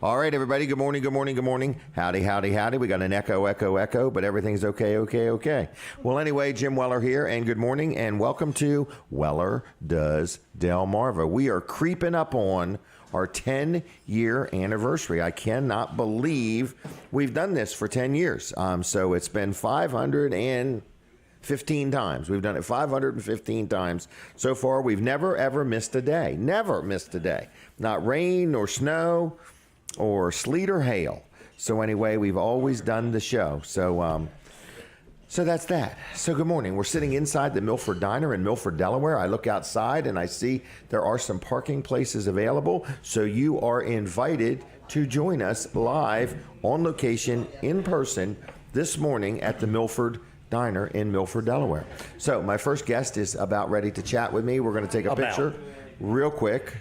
All right, everybody. Good morning, good morning, good morning. Howdy, howdy, howdy. We got an echo, but everything's okay. Well, anyway, Jim Weller here, and good morning, and welcome to Weller Does Delmarva. We are creeping up on our 10-year anniversary. I cannot believe we've done this for 10 years. So it's been 515 times. We've done it 515 times so far. We've never, ever missed a day. Never missed a day. Not rain or snow or sleet or hail. So anyway, we've always done the show. So that's that. So good morning. We're sitting inside the Milford Diner in Milford, Delaware. I look outside and I see there are some parking places available. So you are invited to join us live on location in person this morning at the Milford Diner in Milford, Delaware. So my first guest is about ready to chat with me. We're going to take a picture real quick.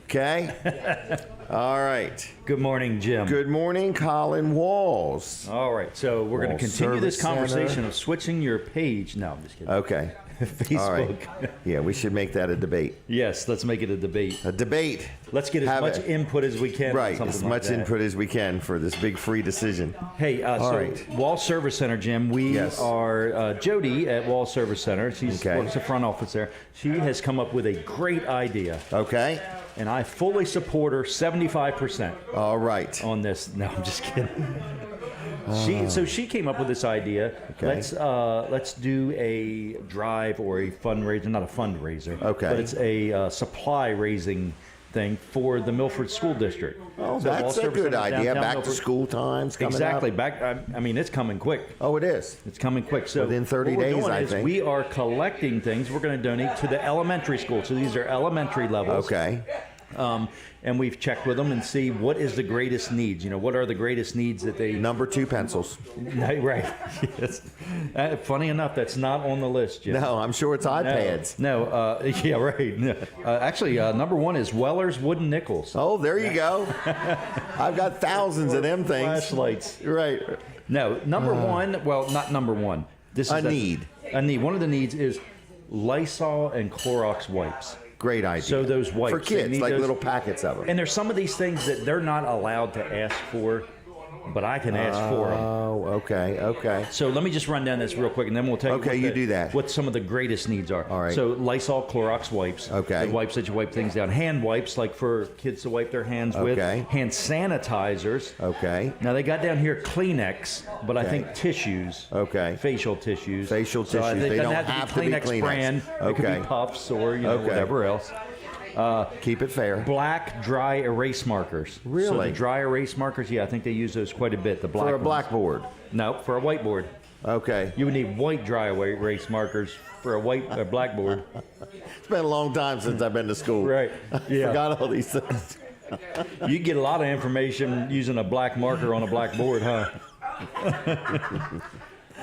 Okay. All right. Good morning, Jim. Good morning, Colin Walls. All right. So we're going to continue this conversation of switching your page. No, I'm just kidding. Okay. Facebook. All right. Yeah, we should make that a debate. Yes, let's make it a debate. A debate. Let's get as much input as we can. Right, as much input as we can for this big free decision. Hey, Wall Service Center, Jim, we are, Jody at Wall Service Center, she works the front office there. She has come up with a great idea. Okay. And I fully support her 75%. All right. On this. No, I'm just kidding. She came up with this idea. Okay. Let's do a drive or a fundraiser, not a fundraiser. Okay. But it's a supply raising thing for the Milford School District. Oh, so that's a good idea. Back to school times coming exactly. up. I mean, it's coming quick. Oh, it is. It's coming quick. So within 30 days, I think. We are collecting things. We're going to donate to the elementary school. So these are elementary levels. Okay. And we've checked with them and see what is the greatest needs. You know, what are the greatest needs that they... Number 2 pencils. Right. Yes. Funny enough, that's not on the list, Jim. No, I'm sure it's iPads. No. Yeah, right. Actually, number 1 is Weller's wooden nickels. Oh, there you go. I've got thousands of them things. Flashlights. Right. No, number 1, well, not number 1. This is a need. A need. One of the needs is Lysol and Clorox wipes. Great idea. So those wipes. For kids, like little packets of them. And there's some of these things that they're not allowed to ask for, but I can ask for them. Oh, okay. So let me just run down this real quick, and then we'll tell you do that. What some of the greatest needs are. All right. So Lysol, Clorox wipes. Okay. The wipes that you wipe things down. Hand wipes, like for kids to wipe their hands with. Okay. Hand sanitizers. Okay. Now they got down here Kleenex, but I think tissues. Okay. Facial tissues. Facial tissues. So They don't have to be Kleenex brand. Okay. It could be Puffs or whatever else. Keep it fair. Black dry erase markers. Really? So the dry erase markers, I think they use those quite a bit. The black For a ones. blackboard? No, for a whiteboard. Okay. You would need white dry erase markers for a blackboard. It's been a long time since I've been to school. Right. Yeah. Forgot all these things. You get a lot of information using a black marker on a blackboard, huh?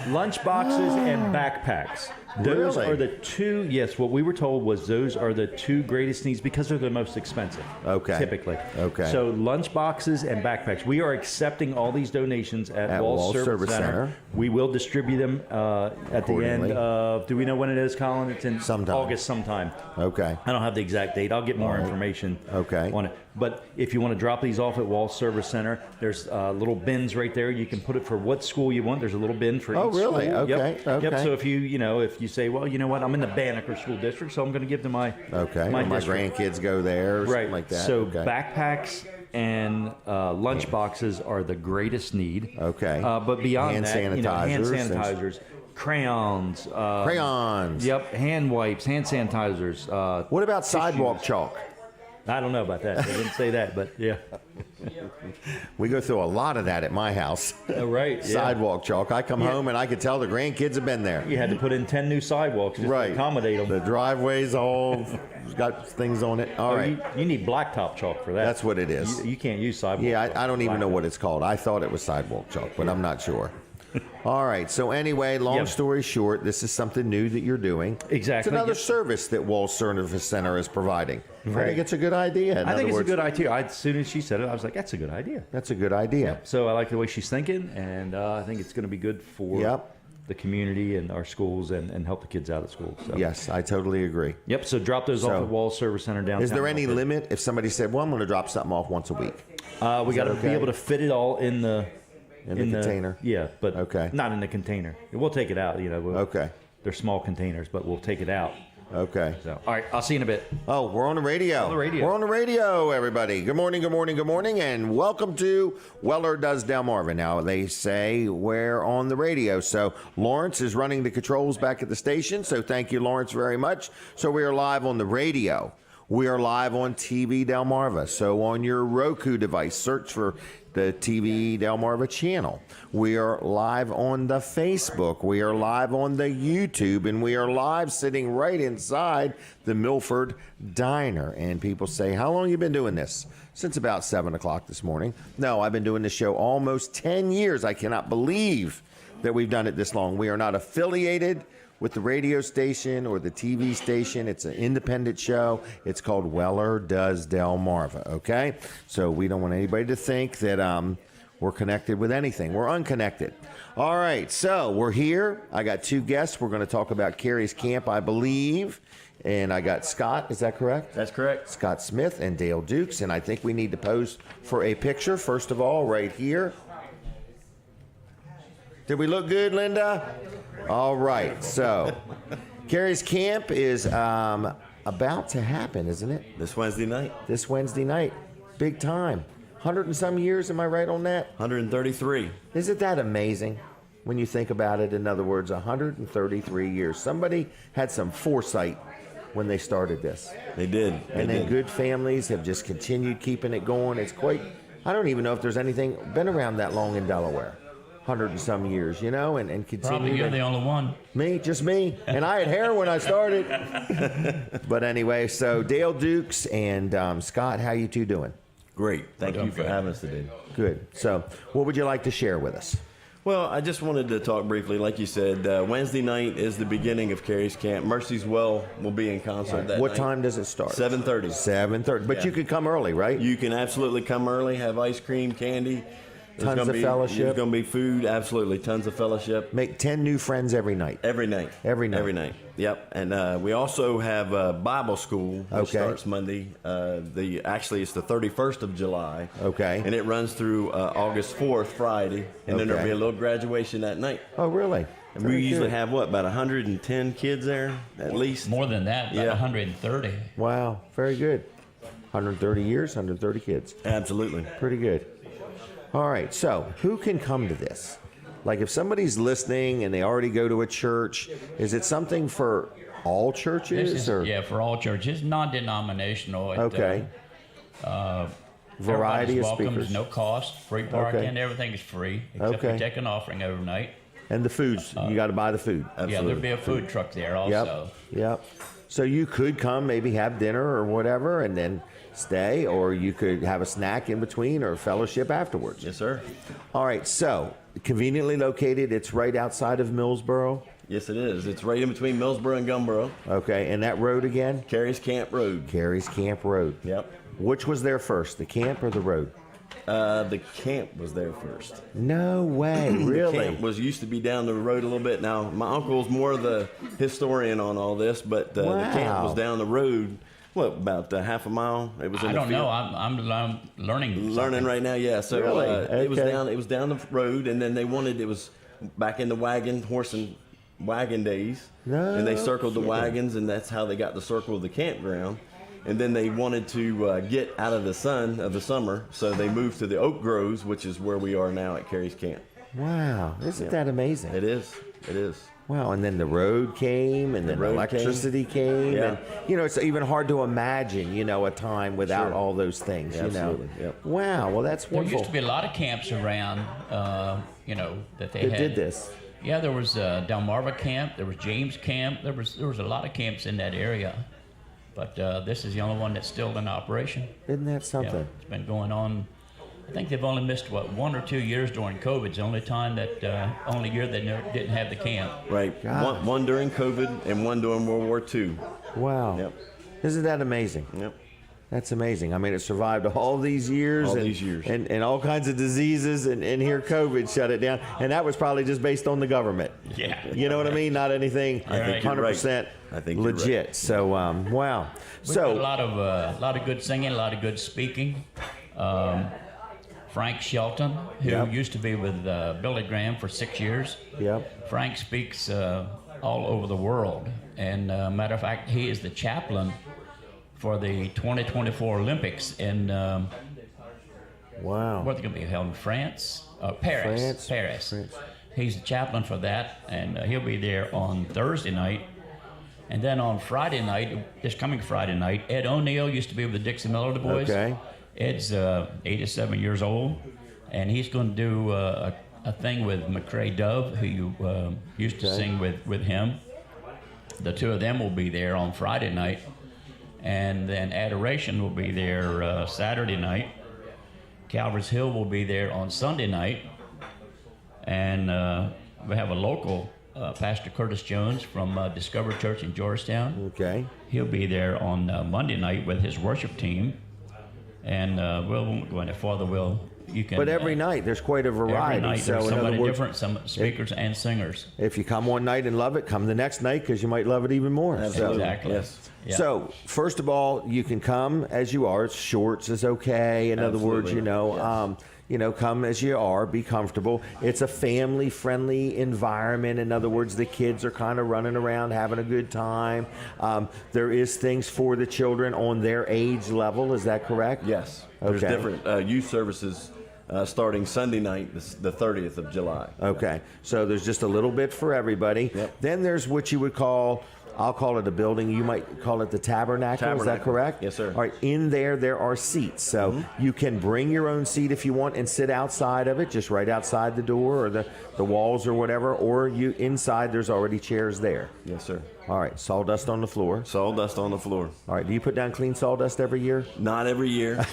Lunch boxes and backpacks. Those are the two, what we were told was those are the 2 greatest needs because they're the most expensive. Okay. Typically. Okay. So lunch boxes and backpacks. We are accepting all these donations at Wall Service Center. We will distribute them at the end of, do we know when it is, Colin? It's in August sometime. Okay. I don't have the exact date. I'll get more information on it. But if you want to drop these off at Wall Service Center, there's little bins right there. You can put it for what school you want. There's a little bin for each school. Oh, really? Okay. Yep. So if you say, well, you know what, I'm in the Banneker School District, so I'm going to give to my my grandkids go there, or something like that. So backpacks and lunch boxes are the greatest need. Okay. But beyond hand sanitizers, crayons. Yep. Hand wipes, hand sanitizers. What about sidewalk chalk? I don't know about that. They didn't say that, but yeah. We go through a lot of that at my house. Oh, right. Sidewalk chalk. I come home and I could tell the grandkids have been there. You had to put in 10 new sidewalks just to accommodate them. The driveway's all got things on it. All right. You need blacktop chalk for that. That's what it is. You can't use sidewalk chalk. I don't even know what it's called. I thought it was sidewalk chalk, but I'm not sure. All right. So anyway, long story short, this is something new that you're doing. Exactly. It's another service that Wall Service Center is providing. Right. I think it's a good idea. I think it's a good idea. As soon as she said it, I was like, that's a good idea. That's a good idea. So I like the way she's thinking, and I think it's going to be good for the community and our schools and help the kids out at school. So. Yes, I totally agree. Yep. So drop those off at Walls Service Center downtown. Is there any limit if somebody said, "Well, I'm going to drop something off once a week"? We got to be able to fit it all in the container. Yeah, but not in the container. We'll take it out. Okay. They're small containers, but we'll take it out. Okay. So, all right, I'll see you in a bit. Oh, we're on the radio. We're on the radio, everybody. Good morning, good morning, good morning, and welcome to Weller Does Delmarva. Now, they say we're on the radio, so Lawrence is running the controls back at the station, so thank you, Lawrence, very much. So we are live on the radio. We are live on TV Delmarva. So on your Roku device, search for the TV Delmarva channel. We are live on the Facebook. We are live on the YouTube. And we are live sitting right inside the Milford Diner. And people say, how long have you been doing this? Since about 7 o'clock this morning. No, I've been doing this show almost 10 years. I cannot believe that we've done it this long. We are not affiliated with the radio station or the TV station. It's an independent show. It's called Weller Does Delmarva, okay? So we don't want anybody to think that we're connected with anything. We're unconnected. All right, so we're here. I got two guests. We're going to talk about Carey's camp, I believe. And I got Scott, is that correct? That's correct. Scott Smith and Dale Dukes. And I think we need to pose for a picture, first of all, right here. Did we look good, Linda? All right, so Carey's camp is about to happen, isn't it? This Wednesday night. This Wednesday night. Big time. 100 and some years, am I right on that? 133. Isn't that amazing when you think about it? In other words, 133 years. Somebody had some foresight when they started this. They did. And then good families have just continued keeping it going. It's quite, I don't even know if there's anything been around that long in Delaware. 100 and some years, and continue. Probably you're the only one. Me, just me. And I had hair when I started. But anyway, so Dale Dukes and Scott, how you two doing? Great. Thank you for having us today. Good. So what would you like to share with us? Well, I just wanted to talk briefly. Like you said, Wednesday night is the beginning of Carey's camp. Mercy's Well will be in concert that What night. time does it start? 7:30. 7:30. But you could come early, right? You can absolutely come early, have ice cream, candy. Tons of fellowship. There's going to be food, absolutely. Tons of fellowship. Make 10 new friends every night. Every night. Every night. Every night. Yep. And we also have Bible school, which starts Monday. Actually, it's the 31st of July. Okay. And it runs through August 4th, Friday. And then there'll be a little graduation that night. Oh, really? And we usually have, about 110 kids there, at least? More than that, about 130. Wow. Very good. 130 years, 130 kids. Absolutely. Pretty good. All right, so who can come to this? Like if somebody's listening and they already go to a church, is it something for all churches? Yeah, for all churches. Non-denominational. Okay. Variety of welcome. speakers. No cost, free parking, everything is free, except we take an offering overnight. And the foods, you got to buy the food. Absolutely. Yeah, there'll be a food truck there also. Yep. So you could come, maybe have dinner or whatever, and then stay, or you could have a snack in between or fellowship afterwards. Yes, sir. All right, so conveniently located, it's right outside of Millsboro. Yes, it is. It's right in between Millsboro and Gumboro. Okay, and that road again? Carey's Camp Road. Carey's Camp Road. Yep. Which was there first, the camp or the road? The camp was there first. No way, really? The camp used to be down the road a little bit. Now, my uncle's more the historian on all this, but the camp was down the road. What, about half a mile? It was in I the don't field. know. I'm learning. Learning right now, yeah. So Really? it was down the road, and then it was back in the horse and wagon days. No, and they circled the wagons, and that's how they got the circle of the campground. And then they wanted to get out of the sun of the summer, so they moved to the oak groves, which is where we are now at Carey's Camp. Wow, isn't that amazing? It is. It is. Wow, and then the road came, and then electricity came. Yeah. And, it's even hard to imagine, a time without all those things, Absolutely. Yep. Wow, well, that's There wonderful. used to be a lot of camps around, that they had. did this. Yeah, there was Delmarva camp. There was James camp. There was a lot of camps in that area. But this is the only one that's still in operation. Isn't that something? Yeah, it's been going on. I think they've only missed, 1 or 2 years during COVID. It's the only time only year they didn't have the camp. Right. One during COVID and one during World War II. Wow. Yep. Isn't that amazing? Yep. That's amazing. I mean, it survived all these years. And all kinds of diseases, and here COVID shut it down. And that was probably just based on the government. Yeah. You know what I mean? Not anything 100% legit. Right. So, wow. We've got a lot of good singing, a lot of good speaking. Frank Shelton, who used to be with Billy Graham for 6 years. Yep. Frank speaks all over the world. And matter of fact, he is the chaplain for the 2024 Olympics in wow. What's going to be held in France? Paris. He's the chaplain for that, and he'll be there on Thursday night. And then on Friday night, this coming Friday night, Ed O'Neill used to be with the Dixie Melody Boys. Okay. Ed's 87 years old, and he's going to do a thing with McCrae Dove, who you used to sing with him. The two of them will be there on Friday night. And then Adoration will be there Saturday night. Calvary's Hill will be there on Sunday night. And we have a local, Pastor Curtis Jones from Discover Church in Georgetown. Okay. He'll be there on Monday night with his worship team. And we won't go any farther. You can. But every night there's quite a variety. Every night so there's in somebody other words, different, some speakers and singers. If you come one night and love it, come the next night because you might love it even more. Absolutely. Exactly. Yes. Yeah. So first of all, you can come as you are. Shorts is okay. In other words, come as you are. Be comfortable. It's a family-friendly environment. In other words, the kids are kind of running around having a good time. There is things for the children on their age level. Is that correct? Yes. Okay. There's different youth services starting Sunday night, the 30th of July. Okay. So there's just a little bit for everybody. Yep. Then there's what you would call, I'll call it a building. You might call it the tabernacle. Is that correct? Yes, sir. All right. In there are seats. So you can bring your own seat if you want and sit outside of it, just right outside the door or the walls or whatever. Or you inside, there's already chairs there. Yes, sir. All right. Sawdust on the floor. Sawdust on the floor. All right. Do you put down clean sawdust every year? Not every year.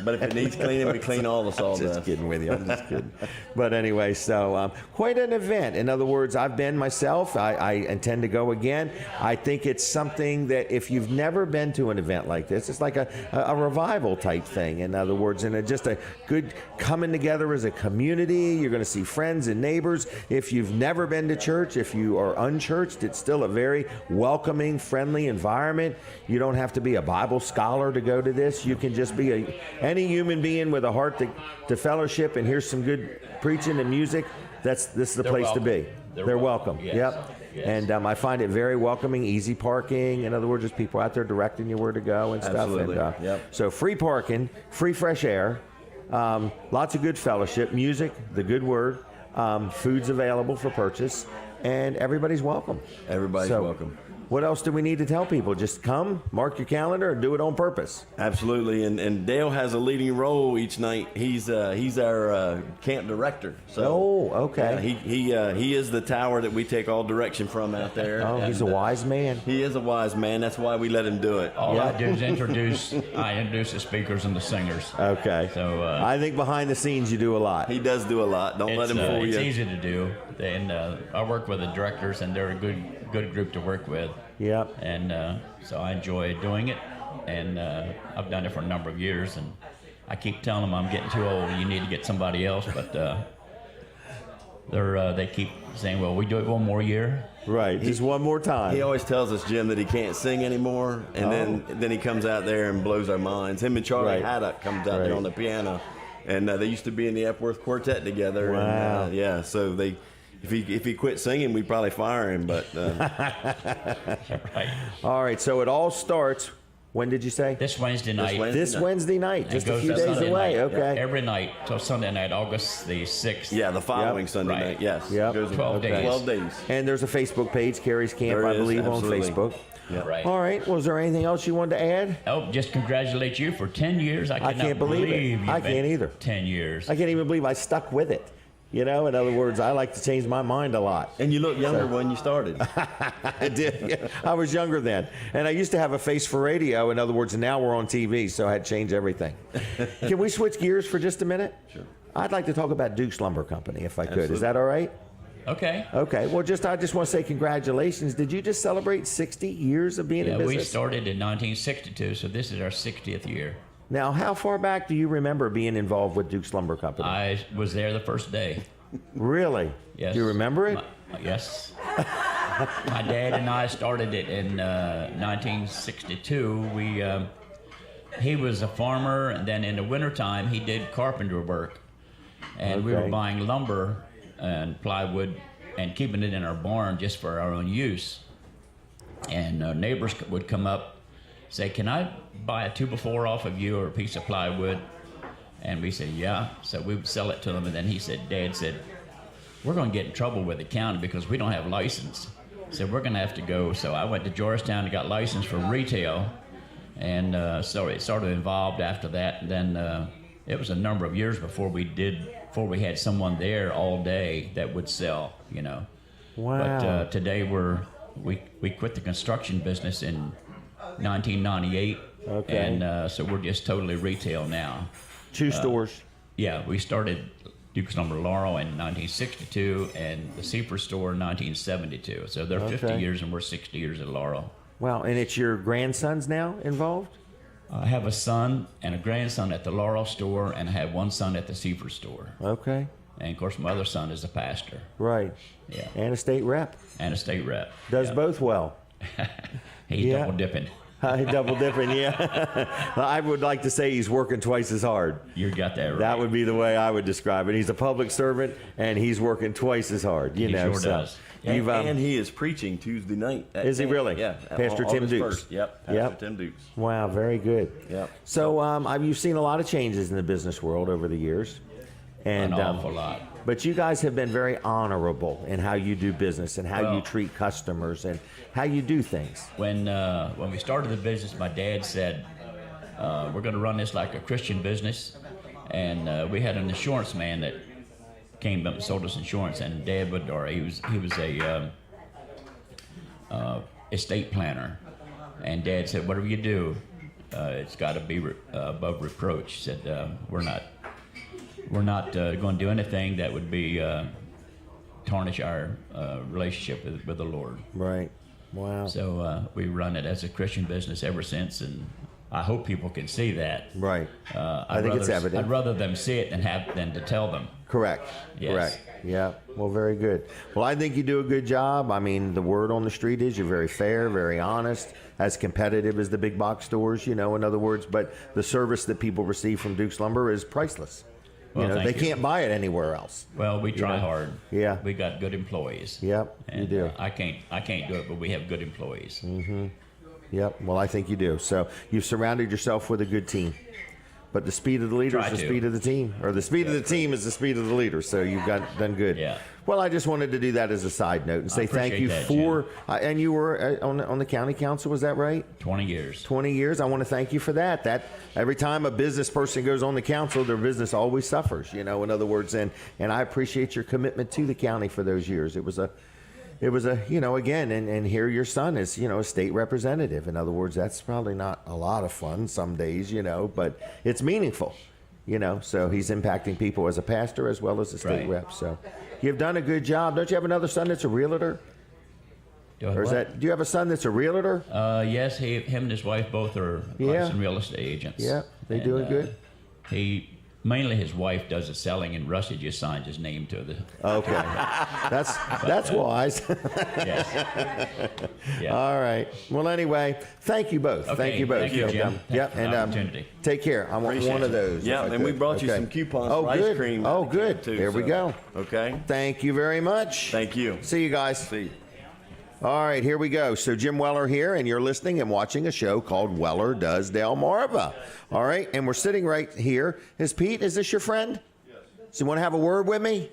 But if it needs cleaning, we clean all the sawdust. I'm just kidding with you. I'm just kidding. But anyway, so quite an event. In other words, I've been myself. I intend to go again. I think it's something that if you've never been to an event like this, it's like a revival type thing. In other words, and just a good coming together as a community. You're going to see friends and neighbors. If you've never been to church, if you are unchurched, it's still a very welcoming, friendly environment. You don't have to be a Bible scholar to go to this. You can just be any human being with a heart to fellowship and hear some good preaching and music. This is the place welcome. to be. They're welcome. Yes. Yep. Yes. And I find it very welcoming, easy parking. In other words, just people out there directing you where to go and stuff. Absolutely. And, Yep. So free parking, free fresh air, lots of good fellowship, music, the good word, food's available for purchase, and everybody's welcome. Everybody's welcome. What else do we need to tell people? Just come, mark your calendar, and do it on purpose. Absolutely, and Dale has a leading role each night. He's our camp director. So okay. He is the tower that we take all direction from out there. Oh, he's a wise man. He is a wise man. That's why we let him do it. All I do is introduce the speakers and the singers. Okay. So I think behind the scenes you do a lot. He does do a lot. Don't let him fool you. It's easy to do, and I work with the directors, and they're a good group to work with. Yep. And so I enjoy doing it, and I've done it for a number of years, and I keep telling them I'm getting too old. You need to get somebody else, but they keep saying, "Well, we do it one more year." Right. Just one more time. He always tells us, Jim, that he can't sing anymore, and then he comes out there and blows our minds. Him and Charlie Haddock comes out there on the piano, and they used to be in the Epworth Quartet together. Wow. And, so they. If he quit singing, we'd probably fire him. But Right. All right. So it all starts. When did you say? This Wednesday night. This Wednesday night. And Just a goes few to days Sunday away. night. Okay. Every night till Sunday night, August the 6th. yeah, the following Yep. Sunday Right. night. Yes. Yep. Goes 12 days. 12 days. And there's a Facebook page, Carey's Camp, There I is, believe, absolutely. on Facebook. Yep. Right. All right. Was there anything else you wanted to add? Oh, just congratulate you for 10 years. I can't believe it. you've I been can't either. 10 years. I can't even believe I stuck with it. You know, in other words, I like to change my mind a lot. And you look younger when you started. I did. Yeah. I was younger then. And I used to have a face for radio. In other words, now we're on TV, so I had to change everything. Can we switch gears for just a minute? Sure. I'd like to talk about Duke's Lumber Company, if I could. Absolutely. Is that all right? Okay. Okay. Well, I just want to say congratulations. Did you just celebrate 60 years of being in business? Yeah, we started in 1962, so this is our 60th year. Now, how far back do you remember being involved with Duke's Lumber Company? I was there the first day. Really? Yes. Do you remember it? Yes. My dad and I started it in 1962. He was a farmer, and then in the wintertime, he did carpenter work. And we were buying lumber and plywood and keeping it in our barn just for our own use. And neighbors would come up, say, "Can I buy a 2x4 off of you or a piece of plywood?" And we said, "Yeah." So we would sell it to them, and then Dad said, "We're going to get in trouble with the county because we don't have a license." So we're going to have to go. So I went to Georgetown and got licensed for retail, and so it sort of evolved after that. And then it was a number of years before we had someone there all day that would sell, you know. Wow. But today we quit the construction business in 1998, and so we're just totally retail now. 2 stores. Yeah, we started Duke's Lumber Laurel in 1962 and the Seaford store in 1972. So they're 50 years and we're 60 years at Laurel. Wow, and it's your grandsons now involved? I have a son and a grandson at the Laurel store, and I have one son at the Seaford store. Okay. And of course, my other son is a pastor. Right. Yeah. And a state rep. And a state rep. Does both well. He's double dipping. Double dipping, yeah. I would like to say he's working twice as hard. You got that right. That would be the way I would describe it. He's a public servant, and he's working twice as hard. He sure does. And he is preaching Tuesday night. Is he really? Yeah. Pastor Tim Dukes. 1st. Yep. Pastor Tim Dukes. Wow, very good. Yep. So you've seen a lot of changes in the business world over the years. And, an awful lot. But you guys have been very honorable in how you do business and how you treat customers and how you do things. When we started the business, my dad said, "We're going to run this like a Christian business," and we had an insurance man that came up and sold us insurance. And Dad he was a estate planner, and Dad said, "Whatever you do, it's got to be above reproach." He said, "We're not going to do anything that would be tarnish our relationship with the Lord." Right. Wow. So we run it as a Christian business ever since, and I hope people can see that. Right. I think it's evident. I'd rather them see it than to tell them. Correct. Yes. Correct. Yeah. Well, very good. Well, I think you do a good job. I mean, the word on the street is you're very fair, very honest, as competitive as the big box stores, in other words. But the service that people receive from Duke's Lumber is priceless. Well, they can't buy it anywhere else. Well, we try hard. Yeah. We got good employees. Yep, and, you do. I can't do it, but we have good employees. Mm-hmm. Yep. Well, I think you do. So you've surrounded yourself with a good team. But the speed of the leader is the speed of the team, or the speed of the team is the speed of the leader. So you've done good. Yeah. Well, I just wanted to do that as a side note and say thank you for. And you were on the county council, was that right? 20 years. 20 years. I want to thank you for that. That every time a business person goes on the council, their business always suffers. In other words, and I appreciate your commitment to the county for those years. It was a again, and here your son is, a state representative. In other words, that's probably not a lot of fun some days, but it's meaningful, so he's impacting people as a pastor as well as a state rep. So you've done a good job. Don't you have another son that's a realtor? Do you have a son that's a realtor? Yes, him and his wife both are licensed real estate agents. Yeah, they doing good. Mainly his wife does the selling, and Rusty just signed his name to the. Okay, that's wise. Yes. Yeah. All right. Well, anyway, thank you both. Okay, thank you both. Thank you, Jim. Yep. And opportunity. Take care. I want one of those. Yeah, and we brought you some coupons for ice cream. Oh, good. Too, there we go. Okay. Thank you very much. Thank you. See you guys. See you. All right, here we go. So Jim Weller here, and you're listening and watching a show called Weller Does Delmarva. All right, and we're sitting right here. Pete, is this your friend? Yes. So you want to have a word with me?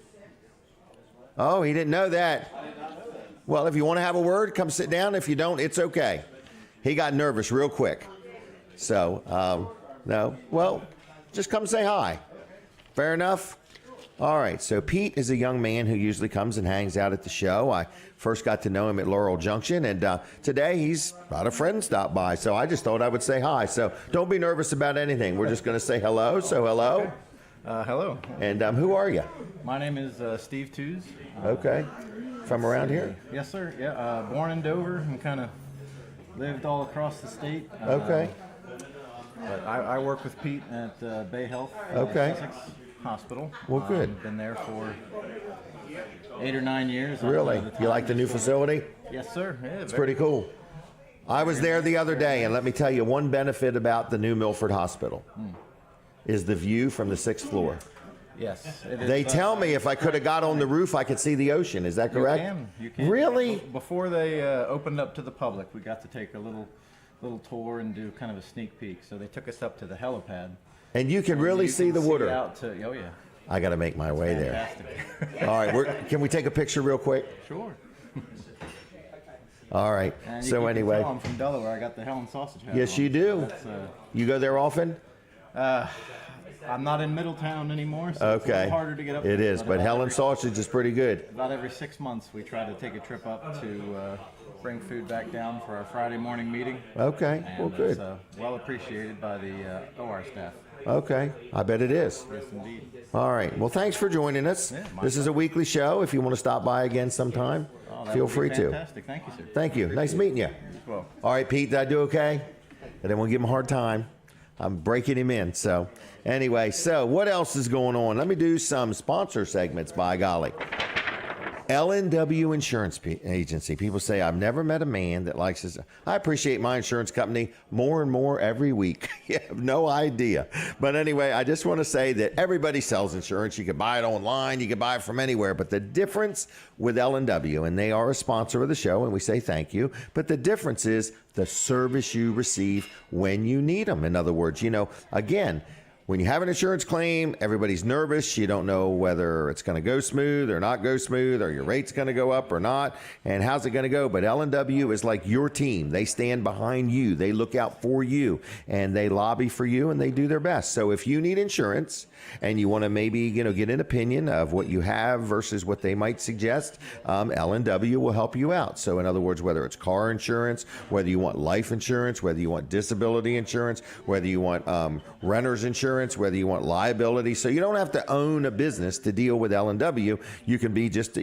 Oh, he didn't know that. Well, if you want to have a word, come sit down. If you don't, it's okay. He got nervous real quick. So, no. Well, just come say hi. Fair enough? All right, so Pete is a young man who usually comes and hangs out at the show. I first got to know him at Laurel Junction, and today he's got a friend stop by, so I just thought I would say hi. So don't be nervous about anything. We're just going to say hello. So hello. Hello. And who are you? My name is Steve Tews. Okay. From around here? Yes, sir. Yeah. Born in Dover and kind of lived all across the state. Okay. But I work with Pete at Bay Health Sussex Hospital. Well, good. Been there for 8 or 9 years. Really? You like the new facility? Yes, sir. Yeah, It's pretty cool. I was there the other day, and let me tell you, one benefit about the new Milford Hospital is the view from the 6th floor. Yes. They tell me if I could have got on the roof, I could see the ocean. Is that correct? You can. Really? Before they opened up to the public, we got to take a little tour and do kind of a sneak peek. So they took us up to the helipad. And you can really see the water. Oh, yeah. I got to make my way there. Fantastic. All right, can we take a picture real quick? Sure. All right. And So you anyway, can tell I'm from Delaware. I got the Helen sausage hat yes, on. you do. That's, You go there often? I'm not in Middletown anymore, so it's a Okay. little harder to get up It there, is, but about Helen every- sausage is pretty good. About every 6 months, we try to take a trip up to bring food back down for our Friday morning meeting. Okay. And Well, good. it's well appreciated by the OR staff. Okay. I bet it is. Yes, indeed. All right. Well, thanks for joining us. Yeah, my This is a weekly show. If you want to stop by again sometime, Oh, that feel would be free to. Fantastic. Thank you, sir. Thank you. Nice meeting you. Well, All right, Pete, did I do okay? I didn't want to give him a hard time. I'm breaking him in. So, anyway, what else is going on? Let me do some sponsor segments, by golly. L&W Insurance Agency. People say, I've never met a man that likes his... I appreciate my insurance company more and more every week. You have no idea. But anyway, I just want to say that everybody sells insurance. You can buy it online. You can buy it from anywhere. But the difference with L&W, and they are a sponsor of the show, and we say thank you, but the difference is the service you receive when you need them. In other words, again, when you have an insurance claim, everybody's nervous. You don't know whether it's going to go smooth or not go smooth, or your rate's going to go up or not, and how's it going to go. But L&W is like your team. They stand behind you. They look out for you, and they lobby for you, and they do their best. So if you need insurance and you want to maybe get an opinion of what you have versus what they might suggest, L&W will help you out. So in other words, whether it's car insurance, whether you want life insurance, whether you want disability insurance, whether you want renter's insurance, whether you want liability. So you don't have to own a business to deal with L&W. You can be just,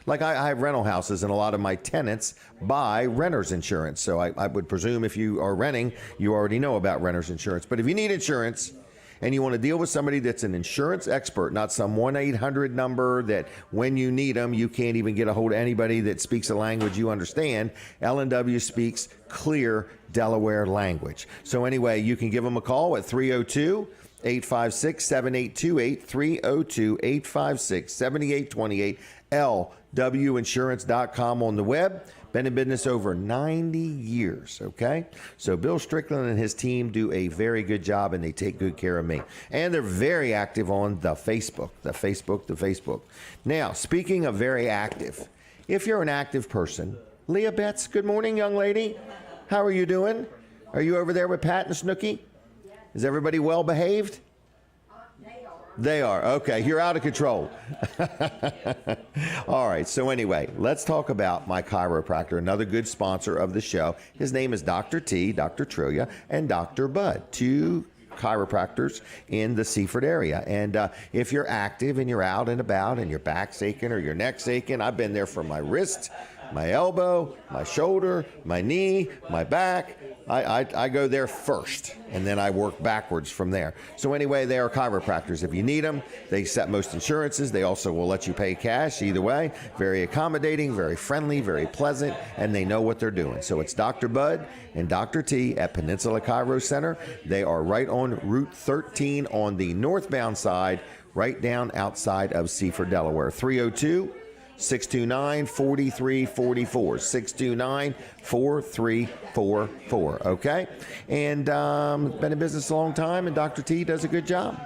like I have rental houses, and a lot of my tenants buy renter's insurance. So I would presume if you are renting, you already know about renter's insurance. But if you need insurance and you want to deal with somebody that's an insurance expert, not some 1-800 number that when you need them, you can't even get a hold of anybody that speaks a language you understand, L&W speaks clear Delaware language. So anyway, you can give them a call at 302-856-7828, 302-856-7828, lwinsurance.com on the web. Been in business over 90 years, okay? So Bill Strickland and his team do a very good job, and they take good care of me. And they're very active on the Facebook. Now, speaking of very active, if you're an active person, Leah Betts, good morning, young lady. How are you doing? Are you over there with Pat and Snookie? Is everybody well behaved? They are. Okay, you're out of control. All right, so anyway, let's talk about my chiropractor, another good sponsor of the show. His name is Dr. T, Dr. Trillia, and Dr. Bud, two chiropractors in the Seaford area. And if you're active and you're out and about and your back's aching or your neck's aching, I've been there for my wrist, my elbow, my shoulder, my knee, my back. I go there first, and then I work backwards from there. So anyway, they are chiropractors. If you need them, they accept most insurances. They also will let you pay cash either way. Very accommodating, very friendly, very pleasant, and they know what they're doing. So it's Dr. Bud and Dr. T at Peninsula Chiro Center. They are right on Route 13 on the northbound side, right down outside of Seaford, Delaware. 302-629-4344, 629-4344, okay? And been in business a long time, and Dr. T does a good job.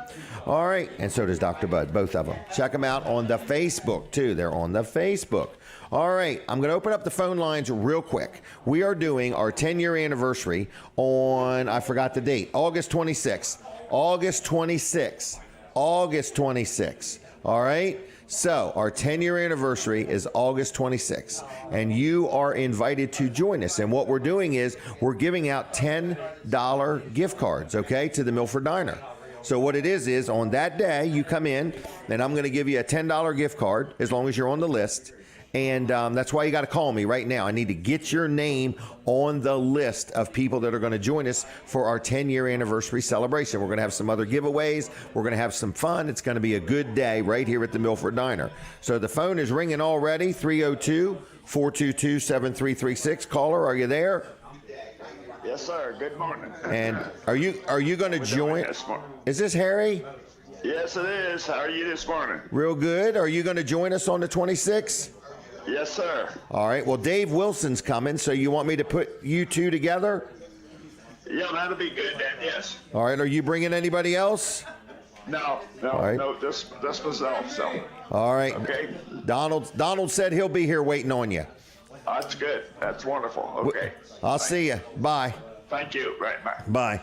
All right, and so does Dr. Bud, both of them. Check them out on the Facebook, too. They're on the Facebook. All right, I'm going to open up the phone lines real quick. We are doing our 10-year anniversary on, I forgot the date, August 26th. August 26th. All right? So our 10-year anniversary is August 26th, and you are invited to join us. And what we're doing is we're giving out $10 gift cards, okay, to the Milford Diner. So what it is on that day, you come in, and I'm going to give you a $10 gift card as long as you're on the list. And that's why you got to call me right now. I need to get your name on the list of people that are going to join us for our 10-year anniversary celebration. We're going to have some other giveaways. We're going to have some fun. It's going to be a good day right here at the Milford Diner. So the phone is ringing already, 302-422-7336. Caller, are you there? Yes, sir. Good morning. And are you going to join? Is this Harry? Yes, it is. How are you this morning? Real good. Are you going to join us on the 26th? Yes, sir. All right. Well, Dave Wilson's coming, so you want me to put you two together? Yeah, that'll be good then, yes. All right. Are you bringing anybody else? No, just myself, so. All right. Okay. Donald said he'll be here waiting on you. That's good. That's wonderful. Okay. I'll see you. Bye. Thank you. Right, bye. Bye.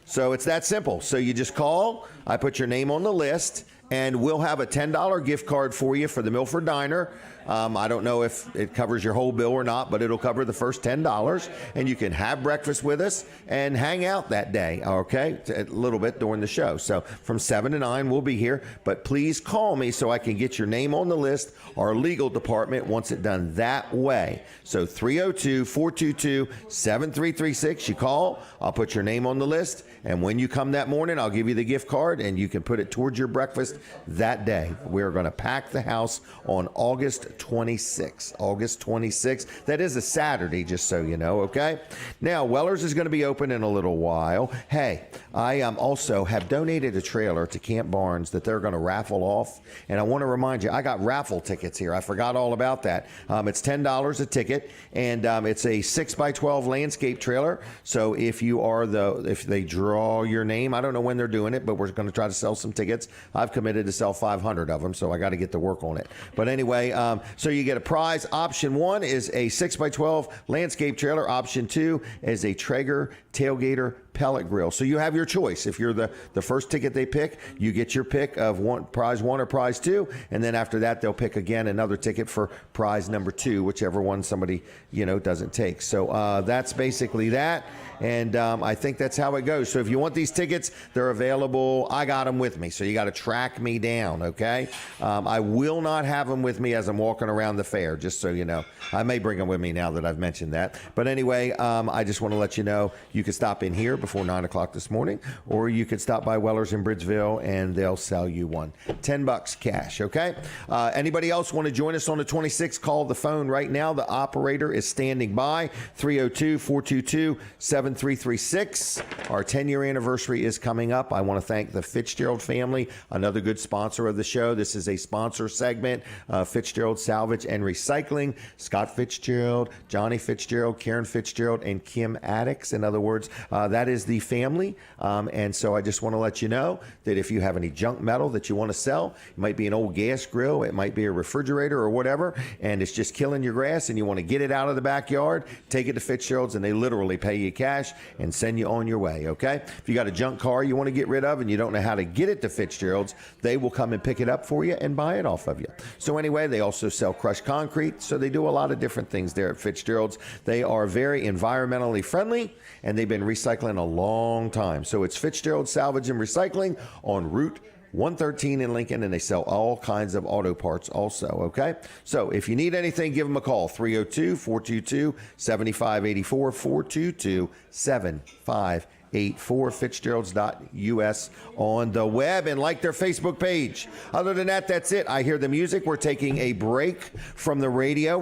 So it's that simple. So you just call, I put your name on the list, and we'll have a $10 gift card for you for the Milford Diner. I don't know if it covers your whole bill or not, but it'll cover the first $10, and you can have breakfast with us and hang out that day, okay, a little bit during the show. So from 7 to 9, we'll be here, but please call me so I can get your name on the list. Our legal department wants it done that way. So 302-422-7336. You call, I'll put your name on the list, and when you come that morning, I'll give you the gift card, and you can put it towards your breakfast that day. We're going to pack the house on August 26th. August 26th. That is a Saturday, just so you know, okay? Now, Weller's is going to be open in a little while. Hey, I also have donated a trailer to Camp Barnes that they're going to raffle off, and I want to remind you, I got raffle tickets here. I forgot all about that. It's $10 a ticket, and it's a 6x12 landscape trailer. So if they draw your name, I don't know when they're doing it, but we're going to try to sell some tickets. I've committed to sell 500 of them, so I got to get to work on it. But anyway, so you get a prize. Option 1 is a 6x12 landscape trailer. Option 2 is a Traeger tailgater pellet grill. So you have your choice. If you're the first ticket they pick, you get your pick of prize 1 or prize 2, and then after that they'll pick again another ticket for prize number 2, whichever one somebody doesn't take. So that's basically that. And I think that's how it goes. So if you want these tickets, they're available. I got them with me, so you got to track me down, okay? I will not have them with me as I'm walking around the fair, just so you know. I may bring them with me now that I've mentioned that. But anyway, I just want to let you know you can stop in here before 9 o'clock this morning, or you could stop by Weller's in Bridgeville, and they'll sell you one. $10 cash, okay? Anybody else want to join us on the 26th? Call the phone right now. The operator is standing by, 302-422-7336. Our 10-year anniversary is coming up. I want to thank the Fitzgerald family, another good sponsor of the show. This is a sponsor segment. Fitzgerald Salvage and Recycling, Scott Fitzgerald, Johnny Fitzgerald, Karen Fitzgerald, and Kim Addicks. In other words, that is the family. And so I just want to let you know that if you have any junk metal that you want to sell, it might be an old gas grill, it might be a refrigerator or whatever, and it's just killing your grass and you want to get it out of the backyard, take it to Fitzgerald's, and they literally pay you cash and send you on your way, okay? If you got a junk car you want to get rid of and you don't know how to get it to Fitzgerald's, they will come and pick it up for you and buy it off of you. So anyway, they also sell crushed concrete, so they do a lot of different things there at Fitzgerald's. They are very environmentally friendly, and they've been recycling a long time. So it's Fitzgerald Salvage and Recycling on Route 113 in Lincoln, and they sell all kinds of auto parts also, okay? So if you need anything, give them a call, 302-422-7584, 422-7584, Fitzgeralds.us on the web, and like their Facebook page. Other than that, that's it. I hear the music. We're taking a break from the radio.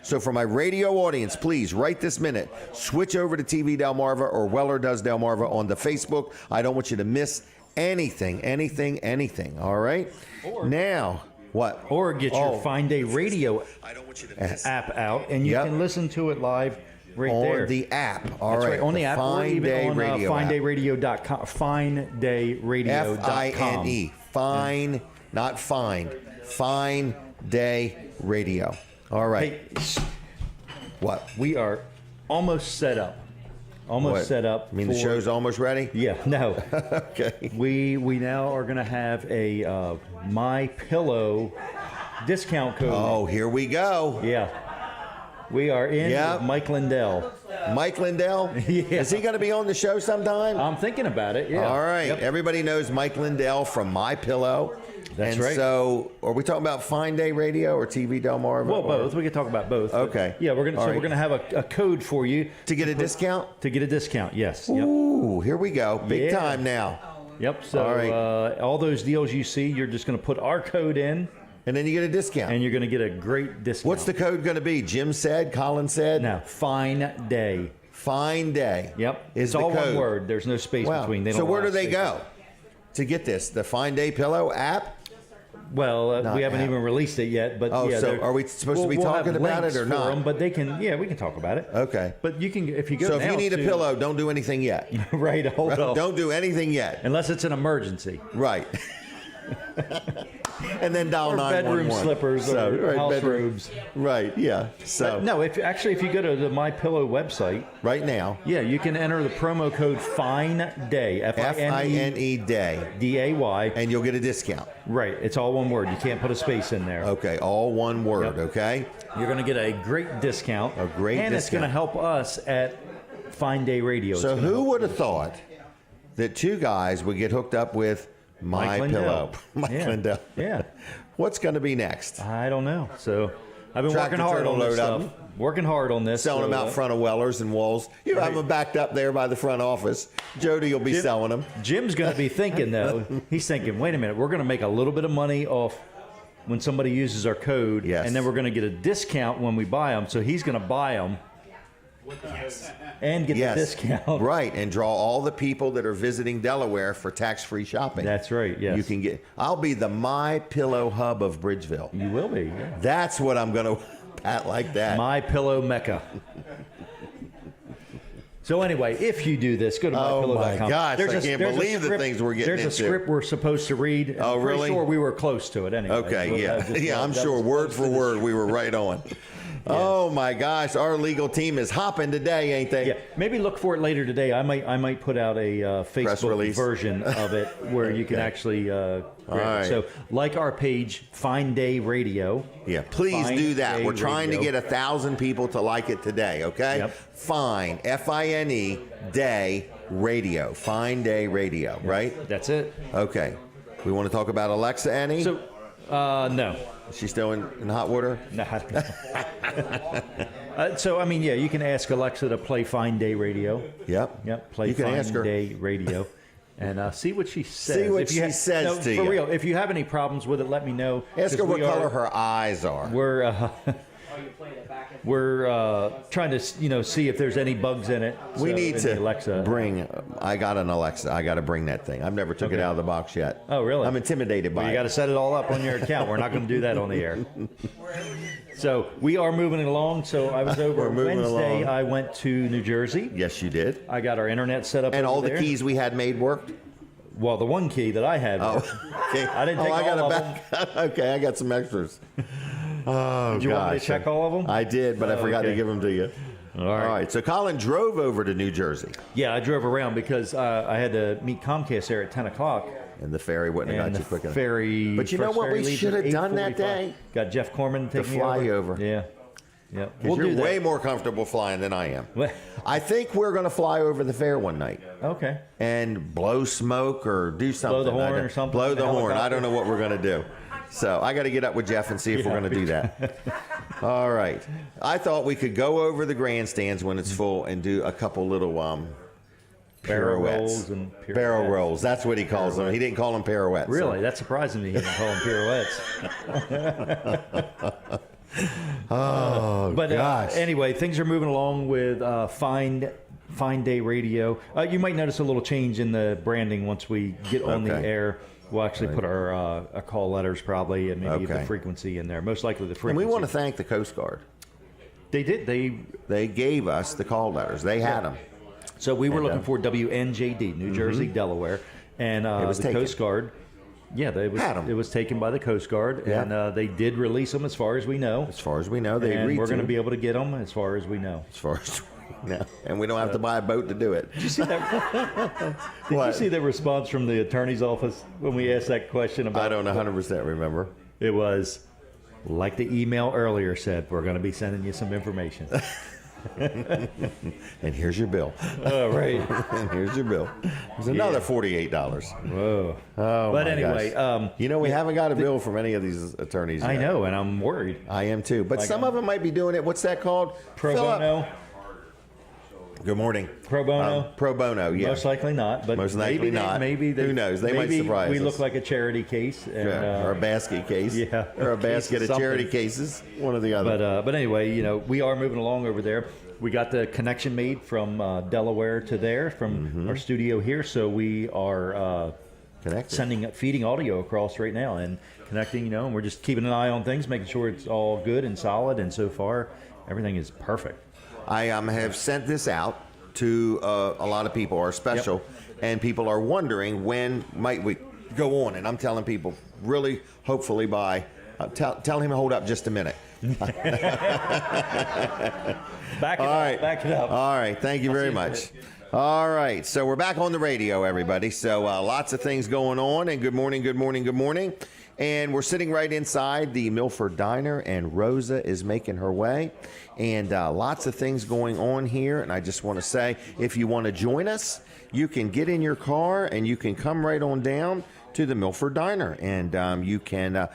So for my radio audience, please, right this minute, switch over to TV Delmarva or Weller Does Delmarva on the Facebook. I don't want you to miss anything, all right? Now, what? Or get your Fine Day Radio app out, and you can listen to it live right there. On the app, all That's right. On the app, or even on FineDayRadio.com. FineDayRadio.com. FINE. Fine, not find. Fine Day Radio. All right. Hey, what? We are almost set up. Set up. I mean, the show's almost ready? Yeah, no. Okay. We now are going to have a My Pillow discount code. Oh, here we go. Yeah. We are in with Mike Lindell. Mike Lindell? Yeah. Is he going to be on the show sometime? I'm thinking about it, yeah. All right. Everybody knows Mike Lindell from My Pillow. That's and right. So, are we talking about Fine Day Radio or TV Delmarva? Well, both. We can talk about both. Okay. Yeah, we're All right. gonna have a code for you to get a discount. To get a discount, yes. Ooh, here we go. Big time now. Yep. So, all right. All those deals you see, you're just going to put our code in. And then you get a discount. And you're going to get a great discount. What's the code going to be? Jim said, Colin said? No, Fine Day. Fine Day. Yep. Is It's the all code. one word. There's no space between. They don't so where allow do they spaces. go to get this? The Fine Day Pillow app? Well, Not we haven't app. even released it yet. But Oh, yeah, so are we supposed to be we'll talking have about it links or for not? them, but they can. Yeah, we can talk about it. Okay. But you can if you go. So if now you need a to- pillow, don't do anything yet. right. Hold on. Don't do anything yet. Unless it's an emergency. Right. And then dial Or 911. bedroom slippers or house robes. Right, yeah. So But no, if you go to the My Pillow website right now, yeah, you can enter the promo code FINE-DAY, F-I-N-E Day, D-A-Y, and you'll get a discount. Right, it's all one word. You can't put a space in there. Okay, all one word, Yep. okay? You're going to get a great discount. A great and it's going to discount. help us at Fine Day Radio. So It's gonna who help- would have thought that two guys would get hooked up with My Mike Lindell. Pillow? Mike Yeah. Lindell. Yeah. What's going to be next? I don't know. So I've been Tractor working hard Turtle on this load up. stuff. Working hard on this. Selling so, them out front of Wellers and Walls. You have them backed up there by the front office. Jody will be selling them. Jim's going to be thinking, though, he's thinking, wait a minute, we're going to make a little bit of money off when somebody uses our code, Yes. and then we're going to get a discount when we buy them. So he's going to buy them and get the discount. Right, and draw all the people that are visiting Delaware for tax-free shopping. That's right, yes. You can get. I'll be the My Pillow hub of Bridgeville. You will be, yeah. That's what I'm going to pat like that. My Pillow Mecca. So anyway, if you do this, go to mypillow.com. Oh my gosh, I can't there's a believe the script- things we're getting There's a into. script we're supposed to read. And Oh, I'm pretty really? sure we were close to it anyway. Okay, We'll yeah. just- Yeah, I'm that sure was word close for to the word we were right on. Oh my gosh, our legal team is hopping today, ain't they? Yeah, maybe look for it later today. I might put out a Facebook release. version of it where you can actually. right. So, like our page, Fine Day Radio. Yeah, please Fine do that. Day We're trying to Radio. get 1,000 people to like it today, okay? Yep. Fine, F-I-N-E, Day Radio. Fine Day Radio, right? That's it. Okay. We want to talk about Alexa, Annie? So, no. Is she still in hot water? No. So, I mean, yeah, you can ask Alexa to play Fine Day Radio. Yep. Yep, play You can Fine ask her. Day Radio. And see what she says. See what If you she says no, to for you. real, if you have any problems with it, let me know. Ask her 'cause what we color are- her eyes are. We're trying to see if there's any bugs in it. We So, need in to the Alexa. bring. I got an Alexa. I got to bring that thing. I've never took it Okay. out of the box yet. Oh, really? I'm intimidated by You it. got to set it all up on your account. We're not going to do that on the air. So we are moving it along. So I was over We're moving Wednesday. along. I went to New Jersey. Yes, you did. I got our internet set up. And over all the there. keys we had made worked. Well, the one key that I had. Oh, worked. okay. I didn't take I got all a of them. back. Okay, I got some extras. Oh, Did you want me gosh. to check all of them? I did, but I forgot to okay. give them to you. All right. All right. So Colin drove over to New Jersey, Yeah, I drove around because I had to meet Comcast there at 10 o'clock. and the ferry wouldn't have And got the you quick enough. ferry. But you know first what ferry we leaves should at have done that 8:45. day? Got Jeff Corman to take me fly over. over. Yeah. Yeah. 'Cause We'll you're do that. way more comfortable flying than I am. Well- I think we're going to fly over the fair one night Okay. and blow smoke or do something. the I horn don't- or something Blow in the the horn. I helicopter. don't know what we're going to do. So I got to get up with Jeff and see if we're going to do that. All right. I thought we could go over the grandstands when it's full and do a couple little Barrel pirouettes. rolls and Barrel pirouettes. rolls. That's what he calls them. He didn't call them pirouettes. Really? That's surprising me. He didn't call them pirouettes. Oh, But gosh. anyway, things are moving along with Fine Day Radio. You might notice a little change in the branding once we get on the Okay. air. We'll actually put our call letters probably and maybe the Okay. frequency in there. Most likely the And frequency. we want to thank the Coast Guard. They did. They gave us the call letters. They had them. So we were And, looking for WNJD, New Jersey, Delaware, and was the taken. Coast Guard. Yeah, Had 'em. it was taken by the Coast Guard, Yeah. and they did release them as far as we know. As far as we know, they And agreed we're going to. to be able to get them as far as we know. As far as we know. And we don't have to buy a boat to do it. Did you see that? Did What? you see the response from the attorney's office when we asked that question about? I don't 100% remember. It was, Like the email earlier said, we're going to be sending you some information. And here's your bill. Oh, right. And here's your bill. There's another $48. Whoa. Oh, but my anyway, gosh. We haven't got a bill from any of these attorneys yet. I know, and I'm worried. I am too. But Like, some of them might be doing it. What's that called? Pro Philip. bono. Good morning. Pro bono. Pro bono, yeah. Most likely not, but Most likely not. Who knows? They might surprise we us. look like a charity case, and, Or a basket case. Yeah. Or a basket of Something. charity cases. One or the other. But anyway, we are moving along over there. We got the connection made from Delaware to there, from our studio here. So we are feeding audio across right now and connecting. And we're just keeping an eye on things, making sure it's all good and solid. And so far, everything is perfect. I have sent this out to a lot of people, our special, and people are wondering when might we go on. And I'm telling people, really, hopefully by, tell him to hold up just a minute. Back it up. All right, thank you very much. All right, so we're back on the radio, everybody. So lots of things going on, and good morning, good morning, good morning. And we're sitting right inside the Milford Diner, and Rosa is making her way. And lots of things going on here. And I just want to say, if you want to join us, you can get in your car and you can come right on down to the Milford Diner. And you can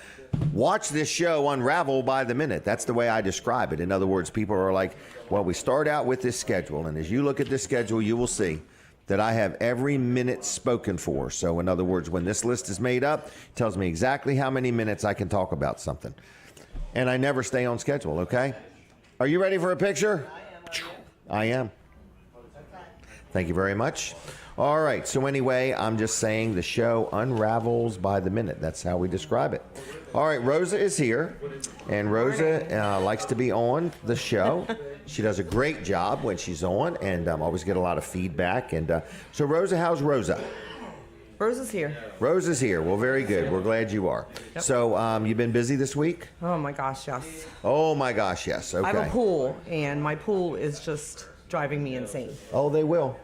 watch this show unravel by the minute. That's the way I describe it. In other words, people are like, well, we start out with this schedule. And as you look at this schedule, you will see that I have every minute spoken for. So in other words, when this list is made up, it tells me exactly how many minutes I can talk about something. And I never stay on schedule, okay? Are you ready for a picture? I am. Thank you very much. All right, so anyway, I'm just saying the show unravels by the minute. That's how we describe it. All right, Rosa is here, and Rosa likes to be on the show. She does a great job when she's on, and always get a lot of feedback. And so, Rosa, how's Rosa? Rosa's here. Rosa's here. Well, very good. We're glad you are. Yep. So, you've been busy this week? Oh my gosh, yes. Oh my gosh, yes. Okay. I have a pool, and my pool is just driving me insane. Oh, they will.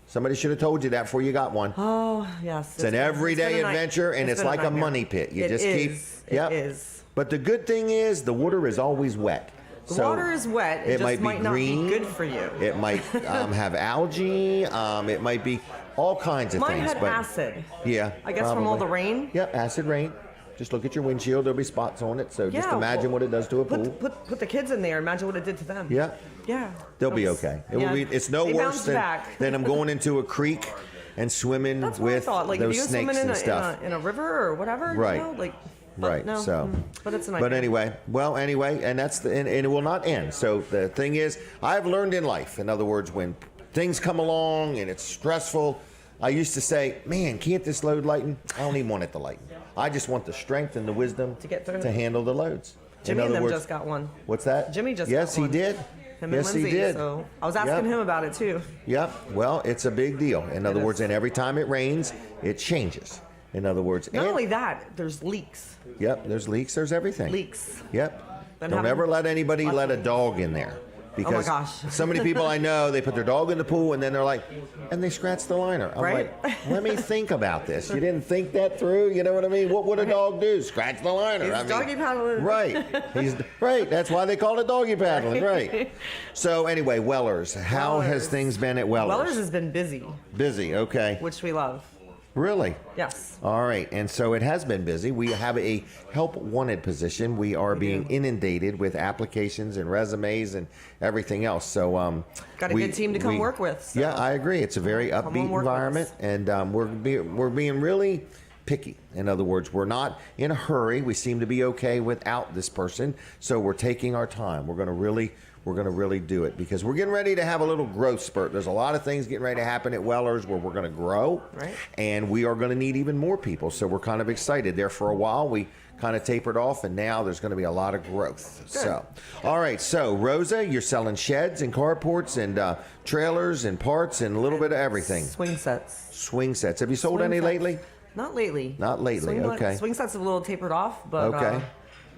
Somebody should have told you that before you got one. Oh, yes. It's an everyday adventure, and it's like a money pit. You just keep. It is. But the good thing is the water is always wet. The water is wet. It just might not be good for you. It might have algae. It might be all kinds of Mine things. had acid. Yeah. I guess from all the rain. Yep, acid rain. Just look at your windshield. There'll be spots on it. So just imagine what it does to a pool. Put the kids in there. Imagine what it did to them. Yeah. Yeah. They'll be okay. It's no worse than I'm going into a creek and swimming That's what with I thought. Like, those if you snakes and stuff. in a river or whatever, Right. Right. No, so, but it's a nightmare. but anyway, and that's and it will not end. So the thing is, I've learned in life. In other words, when things come along and it's stressful, I used to say, "Man, can't this load lighten?" I don't even want it to lighten. I just want the strength and the wisdom to get through to handle the loads. Jimmy and them just got one. What's that? Jimmy just yes, got one. he did. Him yes, and Lindsay, he did. So I was asking him about it too. Yep. Well, it's a big deal. In other words, and every time it rains, it changes. In other words, not only that, there's leaks. Yep, there's leaks. There's everything. Leaks. Yep. Don't ever let anybody let a dog in there. Because oh my gosh. so many people I know, they put their dog in the pool and then they're like, and they scratch the liner. I'm right? like, let me think about this. You didn't think that through? You know what I mean? What would a dog do? Scratch the liner. He's doggy paddling. Right. He's right. That's why they call it doggy paddling. Right. So anyway, Wellers. How has things been at Wellers? Wellers has been busy. Busy. Okay. Which we love. Really? Yes. All right. And so it has been busy. We have a help wanted position. We are being inundated with applications and resumes and everything else. So got a good team to come work with. So. Yeah, I agree. It's a very upbeat environment, and we're being really picky. In other words, we're not in a hurry. We seem to be okay without this person. So we're taking our time. We're going to really do it because we're getting ready to have a little growth spurt. There's a lot of things getting ready to happen at Wellers where we're going to grow, right? And we are going to need even more people. So we're kind of excited. There for a while, we kind of tapered off, and now there's going to be a lot of growth. Good. So, all right. So, Rosa, you're selling sheds and carports and trailers and parts and a little bit of everything. Swing sets. Swing sets. Have you sold any lately? Not lately. Not lately. Okay. Swing sets have a little tapered off, but okay.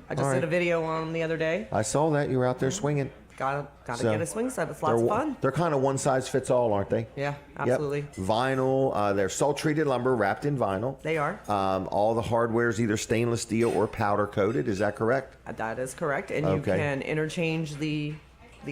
I just did a video on them the other day. I saw that. You were out there swinging. Gotta So, get a swing set. It's lots of fun. They're kind of one size fits all, aren't they? Yeah, absolutely. Yep. Vinyl. They're salt treated lumber wrapped in vinyl. They are. All the hardware is either stainless steel or powder coated. Is that correct? That is correct, and you Okay. can interchange the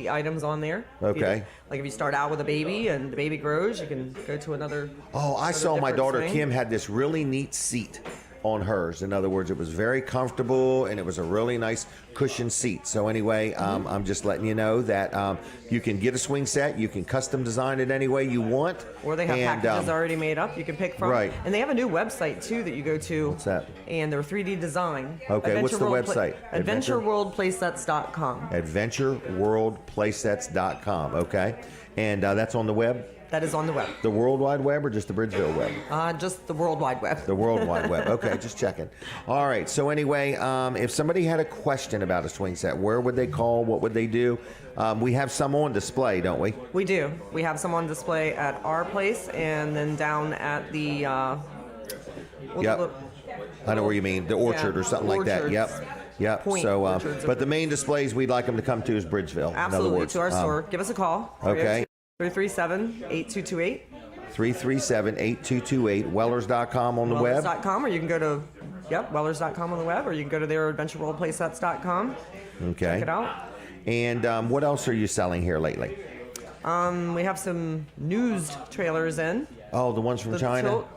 items on there. Okay. Like if you start out with a baby and the baby grows, you can go to another. Oh, I another saw my different daughter swing. Kim had this really neat seat on hers. In other words, it was very comfortable and it was a really nice cushioned seat. So anyway, I'm just letting you know that you can get a swing set. You can custom design it any way you want. Or they have packages already made up you can pick from. Right. And they have a new website too that you go to. What's that? And they're 3D design. Okay, what's the website? AdventureWorldPlaysets.com. AdventureWorldPlaysets.com. Okay. And that's on the web? That is on the web. The World Wide Web or just the Bridgeville Web? Just the World Wide Web. The World Wide Web. Okay, just checking. All right. So anyway, if somebody had a question about a swing set, where would they call? What would they do? We have some on display, don't we? We do. We have some on display at our place and then down at the. Yep. I know where you mean. The orchard or something like that. Yep. Yep. Point So, orchards. but the main displays we'd like them to come to is Bridgeville. In other Absolutely. words. To our store. Give us a call. Okay. 337-8228. 337-8228. Wellers.com on the web. Wellers.com, or you can go to, Wellers.com on the web, or you can go to their AdventureWorldPlaysets.com. Okay. Check it out. And what else are you selling here lately? We have some used trailers in. Oh, the ones from The China? tilt.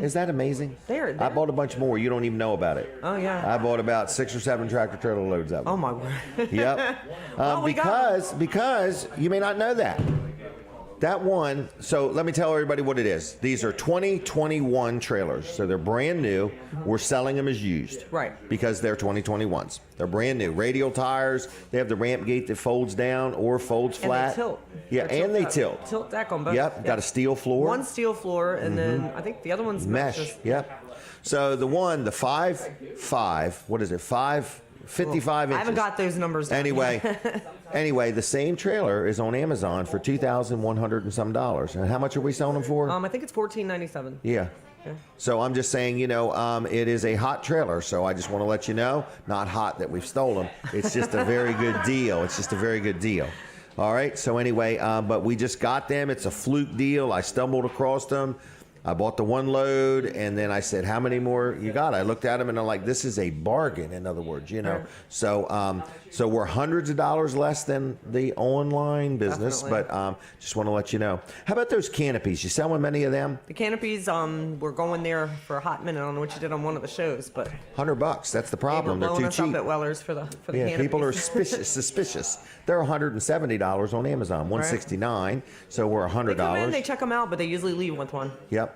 Is that amazing? They're- I bought a bunch more. You don't even know about it. Oh, yeah. I bought about 6 or 7 tractor trailer loads of them. Oh, my word. Yep. Well, we got Because you may not know that. That one, so let me tell everybody what it is. These are 2021 trailers, so they're brand new. We're selling them as used. Right. Because they're 2021s. They're brand new. Radial tires. They have the ramp gate that folds down or folds And flat. they tilt. Yeah, They're and they deck. tilt. Tilt deck on both. Yep, got a steel floor. One steel floor, and then I think the other one's Mesh. Yep. So the 5.5, what is it? 55 inches. I haven't got those numbers down Anyway, the same trailer is on Amazon for $2,100 and some dollars. And how much are we selling them for? I think it's $14.97. Yeah. So I'm just saying, it is a hot trailer. So I just want to let you know, not hot that we've stolen. It's just a very good deal. It's just a very good deal. All right. So anyway, but we just got them. It's a fluke deal. I stumbled across them. I bought the one load, and then I said, how many more you got? I looked at them, and I'm like, this is a bargain, in other words, So we're hundreds of dollars less than the online business, Definitely. but just want to let you know. How about those canopies? You selling many of them? The canopies, we're going there for a hot minute. I don't know what you did on one of the shows, but $100. That's the problem. they were They're blowing too us cheap. up at Wellers for the Yeah, canopies. people are suspicious. They're $170 on Amazon, $169. So we're $100. They come in, they check them out, but they usually leave with one. Yep.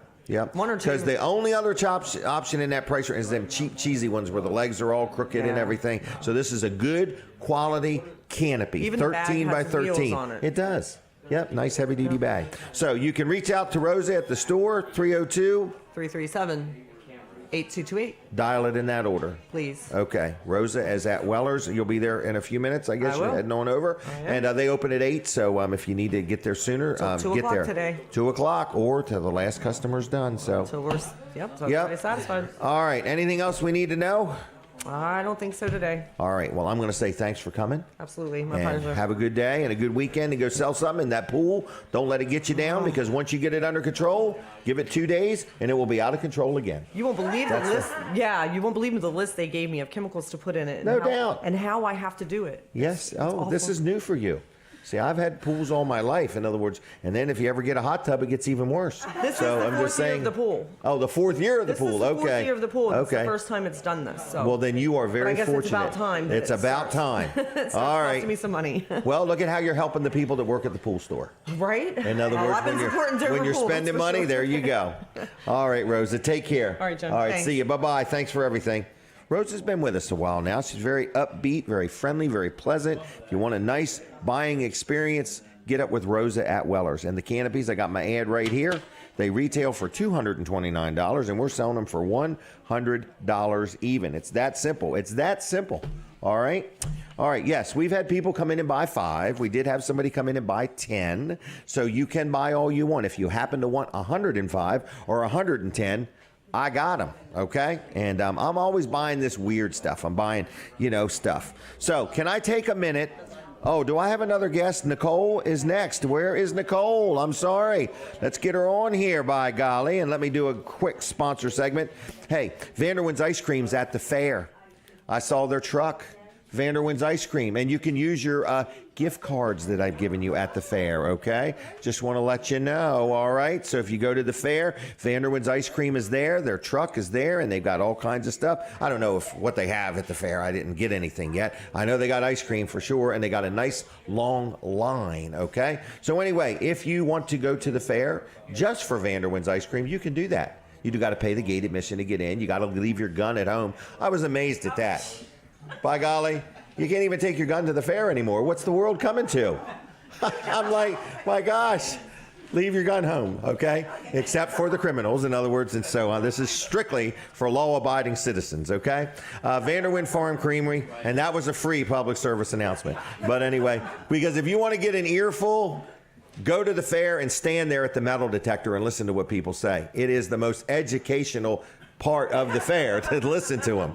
One or two. Because the only other option in that price range is them cheap, cheesy ones where the legs are all crooked and Yeah. everything. So this is a good quality canopy, Even the bag 13 by has wheels 13. on it. It does. Yep, nice heavy duty bag. So you can reach out to Rosa at the store, 302. 337-8228, Dial it in that order. please. Okay. Rosa is at Wellers. You'll be there in a few minutes, I guess. I You're will. heading on over. And they open at 8, so if you need to get there sooner, Till 2 get o'clock there. today. 2 o'clock or till the last customer's done. So, So we're, so Yep. everybody's satisfied. All right. Anything else we need to know? I don't think so today. All right. Well, I'm going to say thanks for coming. Absolutely, my And pleasure. have a good day and a good weekend and go sell something in that pool. Don't let it get you down because once you get it under control, give it 2 days and it will be out of control again. You won't believe the list. Yeah, you won't believe the list they gave me of chemicals to put in it. And No how, doubt. And how I have to do it. Yes. Oh, this awful. is new for you. See, I've had pools all my life, in other words, and then if you ever get a hot tub, it gets even worse. This so is the I'm fourth just year saying. of the pool. Oh, the 4th year of the This pool. is the Okay. fourth year of the pool. And Okay. It's the first time it's done this. So. Well, then you are very I guess fortunate. it's about time. that It's it about starts. time. It starts All costing me right. some money. Well, look at how you're helping the people that work at the pool store. Right? In other Well, words, I've been supporting when Dover you're Pool, that's spending for money, sure. there you go. All right, Rosa, take care. All right, Jen, All right, thanks. see you. Bye-bye. Thanks for everything. Rosa's been with us a while now. She's very upbeat, very friendly, very pleasant. If you want a nice buying experience, get up with Rosa at Wellers. And the canopies, I got my ad right here. They retail for $229, and we're selling them for $100 even. It's that simple. It's that simple. All right? All right, yes, we've had people come in and buy 5. We did have somebody come in and buy 10. So you can buy all you want. If you happen to want 105 or 110, I got them, okay? And I'm always buying this weird stuff. I'm buying, stuff. So can I take a minute Oh, do I have another guest? Nicole is next. Where is Nicole? I'm sorry. Let's get her on here, by golly. And let me do a quick sponsor segment. Hey, Vanderwin's Ice Cream's at the fair. I saw their truck, Vanderwin's Ice Cream. And you can use your gift cards that I've given you at the fair, okay? Just want to let you know, all right? So if you go to the fair, Vanderwin's Ice Cream is there, their truck is there, and they've got all kinds of stuff. I don't know what they have at the fair. I didn't get anything yet. I know they got ice cream for sure, and they got a nice long line, okay? So anyway, if you want to go to the fair just for Vanderwin's Ice Cream, you can do that. You do got to pay the gate admission to get in. You got to leave your gun at home. I was amazed at that. By golly. You can't even take your gun to the fair anymore. What's the world coming to? I'm like, my gosh, leave your gun home, okay? Except for the criminals, in other words, and so on. This is strictly for law-abiding citizens, okay? Vanderwin Farm Creamery, and that was a free public service announcement. But anyway, because if you want to get an earful, go to the fair and stand there at the metal detector and listen to what people say. It is the most educational part of the fair to listen to them.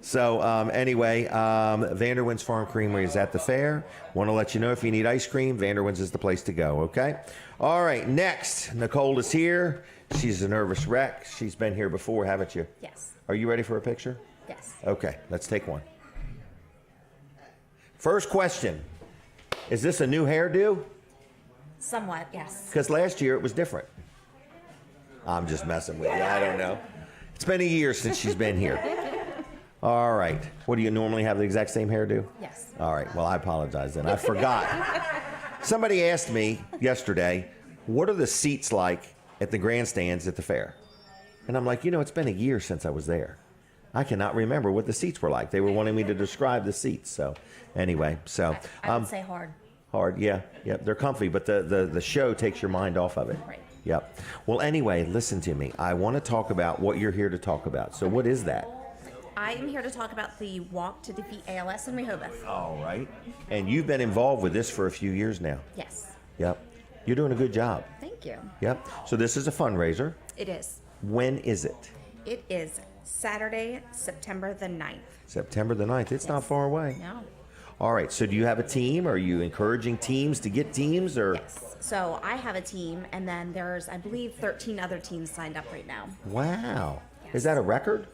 So anyway, Vanderwin's Farm Creamery is at the fair. Want to let you know if you need ice cream, Vanderwin's is the place to go, okay? All right, next, Nicole is here. She's a nervous wreck. She's been here before, haven't you? Yes. Are you ready for a picture? Yes. Okay, let's take one. First question, is this a new hairdo? Somewhat, yes. Because last year it was different. I'm just messing with you, I don't know. It's been a year since she's been here. All right. What do you normally have the exact same hairdo? Yes. All right. Well, I apologize then. I forgot. Somebody asked me yesterday, what are the seats like at the grandstands at the fair? And I'm like, it's been a year since I was there. I cannot remember what the seats were like. They were wanting me to describe the seats. So anyway, I would say hard. Hard, yeah. Yep. They're comfy, but the show takes your mind off of it. Right. Yep. Well, anyway, listen to me. I want to talk about what you're here to talk about. So what is that? I am here to talk about the Walk to Defeat ALS in Rehoboth. All right. And you've been involved with this for a few years now. Yes. Yep. You're doing a good job. Thank you. Yep. So this is a fundraiser. It is. When is it? It is Saturday, September the 9th. September the 9th. It's not far away. No. All right. So do you have a team? Are you encouraging teams to get teams? Or? Yes. So I have a team, and then there's, I believe, 13 other teams signed up right now. Wow. Yes. Is that a record?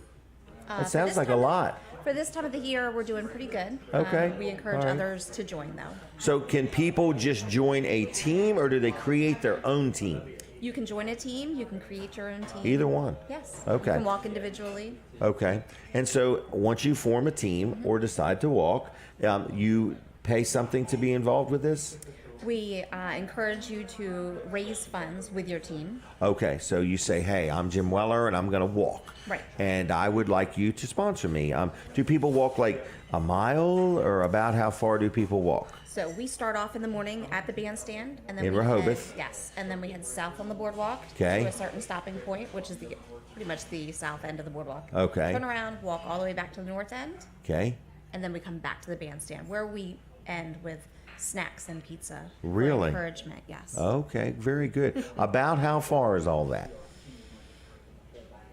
That sounds like a lot. For this time of the year, we're doing pretty good. Okay. We encourage All right. others to join, though. So can people just join a team, or do they create their own team? You can join a team. You can create your own team. Either one. Yes. Okay. You can walk individually. Okay. And so once you form a team or decide to walk, you pay something to be involved with this? We encourage you to raise funds with your team. Okay, so you say, hey, I'm Jim Weller and I'm going to walk. Right. And I would like you to sponsor me. Do people walk like a mile, or about how far do people walk? So we start off in the morning at the bandstand, and then In we Rehoboth? head, yes, and then we head south on the boardwalk Okay. to a certain stopping point, which is pretty much the south end of the boardwalk. Okay. Turn around, walk all the way back to the north end, Okay. and then we come back to the bandstand, where we end with snacks and pizza. Really? For encouragement, yes. Okay, very good. About how far is all that?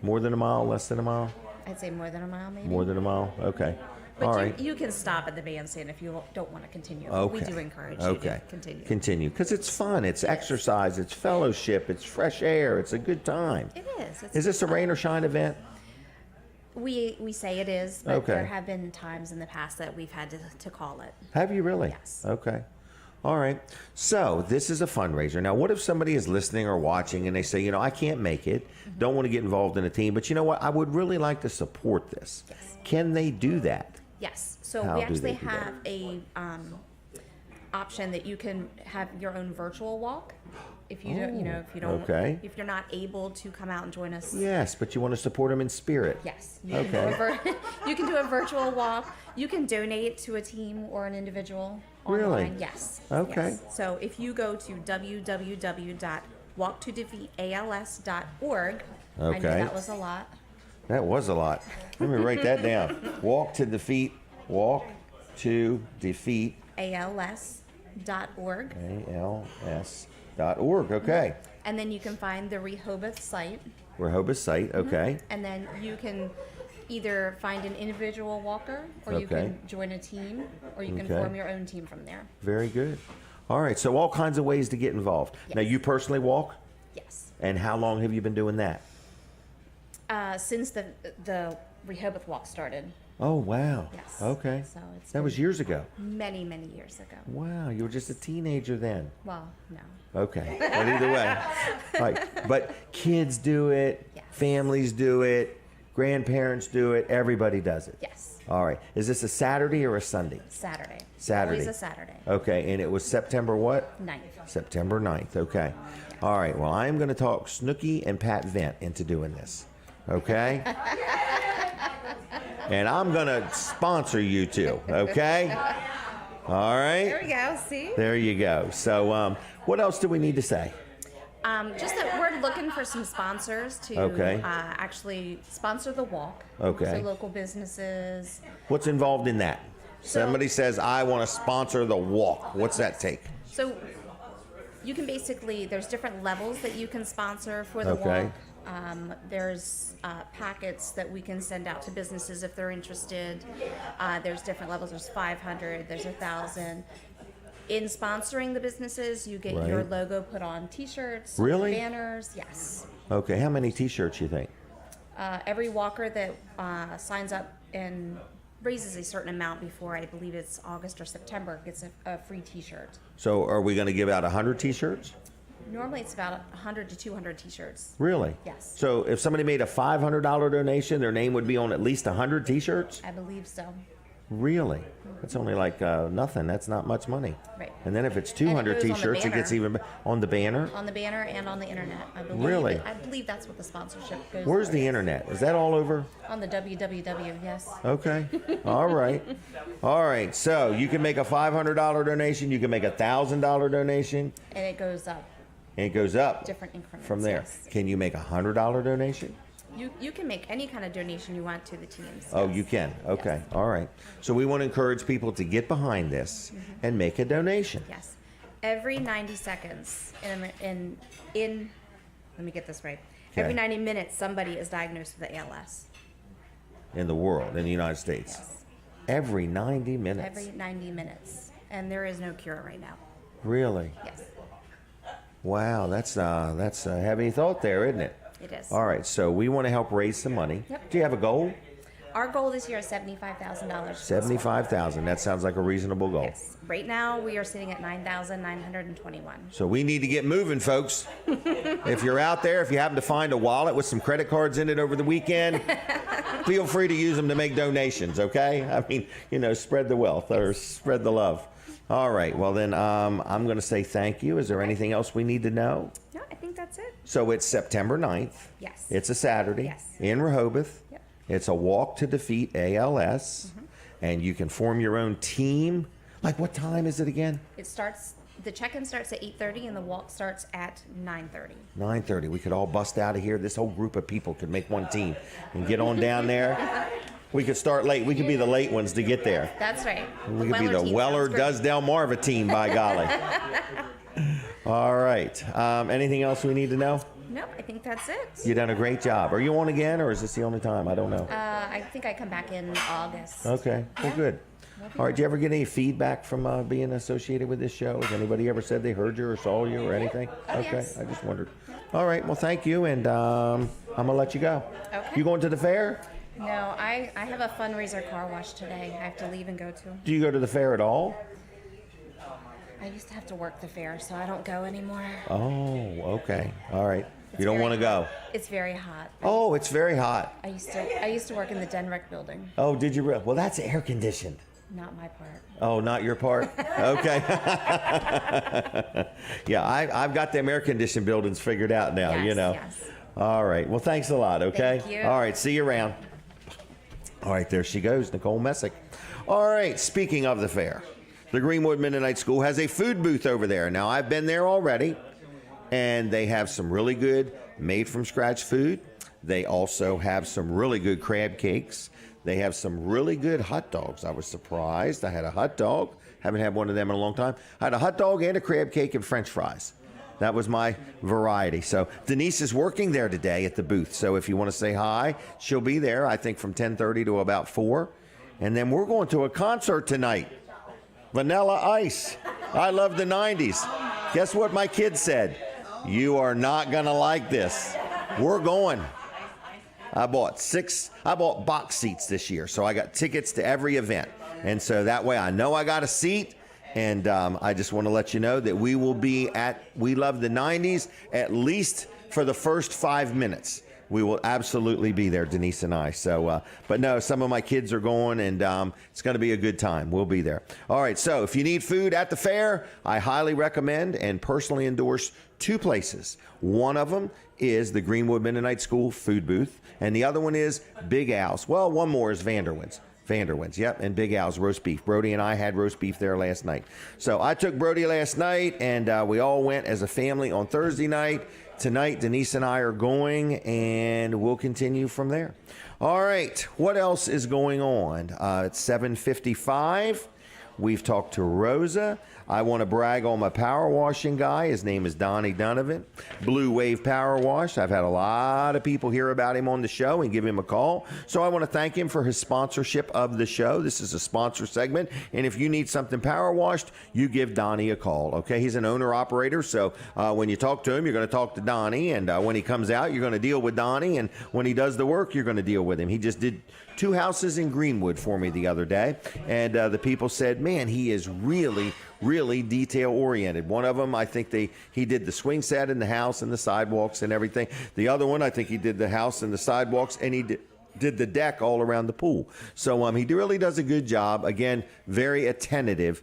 More than a mile, less than a mile? I'd say more than a mile, maybe. More than a mile? Okay. But All right. you can stop at the bandstand if you don't want to continue. Okay. We do encourage you Okay. to continue. Continue. Because it's fun. It's exercise. It's fellowship. It's fresh air. It's a good time. It is. It's Is this a fun. rain or shine event? We say it is, but Okay. there have been times in the past that we've had to call it. Have you really? Yes. Okay. All right. So this is a fundraiser. Now, what if somebody is listening or watching and they say, I can't make it, don't want to get involved in a team, but you know what? I would really like to support this. Yes. Can they do that? Yes. So How we do they actually do that? have a option that you can have your own virtual walk. If you don't, okay. if you're not able to come out and join us. Yes, but you want to support them in spirit. Yes. You Okay. Can do you can do a virtual walk. You can donate to a team or an individual Really? online. Yes. Okay. Yes. So if you go to www.walktodefeatals.org, I know Okay. that was a lot. That was a lot. Let me write that down. Walk to defeat. ALS.org. ALS.org. Okay. And then you can find the Rehoboth site. Rehoboth site. Okay. And then you can either find an individual walker, or you Okay. can join a team, or you can Okay. form your own team from there. Very good. All right, so all kinds of ways to get involved. Now, Yes. you personally walk, Yes. and how long have you been doing that? Since the Rehoboth walk started. Oh, wow. Yes. Okay. So it's That was been years ago. many, many years ago. Wow, you were just a teenager then. Well, no. Okay, but either way. Right. But kids do it, Yes. families do it, grandparents do it, everybody does it. Yes. All right. Is this a Saturday or a Sunday? Saturday. Saturday. Always a Saturday. Okay, and it was September what? 9th. September 9th. Okay. All right. Well, I am going to talk Snookie and Pat Vent into doing this. Okay? And I'm going to sponsor you two. Okay? All right? There we go. See? There you go. So, what else do we need to say? Just that we're looking for some sponsors to Okay. actually sponsor the walk. Okay. So local businesses. What's involved in that? So- Somebody says, I want to sponsor the walk. What's that take? So you can basically, there's different levels that you can sponsor for the Okay. walk. There's packets that we can send out to businesses if they're interested. There's different levels. There's 500, there's 1,000. In sponsoring the businesses, you get your Right. logo put on T-shirts, Really? banners. Yes. Okay, how many T-shirts you think? Every walker that signs up and raises a certain amount before, I believe it's August or September, gets a free T-shirt. So, are we going to give out 100 T-shirts? Normally, it's about 100 to 200 T-shirts. Really? Yes. So, if somebody made a $500 donation, their name would be on at least 100 T-shirts? I believe so. Really? That's only like nothing. That's not much money. Right. And then if it's 200 goes on the T-shirts, it gets banner. even on the banner. On the banner and on the internet, I believe. Really? I believe that's what the sponsorship goes. Where's for. the internet? Is that all over? On the www. Yes. Okay. All right. All right. So you can make a $500 donation. You can make a $1,000 donation. And it goes up And it goes up different increments. from there. Yes. Can you make a $100 donation? You can make any kind of donation you want to the teams. Oh, yes. you can. Okay. Yes. All right. So we want to encourage people to get behind this and make a donation. Yes. Every 90 seconds in let me get this right. Okay. Every 90 minutes, somebody is diagnosed with the ALS. In the world, in the United States. Yes. Every 90 minutes. Every 90 minutes, and there is no cure right now. Really? Yes, Wow. That's a heavy thought there, isn't it? it is. All right. So we want to help raise some money. Yep. Do you have a goal? Our goal this year is $75,000. 75,000. That sounds like a reasonable goal. Yes. Right now, we are sitting at 9,921. So we need to get moving, folks. If you're out there, if you happen to find a wallet with some credit cards in it over the weekend, feel free to use them to make donations, okay? I mean, spread the wealth or spread the love. All right. Well, then I'm going to say thank you. Is there anything else we need to know? No, I think that's it. So it's September 9th. Yes. It's a Saturday Yes. in Rehoboth. Yep. It's a walk to defeat ALS. And you can form your own team. Like, what time is it again? The check-in starts at 8:30 and the walk starts at 9:30. 9:30. We could all bust out of here. This whole group of people could make one team and get on down there. We could start late. We could be the late ones to get there. That's right. We could be the team Weller sounds great. Does Delmarva team, by golly. All right. Anything else we need to know? No, I think that's it. You done a great job. Are you on again, or is this the only time? I don't know. I think I come back in August. Okay. Well, good. All right. Do you ever get any feedback from being associated with this show? Has anybody ever said they heard you or saw you or anything? Oh, Okay. yes. I just wondered. All right. Well, thank you, and I'm gonna let you go. Okay. You going to the fair? No, I have a fundraiser car wash today. I have to leave and go to. Do you go to the fair at all? I used to have to work the fair, so I don't go anymore. Oh, okay. All right. It's You don't very want to go. hot. It's very hot. Oh, it's very hot. I used to work in the Denrec building. Oh, did you? Well, that's air conditioned. Not my part. Oh, not your part? Okay. Yeah, I've got them air conditioned buildings figured out now, Yes, yes. All right. Well, thanks a lot, okay? Thank you. All right, see you around. All right, there she goes, Nicole Messeck. All right, speaking of the fair, the Greenwood Mennonite School has a food booth over there. Now, I've been there already, and they have some really good made-from-scratch food. They also have some really good crab cakes. They have some really good hot dogs. I was surprised. I had a hot dog. Haven't had one of them in a long time. I had a hot dog and a crab cake and French fries. that was my variety. So Denise is working there today at the booth. So if you want to say hi, she'll be there, I think, from 10:30 to about 4. And then we're going to a concert tonight. Vanilla Ice. I love the 90s. Guess what my kids said? You are not going to like this. We're going. I bought box seats this year, so I got tickets to every event. And so that way I know I got a seat. And I just want to let you know that we will be at We Love the 90s at least for the first 5 minutes. We will absolutely be there, Denise and I. So, but no, some of my kids are going, and it's going to be a good time. We'll be there. All right, so if you need food at the fair, I highly recommend and personally endorse 2 places. One of them is the Greenwood Mennonite School food booth, and the other one is Big Al's. Well, one more is Vanderwin's, yep, and Big Al's roast beef. Brody and I had roast beef there last night. So I took Brody last night, and we all went as a family on Thursday night. Tonight, Denise and I are going, and we'll continue from there. All right, what else is going on? It's 7:55. We've talked to Rosa. I want to brag on my power washing guy. His name is Donnie Donovan. Blue Wave Power Wash. I've had a lot of people hear about him on the show and give him a call. So I want to thank him for his sponsorship of the show. This is a sponsor segment. And if you need something power washed, you give Donnie a call. Okay, he's an owner-operator. So when you talk to him, you're going to talk to Donnie. And when he comes out, you're going to deal with Donnie. And when he does the work, you're going to deal with him. He just did 2 houses in Greenwood for me the other day. And the people said, man, he is really detail oriented. One of them, I think he did the swing set in the house and the sidewalks and everything. The other one, I think he did the house and the sidewalks, and he did the deck all around the pool. So he really does a good job. Again, very attentive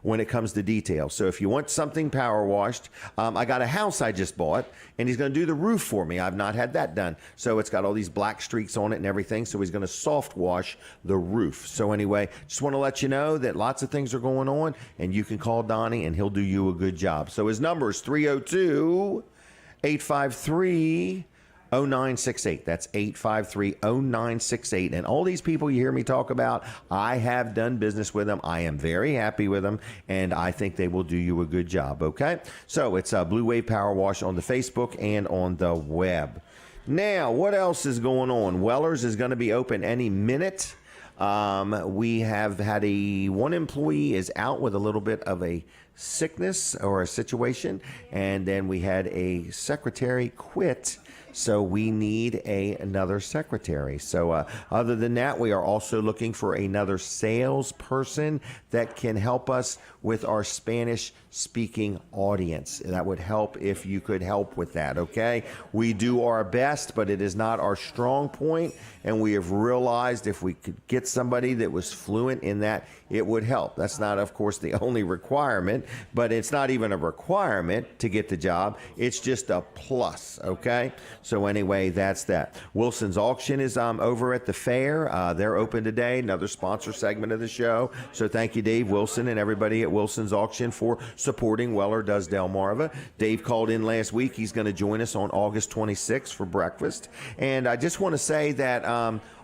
when it comes to detail. So if you want something power washed, I got a house I just bought, and he's going to do the roof for me. I've not had that done. So it's got all these black streaks on it and everything. So he's going to soft wash the roof. So anyway, just want to let you know that lots of things are going on, and you can call Donnie, and he'll do you a good job. So his number is 302-853 0968. That's 853-0968. And all these people you hear me talk about, I have done business with them. I am very happy with them, and I think they will do you a good job, okay? So it's Blue Wave Power Wash on the Facebook and on the web. Now, what else is going on? Weller's is going to be open any minute. We have had one employee is out with a little bit of a sickness or a situation, and then we had a secretary quit. So we need another secretary. So other than that, we are also looking for another salesperson that can help us with our Spanish-speaking audience. That would help if you could help with that, okay? We do our best, but it is not our strong point, and we have realized if we could get somebody that was fluent in that, it would help. That's not, of course, the only requirement, but it's not even a requirement to get the job. It's just a plus, okay? So anyway, that's that. Wilson's Auction is over at the fair. They're open today, another sponsor segment of the show. So thank you, Dave Wilson, and everybody at Wilson's Auction for supporting Weller Does Delmarva. Dave called in last week. He's going to join us on August 26th for breakfast. And I just want to say that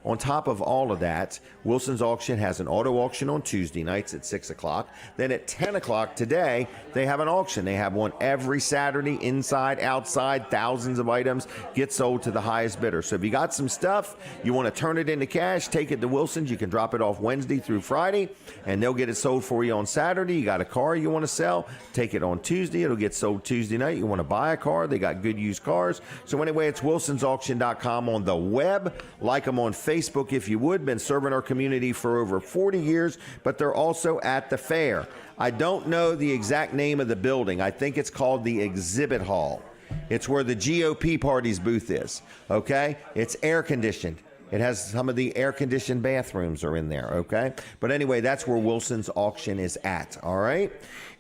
on top of all of that, Wilson's Auction has an auto auction on Tuesday nights at 6 o'clock. Then at 10 o'clock today, they have an auction. They have one every Saturday, inside, outside, thousands of items get sold to the highest bidder. So if you got some stuff, you want to turn it into cash, take it to Wilson's. You can drop it off Wednesday through Friday, and they'll get it sold for you on Saturday. You got a car you want to sell, take it on Tuesday. It'll get sold Tuesday night. You want to buy a car, they got good used cars. So anyway, it's wilsonsauction.com on the web. Like them on Facebook if you would. Been serving our community for over 40 years, but they're also at the fair. I don't know the exact name of the building. I think it's called the Exhibit Hall. It's where the GOP party's booth is, okay? It's air conditioned. It has some of the air-conditioned bathrooms are in there, okay? But anyway, that's where Wilson's Auction is at, all right?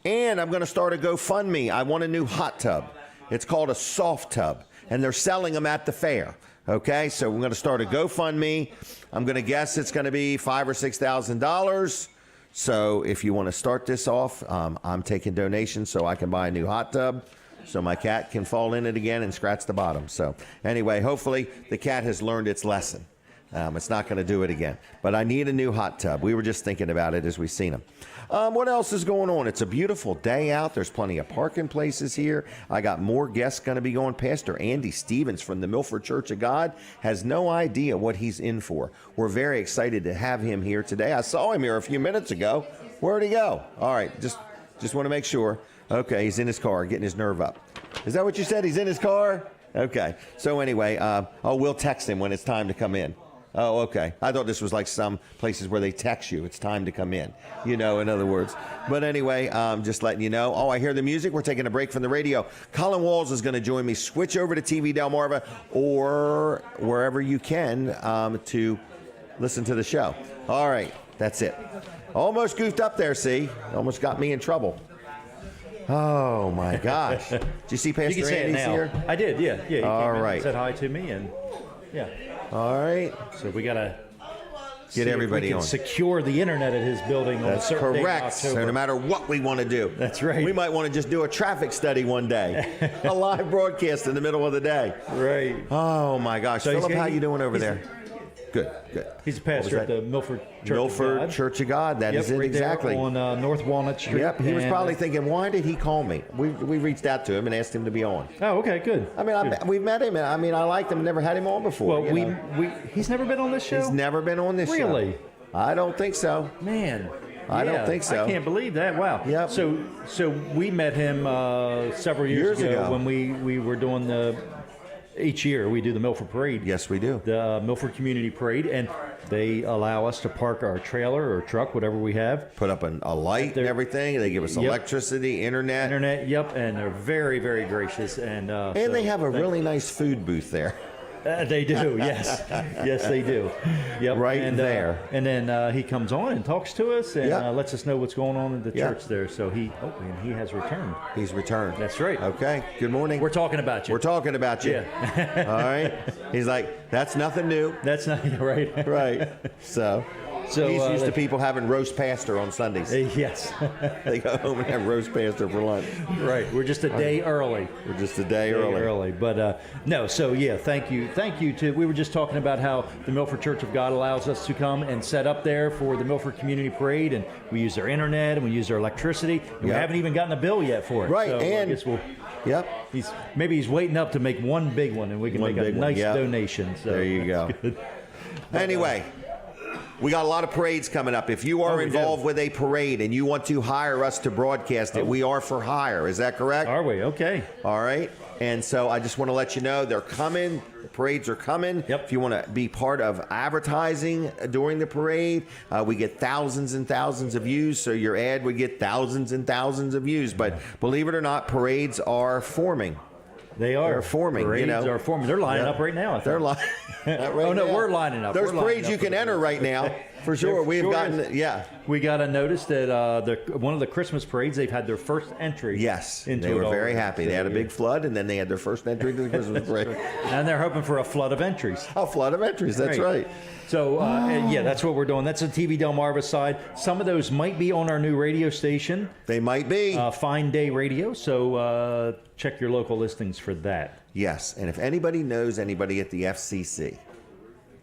And I'm going to start a GoFundMe. I want a new hot tub. It's called a soft tub, and they're selling them at the fair, okay? So we're going to start a GoFundMe. I'm going to guess it's going to be $5,000 or $6,000. So if you want to start this off, I'm taking donations so I can buy a new hot tub, so my cat can fall in it again and scratch the bottom. So anyway, hopefully the cat has learned its lesson. It's not going to do it again. But I need a new hot tub. We were just thinking about it as we seen them. What else is going on? It's a beautiful day out. There's plenty of parking places here. I got more guests going to be going. Pastor Andy Stevens from the Milford Church of God has no idea what he's in for. We're very excited to have him here today. I saw him here a few minutes ago. Where'd he go? All right, just want to make sure. Okay, he's in his car getting his nerve up. Is that what you said? He's in his car? Okay. So anyway, we'll text him when it's time to come in. Oh, okay. I thought this was like some places where they text you. It's time to come in, in other words. But anyway, just letting you know. Oh, I hear the music. We're taking a break from the radio. Colin Walls is going to join me. Switch over to TV Delmarva or wherever you can to listen to the show. All right. That's it. Almost goofed up there, see? Almost got me in trouble. Oh, my gosh. Did you see Pastor Andy's here? I did, yeah. He All came in right. and said hi to me, and yeah. All right. So we got to get everybody on. Secure the internet at his building. That's on a certain correct. Day in So October. no matter what we want to do. That's right. We might want to just do a traffic study one day. A live broadcast in the middle of the day. Right. Oh, my gosh. So Philip, how you doing over there? Good. He's a pastor at the Milford Church of God. That is it, right exactly. There on North Walnut Street. Yep. He was probably thinking, why did he call me? We reached out to him and asked him to be on. Oh, okay, good. I mean, we've met him. I mean, I liked him. Never had him on before. Well, he's never been on this show? He's never been on this show. Really? I don't think so. Man. I don't think so. I can't believe that. Wow. Yep. So we met him several years ago when we were doing each year we do the Milford Parade. Yes, we do. The Milford Community Parade, and they allow us to park our trailer or truck, whatever we have. Put up a light and everything. They give us electricity, internet. And they're very, very gracious. And they have a really nice food booth there. They do, yes. Yes, they do. Yep. Right there. And then he comes on and talks to us and lets us know what's going on in the Yep. church there. So he has returned. He's returned. That's right. Okay. Good morning. We're talking about you. We're talking about you. Yeah. All right. He's like, that's nothing new. That's not right. Right. So he's used to people having roast pastor on Sundays. Yes. They go home and have roast pastor for lunch. Right. We're just a day early. We're just a day early. But no, so yeah, thank you. Thank you to, we were just talking about how the Milford Church of God allows us to come and set up there for the Milford Community Parade, and we use their internet and we use their electricity. And we haven't even gotten a bill yet for it. Right. So and I guess we'll, yep. Maybe he's waiting up to make one big one and we can make a nice donation. So there you go. Anyway. We got a lot of parades coming up. If you are involved with a parade and you want to hire us to broadcast it, we are for hire. Is that correct? Are we? Okay. All right. And so I just want to let you know they're coming. The parades are coming. Yep. If you want to be part of advertising during the parade, we get thousands and thousands of views. So your ad would get thousands and thousands of views. But believe it or not, parades are forming. They are. They're forming. Parades are forming. They're lining up right now. They're lining. We're lining up. There's We're parades lining you up can enter right now, for sure. We've gotten, We got a notice that one of the Christmas parades, they've had their first entry. Yes, into they were it very already. happy. They had a big flood, and then they had their first entry to the Christmas parade. And they're hoping for a flood of entries. A flood of entries, that's right. So, that's what we're doing. That's the TV Delmarva side. Some of those might be on our new radio station. They might be. Fine Day Radio, so check your local listings for that. Yes, and if anybody knows anybody at the FCC,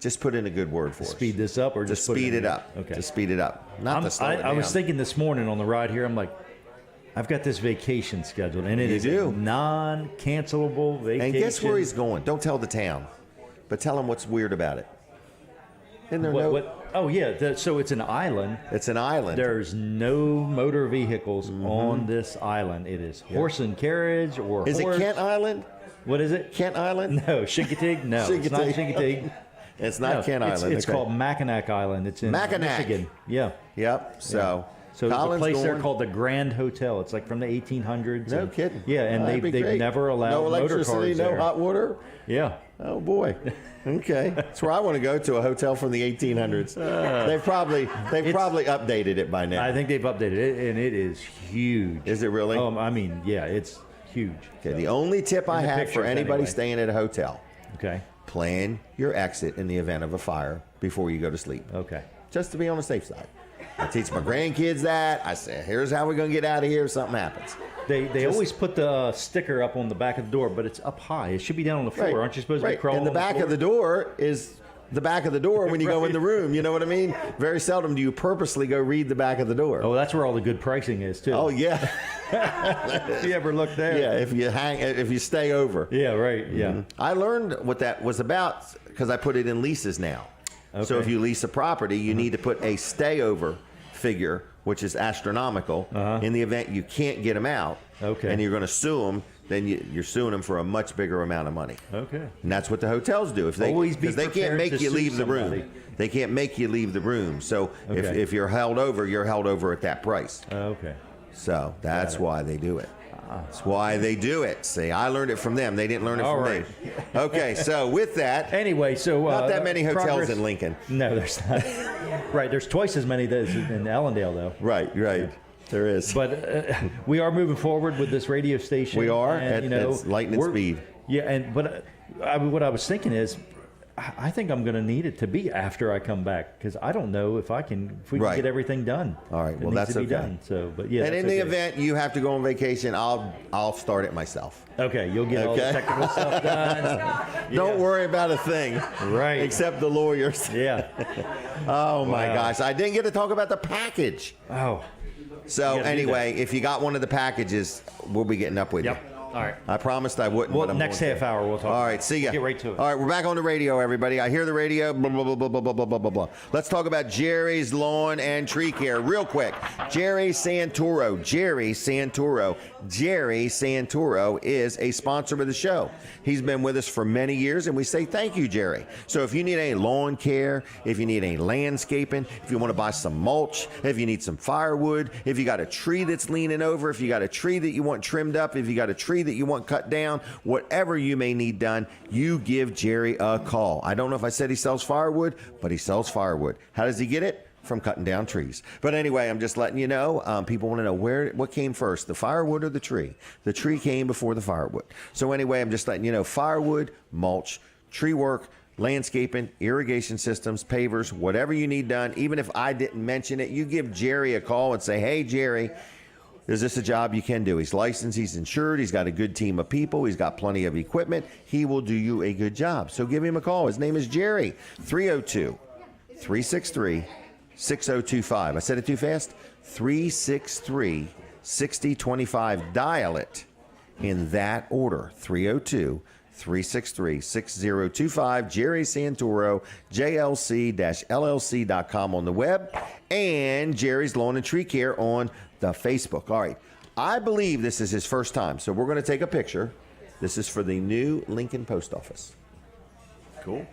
just put in a good word for us. Speed this up or just speed it up. Okay. Just speed it up. Not to slow it down. I was thinking this morning on the ride here, I'm like, I've got this vacation scheduled, and it is a non-cancelable vacation. And guess where he's going? Don't tell the town, but tell him what's weird about it. Isn't there Oh, yeah. So it's an island. It's an island. There's no motor vehicles on this island. It is horse and carriage or Is it Kent Island? What is it? Kent Island? No, Chincoteague? No, it's not Chincoteague. It's not Kent Island. It's called Mackinac Island. It's in Michigan. Yeah. Yep. So there's a place there called the Grand Hotel. It's like from the 1800s. No kidding. Yeah, and they've never allowed motor cars there. No hot water? Yeah. Oh, boy. Okay. That's where I want to go, to a hotel from the 1800s. They've probably updated it by now. I think they've updated it, and it is huge. Is it really? I mean, yeah, it's huge. Okay. The only tip I have for anybody staying at a hotel. Okay. Plan your exit in the event of a fire before you go to sleep. Okay. Just to be on the safe side. I teach my grandkids that. I say, here's how we're going to get out of here if something happens. They always put the sticker up on the back of the door, but it's up high. It should be down on the floor. Right. Aren't you supposed to be crawling and the on back the of the door is the back of the door when you go in the room. You know what I mean? Very seldom do you purposely go read the back of the door. Oh, that's where all the good pricing is too. Oh yeah. If you ever look there. Yeah, if you stay over. Yeah, right. Yeah. I learned what that was about because I put it in leases now. Okay. So if you lease a property, you need to put a stay over figure, which is astronomical, in the event you can't get them out. Okay. And you're going to sue them. Then you're suing them for a much bigger amount of money. Okay. And that's what the hotels do. If they Always be because they can't prepared make to you sue leave the somebody. room. They can't make you leave the room. So Okay. if you're held over, you're held over at that price. Okay. So that's why they do it. That's why they do it. See, I learned it from them. They didn't learn it All from right. me. Okay, so with that, Anyway, so not that many hotels progress- in Lincoln. No, there's not. Right, there's twice as many as in Allendale, though. Right. There is. But we are moving forward with this radio station. We are and, at lightning we're- speed. Yeah, but what I was thinking is, I think I'm going to need it to be after I come back because I don't know if we can Right. get everything done. All right, It well, needs that's to be okay. done. So, but yeah. And in that's the okay. event you have to go on vacation, I'll start it myself. Okay, you'll get all the Okay. technical stuff done. Don't worry about a thing. Right. Except the lawyers. Yeah. Oh my Wow. gosh, I didn't get to talk about the package. Oh. So You gotta do anyway, if you got one of the packages, we'll be getting up with Yep. you. All right. I promised I wouldn't. Well, but I'm next going half to. hour we'll talk. All right, see ya. Get right to it. All right, we're back on the radio, everybody. I hear the radio. Blah, blah, blah, blah, blah, blah, blah, blah, blah. Let's talk about Jerry's Lawn and Tree Care real quick. Jerry Santoro is a sponsor of the show. He's been with us for many years, and we say thank you, Jerry. So if you need any lawn care, if you need any landscaping, if you want to buy some mulch, if you need some firewood, if you got a tree that's leaning over, if you got a tree that you want trimmed up, if you got a tree that you want cut down, whatever you may need done, you give Jerry a call. I don't know if I said he sells firewood, but he sells firewood. How does he get it? From cutting down trees. But anyway, I'm just letting you know, people want to know what came first, the firewood or the tree? The tree came before the firewood. So anyway, I'm just letting you know, firewood, mulch, tree work, landscaping, irrigation systems, pavers, whatever you need done, even if I didn't mention it, you give Jerry a call and say, hey, Jerry, is this a job you can do? He's licensed, he's insured, he's got a good team of people, he's got plenty of equipment. He will do you a good job. So give him a call. His name is Jerry, 302-363-6025. I said it too fast? 363-6025. Dial it in that order, 302-363-6025. Jerry Santoro, JLC-LLC.com on the web, and Jerry's Lawn and Tree Care on the Facebook. All right. I believe this is his first time, so we're going to take a picture. This is for the new Lincoln Post Office. Cool.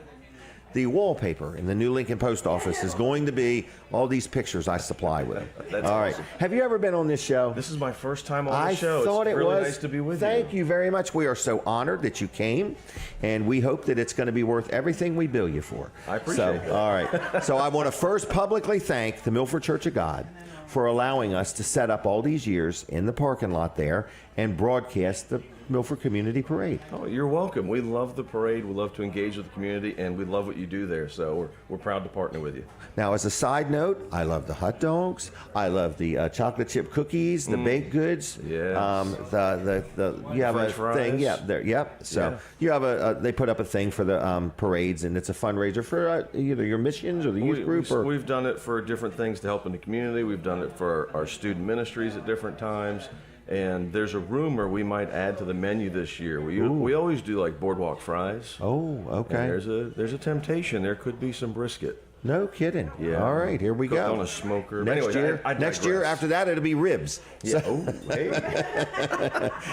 The wallpaper in the new Lincoln Post Office is going to be all these pictures I supply with. That's all right. awesome. Have you ever been on this show? This is my first time on the I show. thought It's it really was. nice to be with you. Thank you very much. We are so honored that you came, and we hope that it's going to be worth everything we bill you for. I appreciate that. All right. So I want to first publicly thank the Milford Church of God for allowing us to set up all these years in the parking lot there and broadcast the Milford Community Parade. Oh, you're welcome. We love the parade. We love to engage with the community, and we love what you do there. So we're proud to partner with you. Now, as a side note, I love the hot dogs. I love the chocolate chip cookies, the baked goods. Yes. You have French a fries. thing. Yeah, there. Yep. So Yeah. you have they put up a thing for the parades, and it's a fundraiser for either your missions or the youth group. Or We've done it for different things to help in the community. We've done it for our student ministries at different times. And there's a rumor we might add to the menu this year. We always do like boardwalk fries. Oh, okay. And there's a temptation. There could be some brisket. No kidding. Yeah. All right, here we Cooked go. on a smoker. But Next anyway, year, I next year digress. after that, it'll be ribs. Yeah. So, Hey,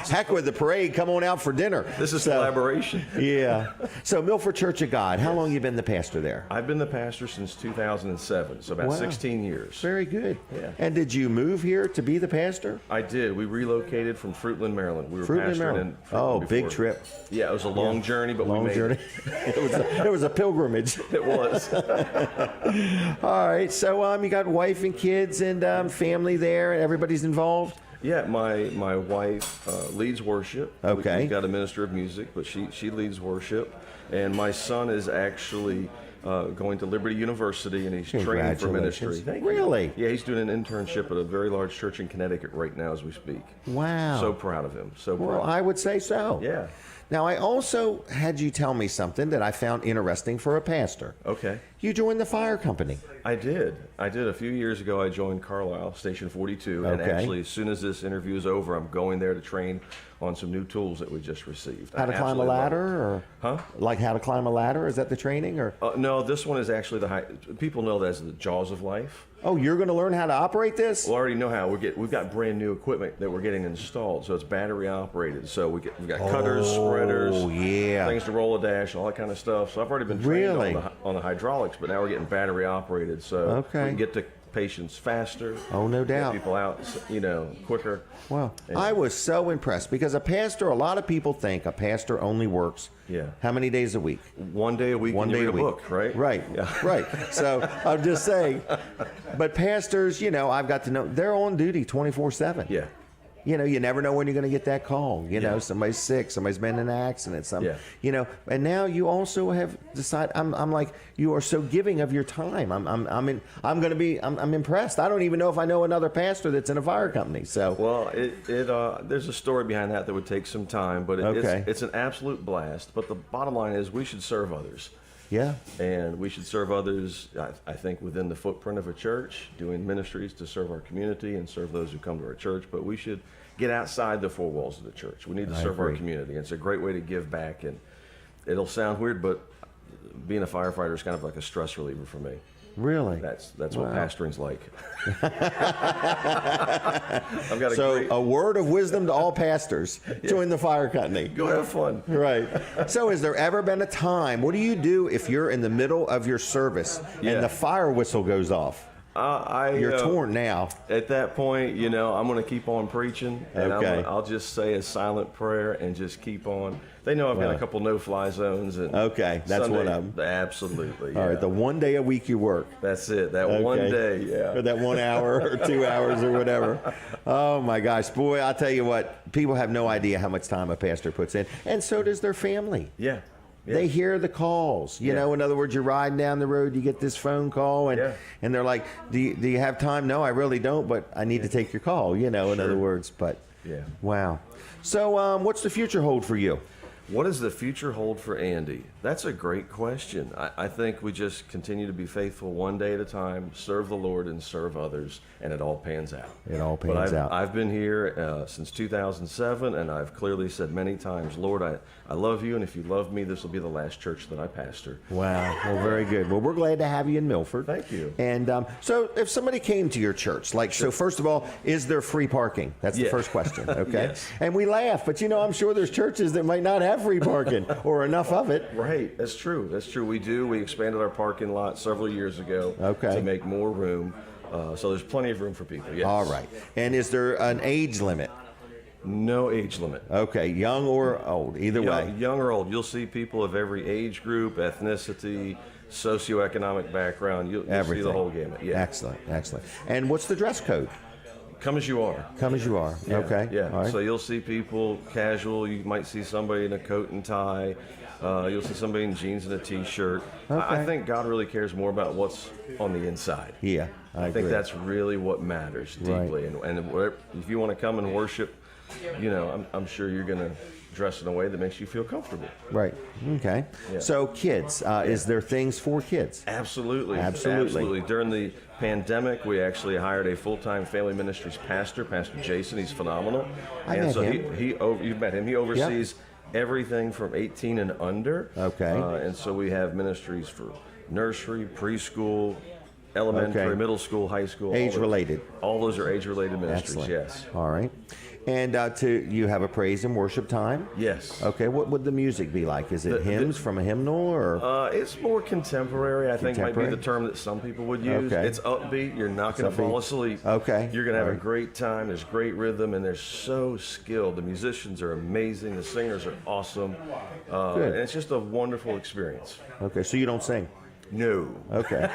heck with the parade. Come on out for dinner. this is So- collaboration. Yeah. So Milford Church of God. How long you been the pastor there? I've been the pastor since 2007, so about Wow. 16 years. Very good. Yeah. And did you move here to be the pastor? I did. We relocated from Fruitland, Maryland. We were Fruitland, pastoring Maryland. in Fruitland Oh, big before. trip. Yeah, it was a long journey, but we Long made journey. It was a pilgrimage. it. It was. All right. So you got wife and kids and family there, and everybody's involved. Yeah, my wife leads worship. Okay. We've got a minister of music, but she leads worship. And my son is actually going to Liberty University, and he's training for ministry. Congratulations. Thank you. Really? Yeah, he's doing an internship at a very large church in Connecticut right now as we speak. Wow. So proud of him. So proud. Well, I would say so. Yeah. Now, I also had you tell me something that I found interesting for a pastor. Okay. You joined the fire company. I did. A few years ago, I joined Carlisle, Station 42. And Okay. actually, as soon as this interview is over, I'm going there to train on some new tools that we just received. How to climb a absolutely love ladder, it. or Huh? like how to climb a ladder? Is that the training, or? No, this one is actually the high. People know that as the jaws of life. Oh, you're going to learn how to operate this? We already know how. We've got brand new equipment that we're getting installed, so it's battery operated. So we've got cutters, spreaders, yeah. things to roll a dash, all that kind of stuff. So I've already been trained Really? on the hydraulics, but now we're getting battery operated, so Okay. we can get to patients faster. Oh, no doubt. Get people out, quicker. Wow. And- I was so impressed because a lot of people think a pastor only works how many days a week? One day a week. One and you day read a week. book, right? Right. Yeah. Right. So I'm just saying, but pastors, I've got to know they're on duty 24/7. Yeah. You never know when you're going to get that call. Yeah. Somebody's sick, somebody's been in an accident, Yeah. And now you also have decided. I'm like, you are so giving of your time. I'm impressed. I don't even know if I know another pastor that's in a fire company. So Well, there's a story behind that would take some time, but it's an absolute blast. But the bottom line is we should serve others. yeah, And we should serve others, I think, within the footprint of a church, doing ministries to serve our community and serve those who come to our church. But we should get outside the four walls of the church. We need to serve our community. It's a great way to give back. And it'll sound weird, but being a firefighter is kind of like a stress reliever for me. really. That's what pastoring's like. I've got A word of wisdom to all pastors: join the fire company. Go have fun. Right. So, has there ever been a time? What do you do if you're in the middle of your service and the fire whistle goes off? You're torn now. At that point, I'm going to keep on preaching, and Okay. I'll just say a silent prayer and just keep on. They know I've got a couple no-fly zones. And Okay, that's Sunday, one of them. Absolutely. All right, the one day a week you work. That's it. That one day, yeah. Or that 1 hour or 2 hours or whatever. Oh my gosh, boy! I'll tell you what. People have no idea how much time a pastor puts in, and so does their family. Yeah. They hear the calls. In other words, you're riding down the road, you get this phone call, and they're like, do you have time? No, I really don't, but I need to take your call, in other words. But, wow. So what's the future hold for you? What does the future hold for Andy? That's a great question. I think we just continue to be faithful one day at a time, serve the Lord and serve others, and it all pans out. It all pans out. I've been here since 2007, and I've clearly said many times, Lord, I love you, and if you love me, this will be the last church that I pastor. Wow. Well, very good. Well, we're glad to have you in Milford. Thank you. And so if somebody came to your church, so first of all, is there free parking? That's the first question, okay? Yes. And we laugh, but I'm sure there's churches that might not have free parking or enough of it. Right, that's true. We do. We expanded our parking lot several years ago to make more room. So there's plenty of room for people, yes. All right. And is there an age limit? No age limit. Okay, young or old, either way. Young or old. You'll see people of every age group, ethnicity, socioeconomic background. You'll see the whole gamut. Yeah. Excellent, excellent. And what's the dress code? Come as you are. Come as you are. Yeah, Okay. Yeah. All right. So you'll see people casual. You might see somebody in a coat and tie. You'll see somebody in jeans and a t-shirt. Okay. I think God really cares more about what's on the inside. Yeah, I think agree. that's really what matters deeply. Right. And if you want to come and worship, I'm sure you're going to dress in a way that makes you feel comfortable. Right. Okay. Yeah. So kids, is there things for kids? Absolutely. Absolutely. During the pandemic, we actually hired a full-time family ministries pastor, Pastor Jason. He's phenomenal. I met him. You've met him. He oversees everything from 18 and under. Okay. And so we have ministries for nursery, preschool, elementary, middle school, high school. Age-related. All those are age-related ministries, Excellent. yes. All right. And you have a praise and worship time? Yes. Okay. What would the music be like? Is it hymns from a hymnal or? It's more contemporary, I think might be Contemporary? the term that some people would use. Okay. It's upbeat. You're not going to fall asleep. Okay. You're going to have All a right. great time. There's great rhythm, and they're so skilled. The musicians are amazing. The singers are awesome. And it's just a wonderful experience. Okay. So you don't sing? No. Okay.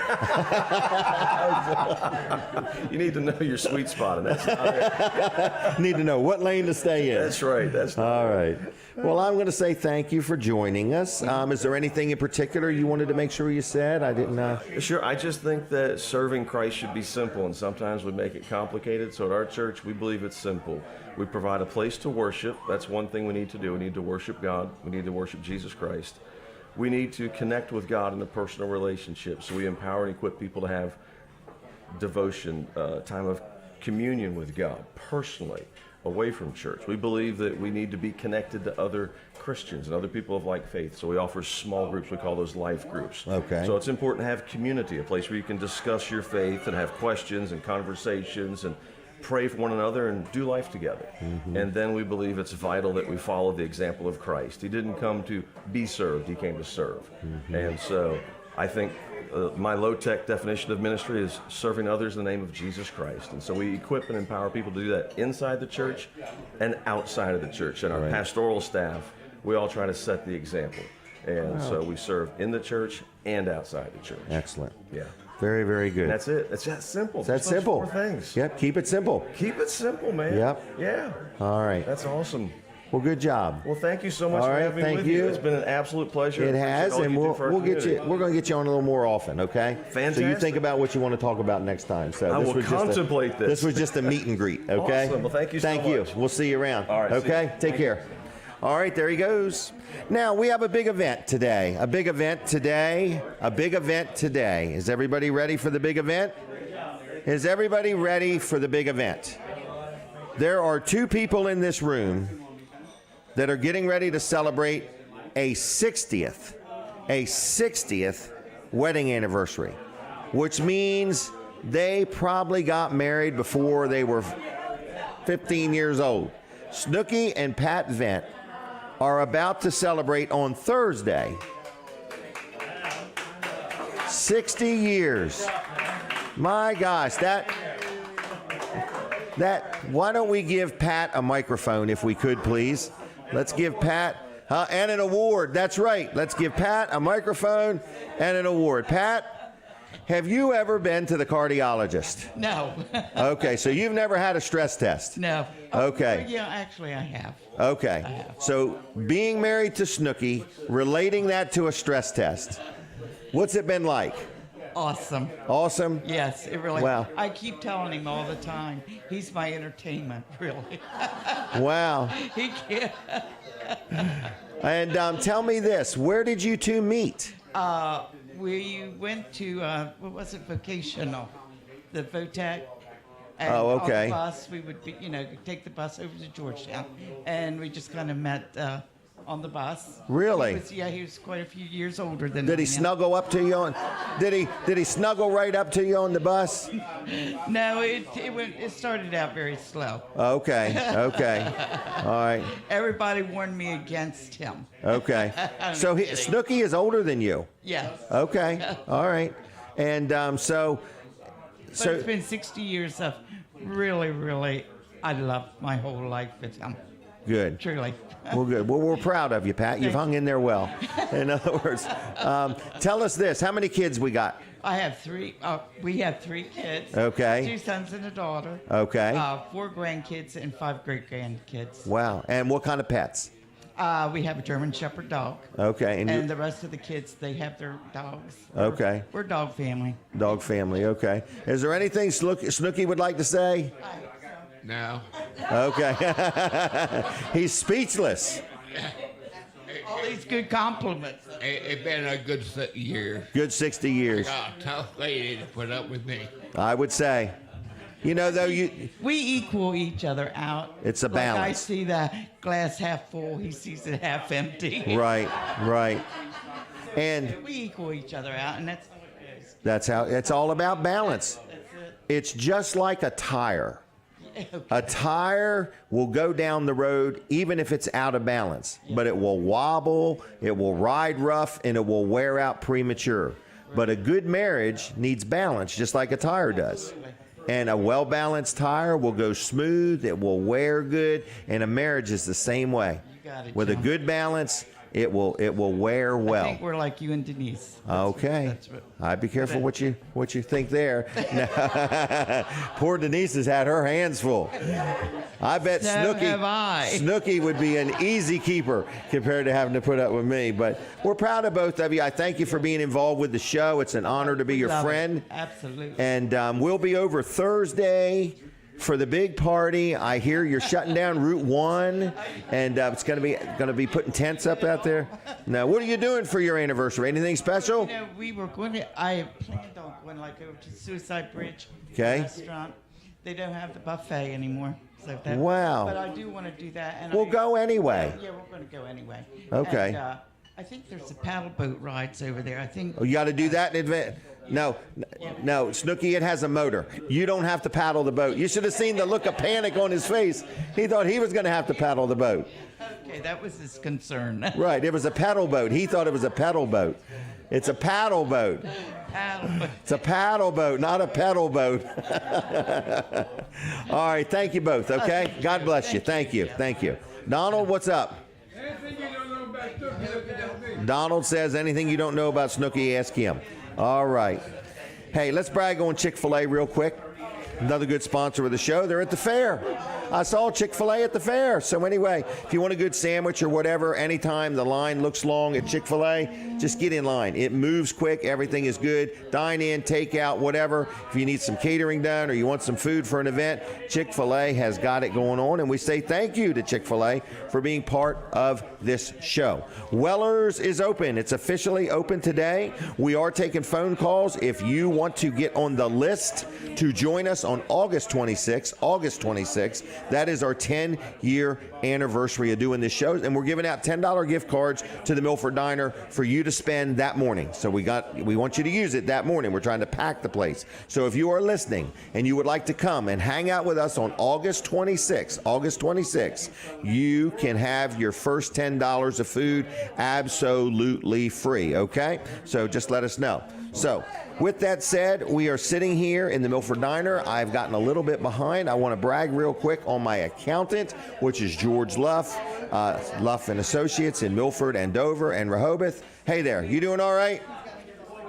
You need to know your sweet spot, and that's not it. Need to know what lane to stay in. That's right. That's not All it. right. Well, I'm going to say thank you for joining us. Is there anything in particular you wanted to make sure you said? I didn't. Sure. I just think that serving Christ should be simple, and sometimes we make it complicated. So at our church, we believe it's simple. We provide a place to worship. That's one thing we need to do. We need to worship God. We need to worship Jesus Christ. We need to connect with God in a personal relationship. So we empower and equip people to have devotion, time of communion with God personally, away from church. We believe that we need to be connected to other Christians and other people of like faith. So we offer small groups. We call those life groups. Okay. So it's important to have community, a place where you can discuss your faith and have questions and conversations and pray for one another and do life together. And then we believe it's vital that we follow the example of Christ. He didn't come to be served, he came to serve. And so I think my low-tech definition of ministry is serving others in the name of Jesus Christ. And so we equip and empower people to do that inside the church and outside of the church. And our pastoral staff, we all try to set the example. And so we serve in the church and outside the church. Excellent. Yeah. Very, very good. That's it. It's that simple. That's Just those simple. 4 things. Yep. Keep it simple. Keep it simple, man. Yep. Yeah. All right. That's awesome. Well, good job. Well, thank you so much All for right, having me thank with you. It's been an absolute pleasure. It Appreciate has, all and you do we'll for our we'll get community. you. We're going to get you on a little more often, okay? So you Fantastic. think about what you want to talk about next time. So I this will was contemplate this. This was just a meet and greet, okay? Awesome. Well, thank you so Thank you. much. We'll see you around. All right, see Okay. you. Take care. All right, there he goes. Now we have a big event today. A big event today. A big event today. Is everybody ready for the big event? Is everybody ready for the big event? There are 2 people in this room that are getting ready to celebrate a 60th wedding anniversary, which means they probably got married before they were 15 years old. Snookie and Pat Vent are about to celebrate on Thursday 60 years. My gosh, why don't we give Pat a microphone if we could, please? Let's give Pat, and an award. That's right. Let's give Pat a microphone and an award. Pat, have you ever been to the cardiologist? No. Okay, so you've never had a stress test? No. Okay. Yeah, actually, I have. Okay. So being married to Snookie, relating that to a stress test, what's it been like? Awesome. Awesome? Yes, it really. Wow. I keep telling him all the time, he's my entertainment, really. Wow. He can't. And tell me this, where did you 2 meet? We went to, what was it, vocational, the VOTAC. And Oh, okay. on the bus, we would be, take the bus over to Georgetown. And we just kind of met on the bus. Really? He was quite a few years older than Did he I am. snuggle up to you on? Did he snuggle right up to you on the bus? No, it started out very slow. Okay. All right. Everybody warned me against him. Okay. So Snookie is older than you. Yes. Okay. All right. And But it's been 60 years of really, I loved my whole life with him. Good. Truly. Well, good. Well, we're proud of you, Pat. You've hung in there well. In other words, tell us this: how many kids we got? I have 3. We have 3 kids. Okay. 2 sons and a daughter. Okay. 4 grandkids and 5 great grandkids. Wow. And what kind of pets? We have a German Shepherd dog. Okay. And the rest of the kids, they have their dogs. Okay. We're a dog family. Dog family. Okay. Is there anything Snookie would like to say? No. Okay. He's speechless. All these good compliments. It's been a good year. Good 60 years. I got a tough lady to put up with me. I would say. Though we equal each other out. It's a balance. Like I see the glass half full, he sees it half empty. Right. And we equal each other out, and that's how it is. that's how it's all about balance. That's it. It's just like a tire. Okay. A tire will go down the road even if it's out of balance, but it will wobble, it will ride rough, and it will wear out premature. But a good marriage needs balance, just like a tire does. And a well-balanced tire will go smooth, it will wear good, and a marriage is the same way. You got it, With a John. good balance, It will wear well. I think we're like you and Denise. Okay. I'd be careful what you think there. Poor Denise has had her hands full. I bet So have I. Snookie would be an easy keeper compared to having to put up with me. But we're proud of both of you. I thank you for being involved with the show. It's an honor to be your Love it. friend. Absolutely. And we'll be over Thursday for the big party. I hear you're shutting down Route 1, and it's going to be putting tents up out there. Now, what are you doing for your anniversary? Anything special? You know, we were going to. I planned on going like over to Suicide Bridge Okay. restaurant. They don't have the buffet anymore. So that, Wow. But I do want to do that. And We'll go anyway. Yeah, we're going to go anyway. Okay. And, I think there's a paddle boat rides over there. I think. Oh, you got to do that in advance. No, Snookie, it has a motor. You don't have to paddle the boat. You should have seen the look of panic on his face. He thought he was going to have to paddle the boat. Okay, that was his concern. Right, it was a pedal boat. He thought it was a pedal boat. It's a paddle boat. It's a paddle boat, not a pedal boat. All right, thank you both, okay? God bless you. Thank you. Thank you. Donald, what's up? Donald says anything you don't know about Snookie, ask him. All right. Hey, let's brag on Chick-fil-A real quick. Another good sponsor of the show. They're at the fair. I saw Chick-fil-A at the fair. So anyway, if you want a good sandwich or whatever, anytime the line looks long at Chick-fil-A, just get in line. It moves quick. Everything is good. Dine in, take out, whatever. If you need some catering done or you want some food for an event, Chick-fil-A has got it going on. And we say thank you to Chick-fil-A for being part of this show. Weller's is open. It's officially open today. We are taking phone calls. If you want to get on the list to join us on August 26th, that is our 10-year anniversary of doing this show, and we're giving out $10 gift cards to the Milford Diner for you to spend that morning. So we want you to use it that morning. We're trying to pack the place. So if you are listening and you would like to come and hang out with us on August 26th, you can have your first $10 of food absolutely free, okay? So just let us know. So with that said, we are sitting here in the Milford Diner. I've gotten a little bit behind. I want to brag real quick on my accountant, which is George Luff, Luff & Associates in Milford and Dover and Rehoboth. Hey there, you doing all right?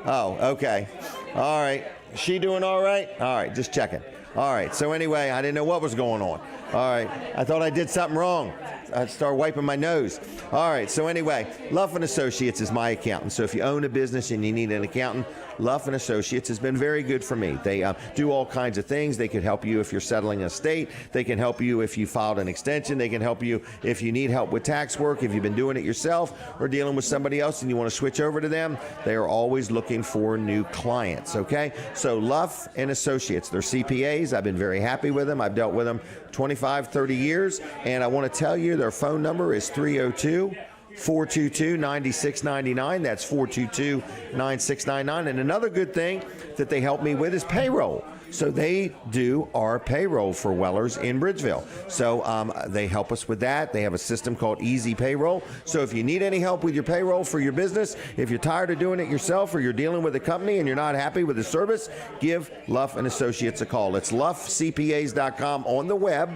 Oh, okay. All right. She doing all right? All right, just checking. All right, so anyway, I didn't know what was going on. All right, I thought I did something wrong. I'd start wiping my nose. All right, so anyway, Luff & Associates is my accountant. So if you own a business and you need an accountant, Luff & Associates has been very good for me. They do all kinds of things. They could help you if you're settling an estate. They can help you if you filed an extension. They can help you if you need help with tax work, if you've been doing it yourself or dealing with somebody else and you want to switch over to them. They are always looking for new clients, okay? So Luff & Associates, they're CPAs. I've been very happy with them. I've dealt with them 25, 30 years, and I want to tell you their phone number is 302-422-9699. That's 422-9699. And another good thing that they help me with is payroll. So they do our payroll for Weller's in Bridgeville. So they help us with that. They have a system called Easy Payroll. So if you need any help with your payroll for your business, if you're tired of doing it yourself or you're dealing with a company and you're not happy with the service, give Luff & Associates a call. It's luffcpas.com on the web,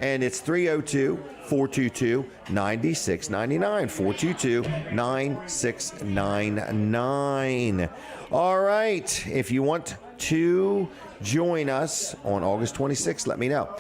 and it's 302-422-9699, 422-9699. All right, if you want to join us on August 26th, let me know.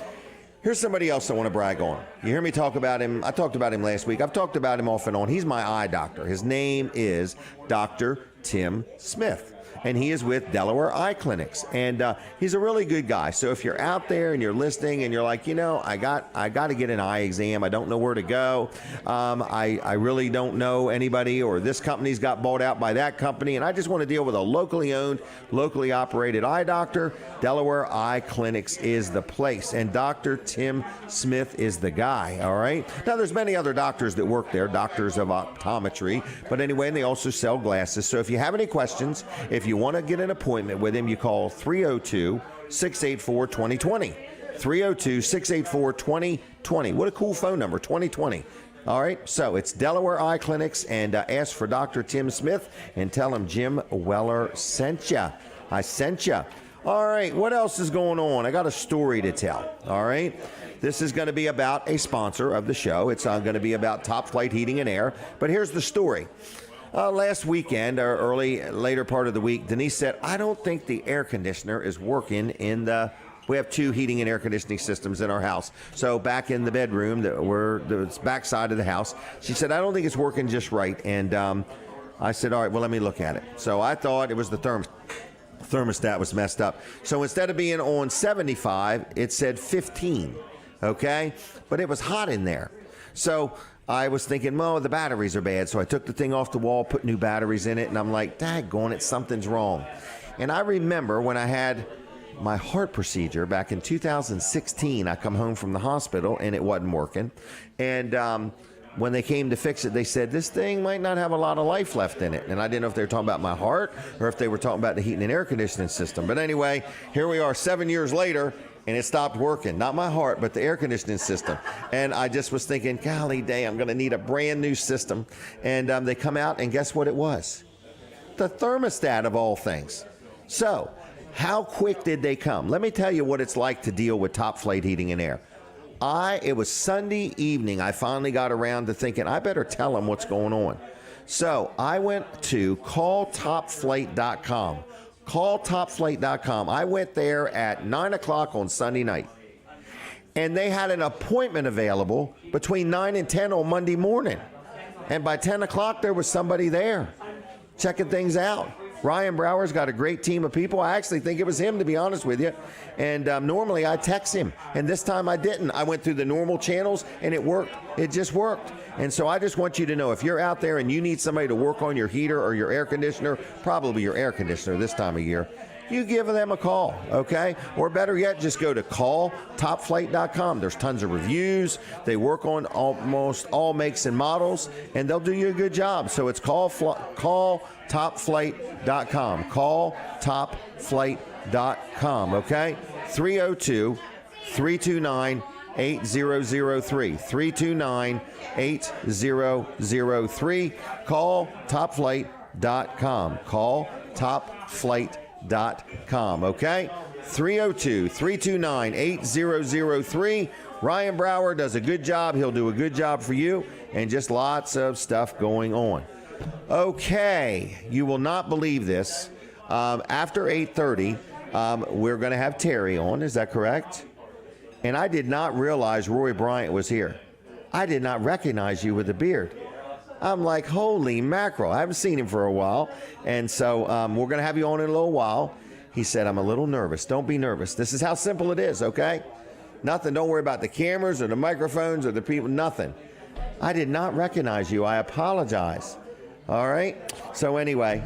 Here's somebody else I want to brag on. You hear me talk about him. I talked about him last week. I've talked about him off and on. He's my eye doctor. His name is Dr. Tim Smith, and he is with Delaware Eye Clinics, and he's a really good guy. So if you're out there and you're listening and you're like, you know, I got to get an eye exam. I don't know where to go. I really don't know anybody, or this company's got bought out by that company, and I just want to deal with a locally owned, locally operated eye doctor. Delaware Eye Clinics is the place, and Dr. Tim Smith is the guy, all right? Now, there's many other doctors that work there, doctors of optometry, but anyway, and they also sell glasses. So if you have any questions, if you want to get an appointment with him, you call 302-684-2020. 302-684-2020. What a cool phone number, 2020. All right, so it's Delaware Eye Clinics, and ask for Dr. Tim Smith and tell him Jim Weller sent you. I sent you. All right, what else is going on? I got a story to tell, all right? this is going to be about a sponsor of the show. It's going to be about Top Flight Heating and Air. But here's the story. Last weekend, or later part of the week, Denise said, I don't think the air conditioner is working in the... We have 2 heating and air conditioning systems in our house. So back in the bedroom, the back side of the house, she said, I don't think it's working just right. And I said, all right, well, let me look at it. So I thought it was the thermostat was messed up. So instead of being on 75, it said 15, okay? But it was hot in there. So I was thinking, well, the batteries are bad. So I took the thing off the wall, put new batteries in it, and I'm like, daggone it, something's wrong. And I remember when I had my heart procedure back in 2016, I come home from the hospital and it wasn't working. And when they came to fix it, they said, this thing might not have a lot of life left in it. And I didn't know if they were talking about my heart or if they were talking about the heating and air conditioning system. But anyway, here we are 7 years later, and it stopped working. Not my heart, but the air conditioning system. And I just was thinking, golly day, I'm going to need a brand new system. And they come out, and guess what it was? The thermostat of all things. So how quick did they come? Let me tell you what it's like to deal with Top Flight Heating and Air. It was Sunday evening, I finally got around to thinking, I better tell them what's going on. So I went to calltopflight.com. Calltopflight.com. I went there at 9 o'clock on Sunday night. And they had an appointment available between 9 and 10 on Monday morning. And by 10 o'clock, there was somebody there checking things out. Ryan Brower's got a great team of people. I actually think it was him, to be honest with you. And normally I text him, and this time I didn't. I went through the normal channels, and it worked. It just worked. And so I just want you to know, if you're out there and you need somebody to work on your heater or your air conditioner, probably your air conditioner this time of year, you give them a call, okay? Or better yet, just go to calltopflight.com. There's tons of reviews. They work on almost all makes and models, and they'll do you a good job. So it's calltopflight.com. Calltopflight.com, okay? 302-329-8003. 329-8003. Calltopflight.com. Calltopflight.com, okay? 302-329-8003. Ryan Brower does a good job. He'll do a good job for you, and just lots of stuff going on. Okay, you will not believe this. After 8:30, we're going to have Terri on. Is that correct? And I did not realize Roy Bryant was here. I did not recognize you with a beard. I'm like, holy mackerel. I haven't seen him for a while. And so we're going to have you on in a little while. He said, I'm a little nervous. Don't be nervous. This is how simple it is, okay? Nothing. Don't worry about the cameras or the microphones or the people. Nothing. I did not recognize you. I apologize. All right? So anyway,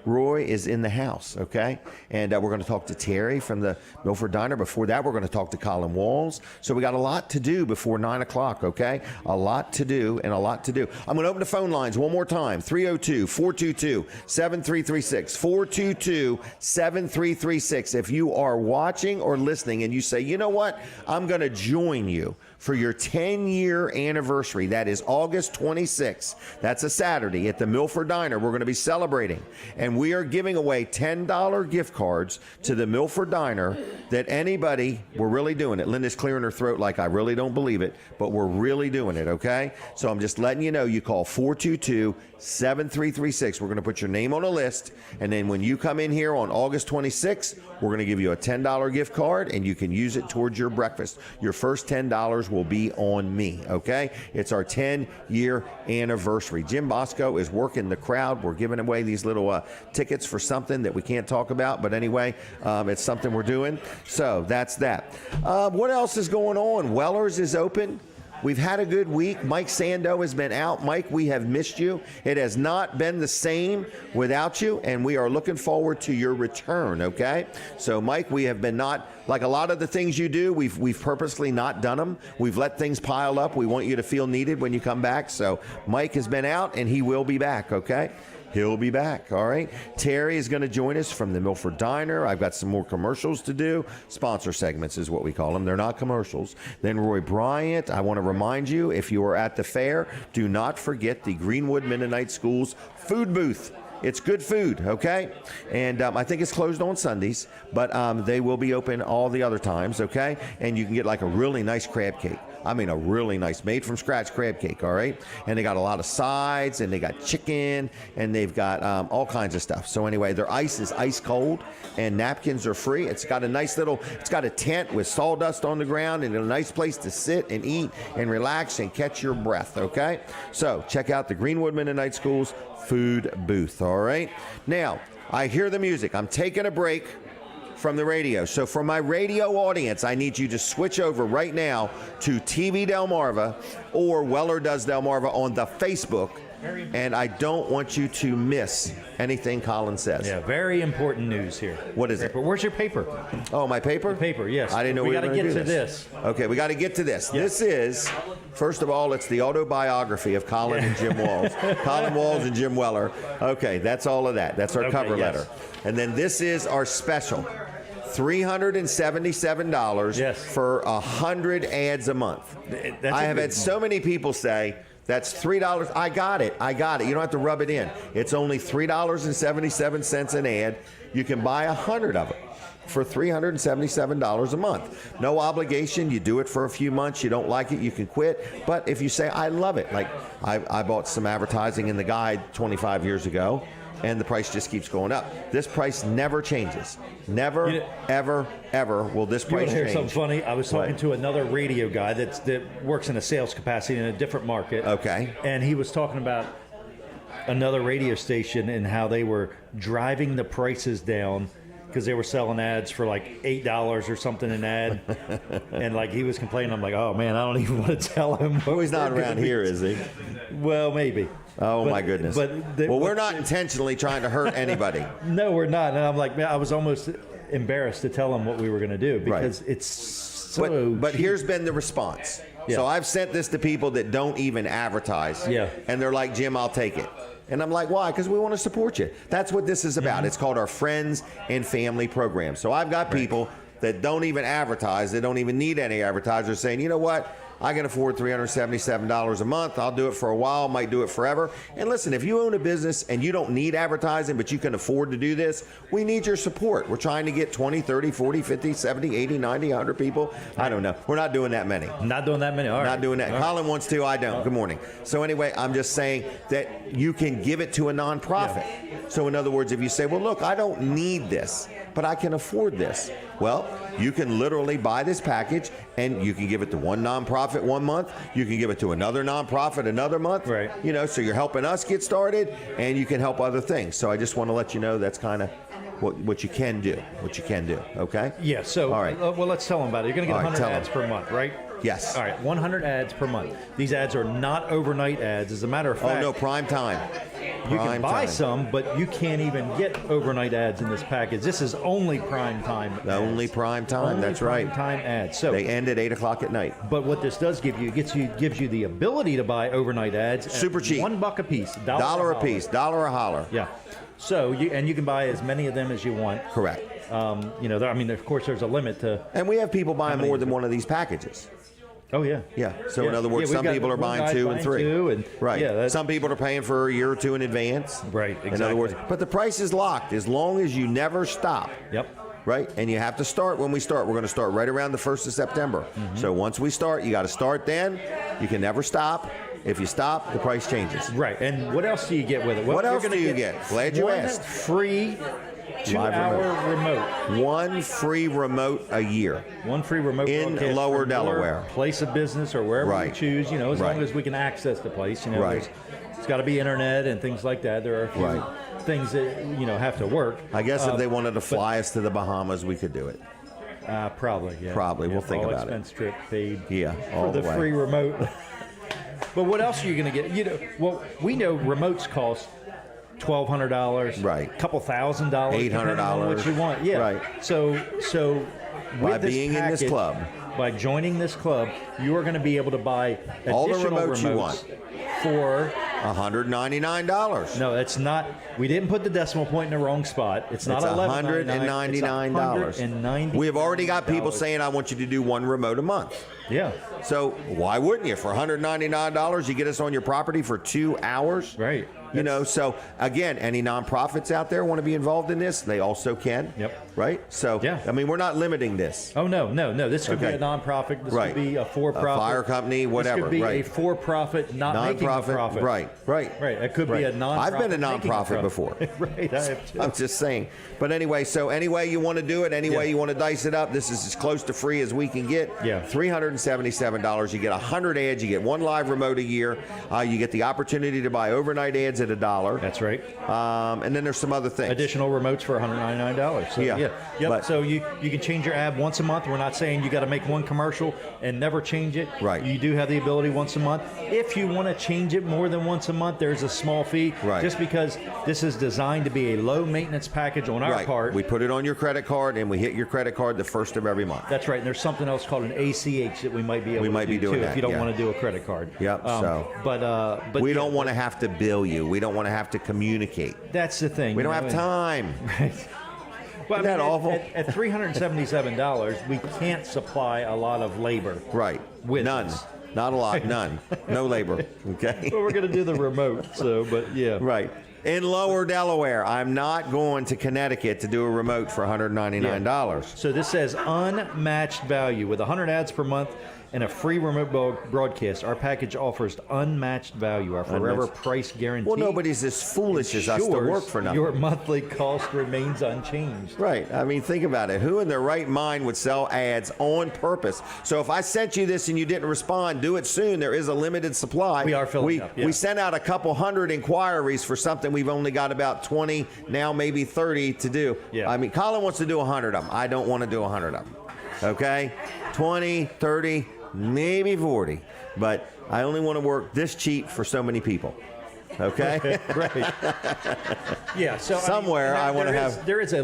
Roy is in the house, okay? And we're going to talk to Terri from the Milford Diner. Before that, we're going to talk to Colin Walls. So we got a lot to do before 9 o'clock, okay? A lot to do and a lot to do. I'm going to open the phone lines one more time. 302-422-7336. 422-7336. If you are watching or listening and you say, you know what? I'm going to join you for your 10-year anniversary. That is August 26th. That's a Saturday at the Milford Diner. We're going to be celebrating. And we are giving away $10 gift cards to the Milford Diner that anybody, we're really doing it. Linda's clearing her throat like I really don't believe it, but we're really doing it, okay? So I'm just letting you know, you call 422-7336. We're going to put your name on a list, and then when you come in here on August 26th, we're going to give you a $10 gift card, and you can use it towards your breakfast. Your first $10 will be on me, okay? It's our 10-year anniversary. Jim Bosco is working the crowd. We're giving away these little tickets for something that we can't talk about, but anyway, it's something we're doing. So that's that. What else is going on? Weller's is open. We've had a good week. Mike Sando has been out. Mike, we have missed you. It has not been the same without you, and we are looking forward to your return, okay? So, Mike, we have been not, like a lot of the things you do, we've purposely not done them. We've let things pile up. We want you to feel needed when you come back. So, Mike has been out, and he will be back, okay? He'll be back, all right? Terri is going to join us from the Milford Diner. I've got some more commercials to do. Sponsor segments is what we call them. They're not commercials. Then Roy Bryant. I want to remind you, if you are at the fair, do not forget the Greenwood Mennonite School's food booth. It's good food, okay? And I think it's closed on Sundays, but they will be open all the other times, okay? And you can get like a really nice crab cake. I mean, a really nice, made from scratch crab cake, all right? And they got a lot of sides, and they got chicken, and they've got all kinds of stuff. So anyway, their ice is ice cold, and napkins are free. It's got a nice little, it's got a tent with sawdust on the ground, and a nice place to sit and eat and relax and catch your breath, okay? So check out the Greenwood Mennonite School's food booth, all right? Now, I hear the music. I'm taking a break from the radio. So for my radio audience, I need you to switch over right now to TV Delmarva or Weller Does Delmarva on the Facebook. And I don't want you to miss anything Colin says. Yeah, very important news here. What is it? Where's your paper? Oh, my paper? The paper, yes. I didn't know we were going to do this. Okay, we got to get to this. Yes. This is, first of all, it's the autobiography of Colin and Jim Walls. Colin Walls and Jim Weller. Okay, that's all of that. That's our cover letter. And then this is our special. $377 for 100 ads a month. I have had so many people say, that's $3. I got it. You don't have to rub it in. It's only $3.77 an ad. You can buy 100 of them for $377 a month. No obligation. You do it for a few months. You don't like it, you can quit. But if you say, I love it, like I bought some advertising in the Guide 25 years ago, and the price just keeps going up. This price never changes. Never, ever, ever will this price change. You want to hear something funny? I was talking to another radio guy that works in a sales capacity in a different market. Okay. And he was talking about another radio station and how they were driving the prices down because they were selling ads for like $8 or something an ad. And like he was complaining. I'm like, oh man, I don't even want to tell him. Well, he's not around here, is he? Well, maybe. Oh, my goodness. We're not intentionally trying to hurt anybody. No, we're not. And I'm like, man, I was almost embarrassed to tell them what we were going to do because it's so But cheap. here's been the response. Yeah. So I've sent this to people that don't even advertise. Yeah. And they're like, Jim, I'll take it. And I'm like, why? Because we want to support you. That's what this is about. Mm-hmm. It's called our Friends and Family Program. So I've got people that don't even advertise. They don't even need any advertisers saying, you know what? I can afford $377 a month. I'll do it for a while, might do it forever. And listen, if you own a business and you don't need advertising, but you can afford to do this, we need your support. We're trying to get 20, 30, 40, 50, 70, 80, 90, 100 people. I don't know. We're not doing that many. Not doing that many. All right. Not doing that. All Colin wants to. I don't. Good morning. So anyway, I'm just saying that you can give it to a nonprofit. Yeah. So in other words, if you say, well, look, I don't need this, but I can afford this. Well, you can literally buy this package and you can give it to one nonprofit 1 month. You can give it to another nonprofit another month. Right. You know, so you're helping us get started and you can help other things. So I just want to let you know that's kind of what you can do. What you can do. Okay? Yeah. So, all right. Well, let's tell them about it. You're going to get 100 ads per month, right? Yes. All right. 100 ads per month. These ads are not overnight ads. As a matter of fact. Oh, no, prime time. You can buy some, but you can't even get overnight ads in this package. This is only prime time ads. Only prime time, only that's prime right. Time ads. So they end at 8 o'clock at night. But what this does give you, it gives you the ability to buy overnight ads. Super cheap. $1 a piece. Dollar a piece. $1 a holler. Yeah. So you can buy as many of them as you want. Correct. You know, I mean, of course, there's a limit to. And we have people buying more than one of these packages. Oh yeah. Yeah. So in other words, some people are buying 2 and 3. Right. Yeah, some people are paying for a year or two in advance. Right. Exactly. In other words, but the price is locked as long as you never stop. Yep. Right. And you have to start when we start. We're going to start right around the 1st of September. Mm-hmm. So once we start, you got to start then. You can never stop. If you stop, the price changes. Right. And what else do you get with it? What else do you get? Glad you asked. Free 2-hour remote. One free remote a year. One free remote in Lower Delaware. Place of business or wherever you choose, you know, as long as we can access the place, you know. It's got to be internet and things like that. There are a few things that, you know, have to work. I guess if they wanted to fly us to the Bahamas, we could do it. Probably, yeah. Probably. We'll think about it. All expense trip paid. Yeah, all for the free remote. But what else are you going to get? You know, well, we know remotes cost $1,200, right? A couple $1,000, $800, what you want, yeah. Right. So by being in this club, by joining this club, you are going to be able to buy all the remotes you want for $199. No, it's not. We didn't put the decimal point in the wrong spot. It's not $199. $199. We have already got people saying, "I want you to do one remote a month." Yeah. So why wouldn't you? For $199, you get us on your property for 2 hours. Right. You know, so again, any nonprofits out there want to be involved in this, they also can. Yep. Right? So, Yeah. I mean, we're not limiting this. Oh, no. This could Okay. be a nonprofit. This Right. could be a for-profit. A fire company, whatever. This could be right. a for-profit, not making a profit. Right. It could be a nonprofit. I've been a making nonprofit profit. before. Right. I have too. I'm just saying. But anyway, so any way you want to do it, any way you want to dice it up, this is as close to free as we can get. Yeah. $377. You get 100 ads. You get 1 live remote a year. You get the opportunity to buy overnight ads at $1. That's right. And then there's some other things. Additional remotes for $199. So, Yeah. Yep. But- So you can change your ad once a month. We're not saying you got to make one commercial and never change it. Right. You do have the ability once a month. If you want to change it more than once a month, there's a small fee. Right. Just because this is designed to be a low maintenance package on our Right. part. We put it on your credit card, and we hit your credit card the first of every month. That's right. And there's something else called an ACH that we might be able to do doing too that, if you don't yeah. want to do a credit card. Yep. But we yeah, don't want to have to bill you. We don't want to have to communicate. That's the thing. We you don't know, have time. Right. Well, Isn't that awful? At $377, we can't supply a lot of labor. Right. With None. us. Not a lot. None. No labor. Okay. Well, we're going to do the remote, so, but yeah. Right. In Lower Delaware, I'm not going to Connecticut to do a remote for $199. So this says unmatched value with 100 ads per month and a free remote broadcast. Our package offers unmatched value, our forever Unmatched. price guarantee. Well, nobody's as foolish as us to ensures work for nothing. Your monthly cost remains unchanged. Right. I mean, think about it. Who in their right mind would sell ads on purpose? So if I sent you this and you didn't respond, do it soon. There is a limited supply. We are filling up, yeah. We sent out a couple hundred inquiries for something we've only got about 20, now maybe 30 to do. Yeah. I mean, Colin wants to do 100 of them. I don't want to do 100 of them. Okay? 20, 30, maybe 40. But I only want to work this cheap for so many people. Okay? Right. Yeah. So Somewhere I want to have there is a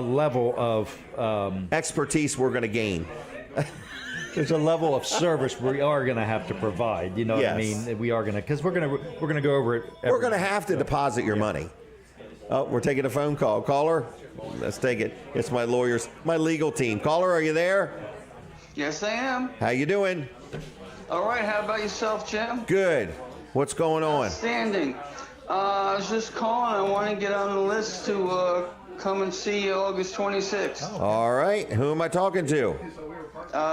level of expertise we're going to gain. there's a level of service we are going to have to provide. You know what I Yes. mean? We are going to because we're going to go over it. We're going to have to deposit your money. Oh, we're taking a phone call. Caller, let's take it. It's my lawyers, my legal team. Caller, are you there? Yes, I am. How you doing? All right. How about yourself, Jim? Good. What's going on? Outstanding. I was just calling. I want to get on the list to come and see you August 26th. All right. Who am I talking to?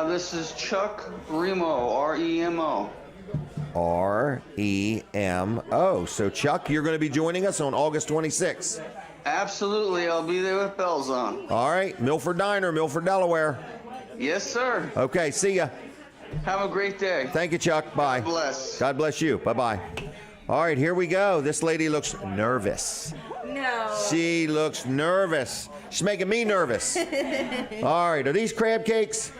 This is Chuck Remo, R-E-M-O. R-E-M-O. So, Chuck, you're going to be joining us on August 26th. Absolutely. I'll be there with bells on. All right. Milford Diner, Milford, Delaware. Yes, sir. Okay. See ya. Have a great day. Thank you, Chuck. Bye. God bless. God bless you. Bye-bye. All right, here we go. This lady looks nervous. No. She looks nervous. She's making me nervous. All right, are these crab cakes?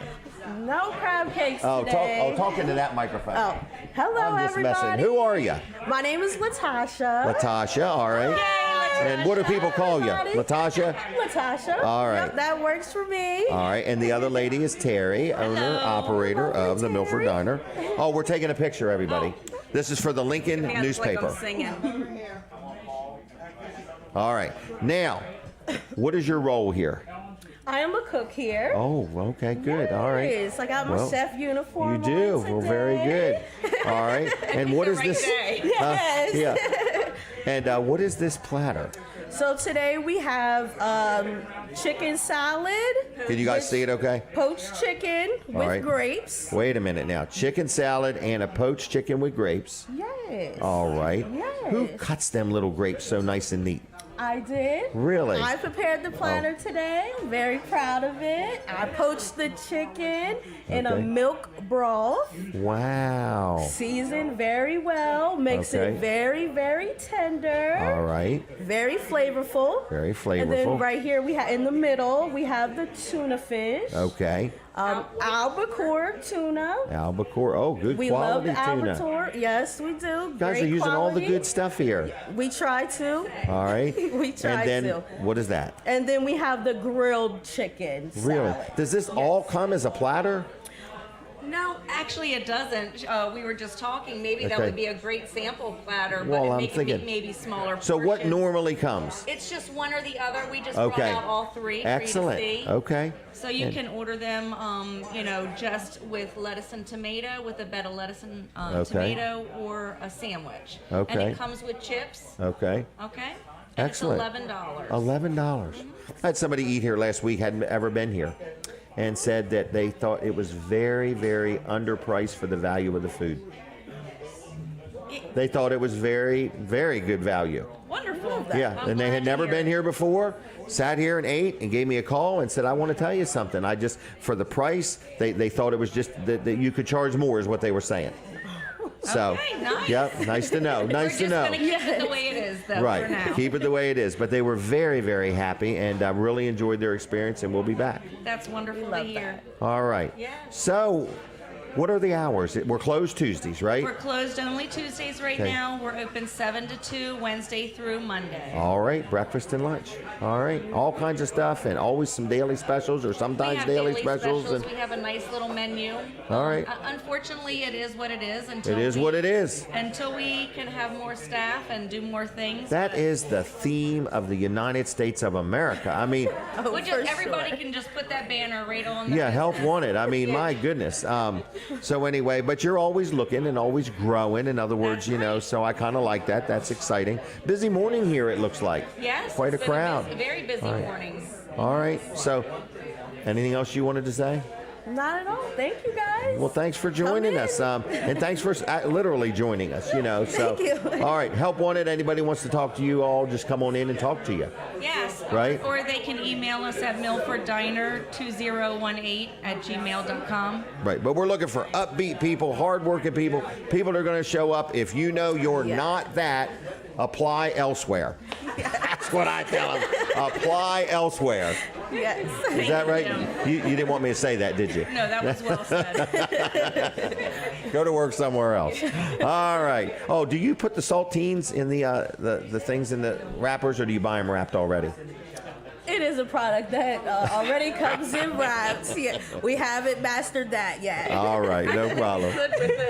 No crab cakes today. Talk into that microphone. Oh, hello, I'm just everybody. messing. Who are you? My name is Latasha. Latasha, all right. Yay, Latasha. And what do people call you? Everybody. Latasha? Latasha. All right. Yep, that works for me. All right, and the other lady is Terri, owner, operator of the Milford Diner. Oh, we're taking a picture, everybody. This is for the Lincoln newspaper. All right. Now, what is your role here? I am a cook here. Oh, okay, good. All right. Yes, I got my chef uniform. You do. on Well, very good. All right. And what is this? Yes. Yeah. And what is this platter? So today we have chicken salad. Can you guys see it okay? Poached chicken All with right. grapes. Wait a minute now. Chicken salad and a poached chicken with grapes. Yes. All right. Yes. Who cuts them little grapes so nice and neat? I did. Really? I prepared the platter today. I'm very proud of it. I poached the chicken in a Okay. milk broth. Wow. Seasoned very well. Makes Okay. it very, very tender. All right. Very flavorful. Very And then flavorful. right here, we have in the middle, we have the tuna fish. Okay. Albacore tuna. Albacore. Oh, good We love quality tuna. albacore. Yes, we do. Guys Great are using all the quality. good stuff here. We try to. All right. We try And then to. what is that? And then we have the grilled chicken Really? salad. Does this all come as a platter? No, actually it doesn't. We were just talking. Maybe that Okay. would be a great sample platter, Well, but I'm make thinking- it maybe smaller So what portions. normally comes? It's just one or the other. We just Okay. brought out all three Excellent. for you to see. Okay. So you And- can order them, just with lettuce and tomato, with a bed of lettuce and Okay. tomato, or a sandwich. Okay. And it comes with chips. Okay. Okay. And Excellent. It's $11. $11. I had somebody eat here last week, hadn't ever been here, and said that they thought it was very, very underpriced for the value of the food. They thought it was very, very good value. Wonderful. Yeah, I'm and they glad had to never hear been it. here before, sat here and ate and gave me a call and said, I want to tell you something. I just, for the price, they thought it was just that you could charge more is what they were saying. So, Okay, nice. yep, nice to know. Nice to know. We're just going to keep it the way it is, though, for Right, now. keep it the way it is. But they were very, very happy, and I really enjoyed their experience, and we'll be back. That's wonderful to hear. All right. Yeah. So, what are the hours? We're closed Tuesdays, right? We're closed only Tuesdays right Okay. now. We're open 7 to 2, Wednesday through Monday. All right, breakfast and lunch. All right, all kinds of stuff, and always some daily specials, or We sometimes have daily specials. And We have a nice little menu. All right. Unfortunately, it is what it is. It is what it is. Until we can have more staff and do more things. That is the theme of the United States of America. I mean, Everybody can just put that banner right on. yeah, help wanted. I mean, my goodness. So anyway, but you're always looking and always growing. In other words, so I kind of like that. That's exciting. Busy morning here, it looks like. Yes. Quite a it's been crowd. Very busy All right. mornings. All right. So, anything else you wanted to say? Not at all. Thank you, guys. Well, thanks for joining us, and thanks for literally joining us. So, Thank you. all right, help wanted. Anybody wants to talk to you all, just come on in and talk to you. Yes. Right. Or they can email us at milforddiner2018@gmail.com. Right, but we're looking for upbeat people, hardworking people, people that are going to show up. If you know you're not that, apply elsewhere. That's what I tell them. Apply elsewhere. Yes. Is that right? You didn't want me to say that, did you? No, that was well said. Go to work somewhere else. All right. Oh, do you put the saltines in the things in the wrappers, or do you buy them wrapped already? It is a product that already comes in wrapped. Yeah, we haven't mastered that yet. All right, no problem.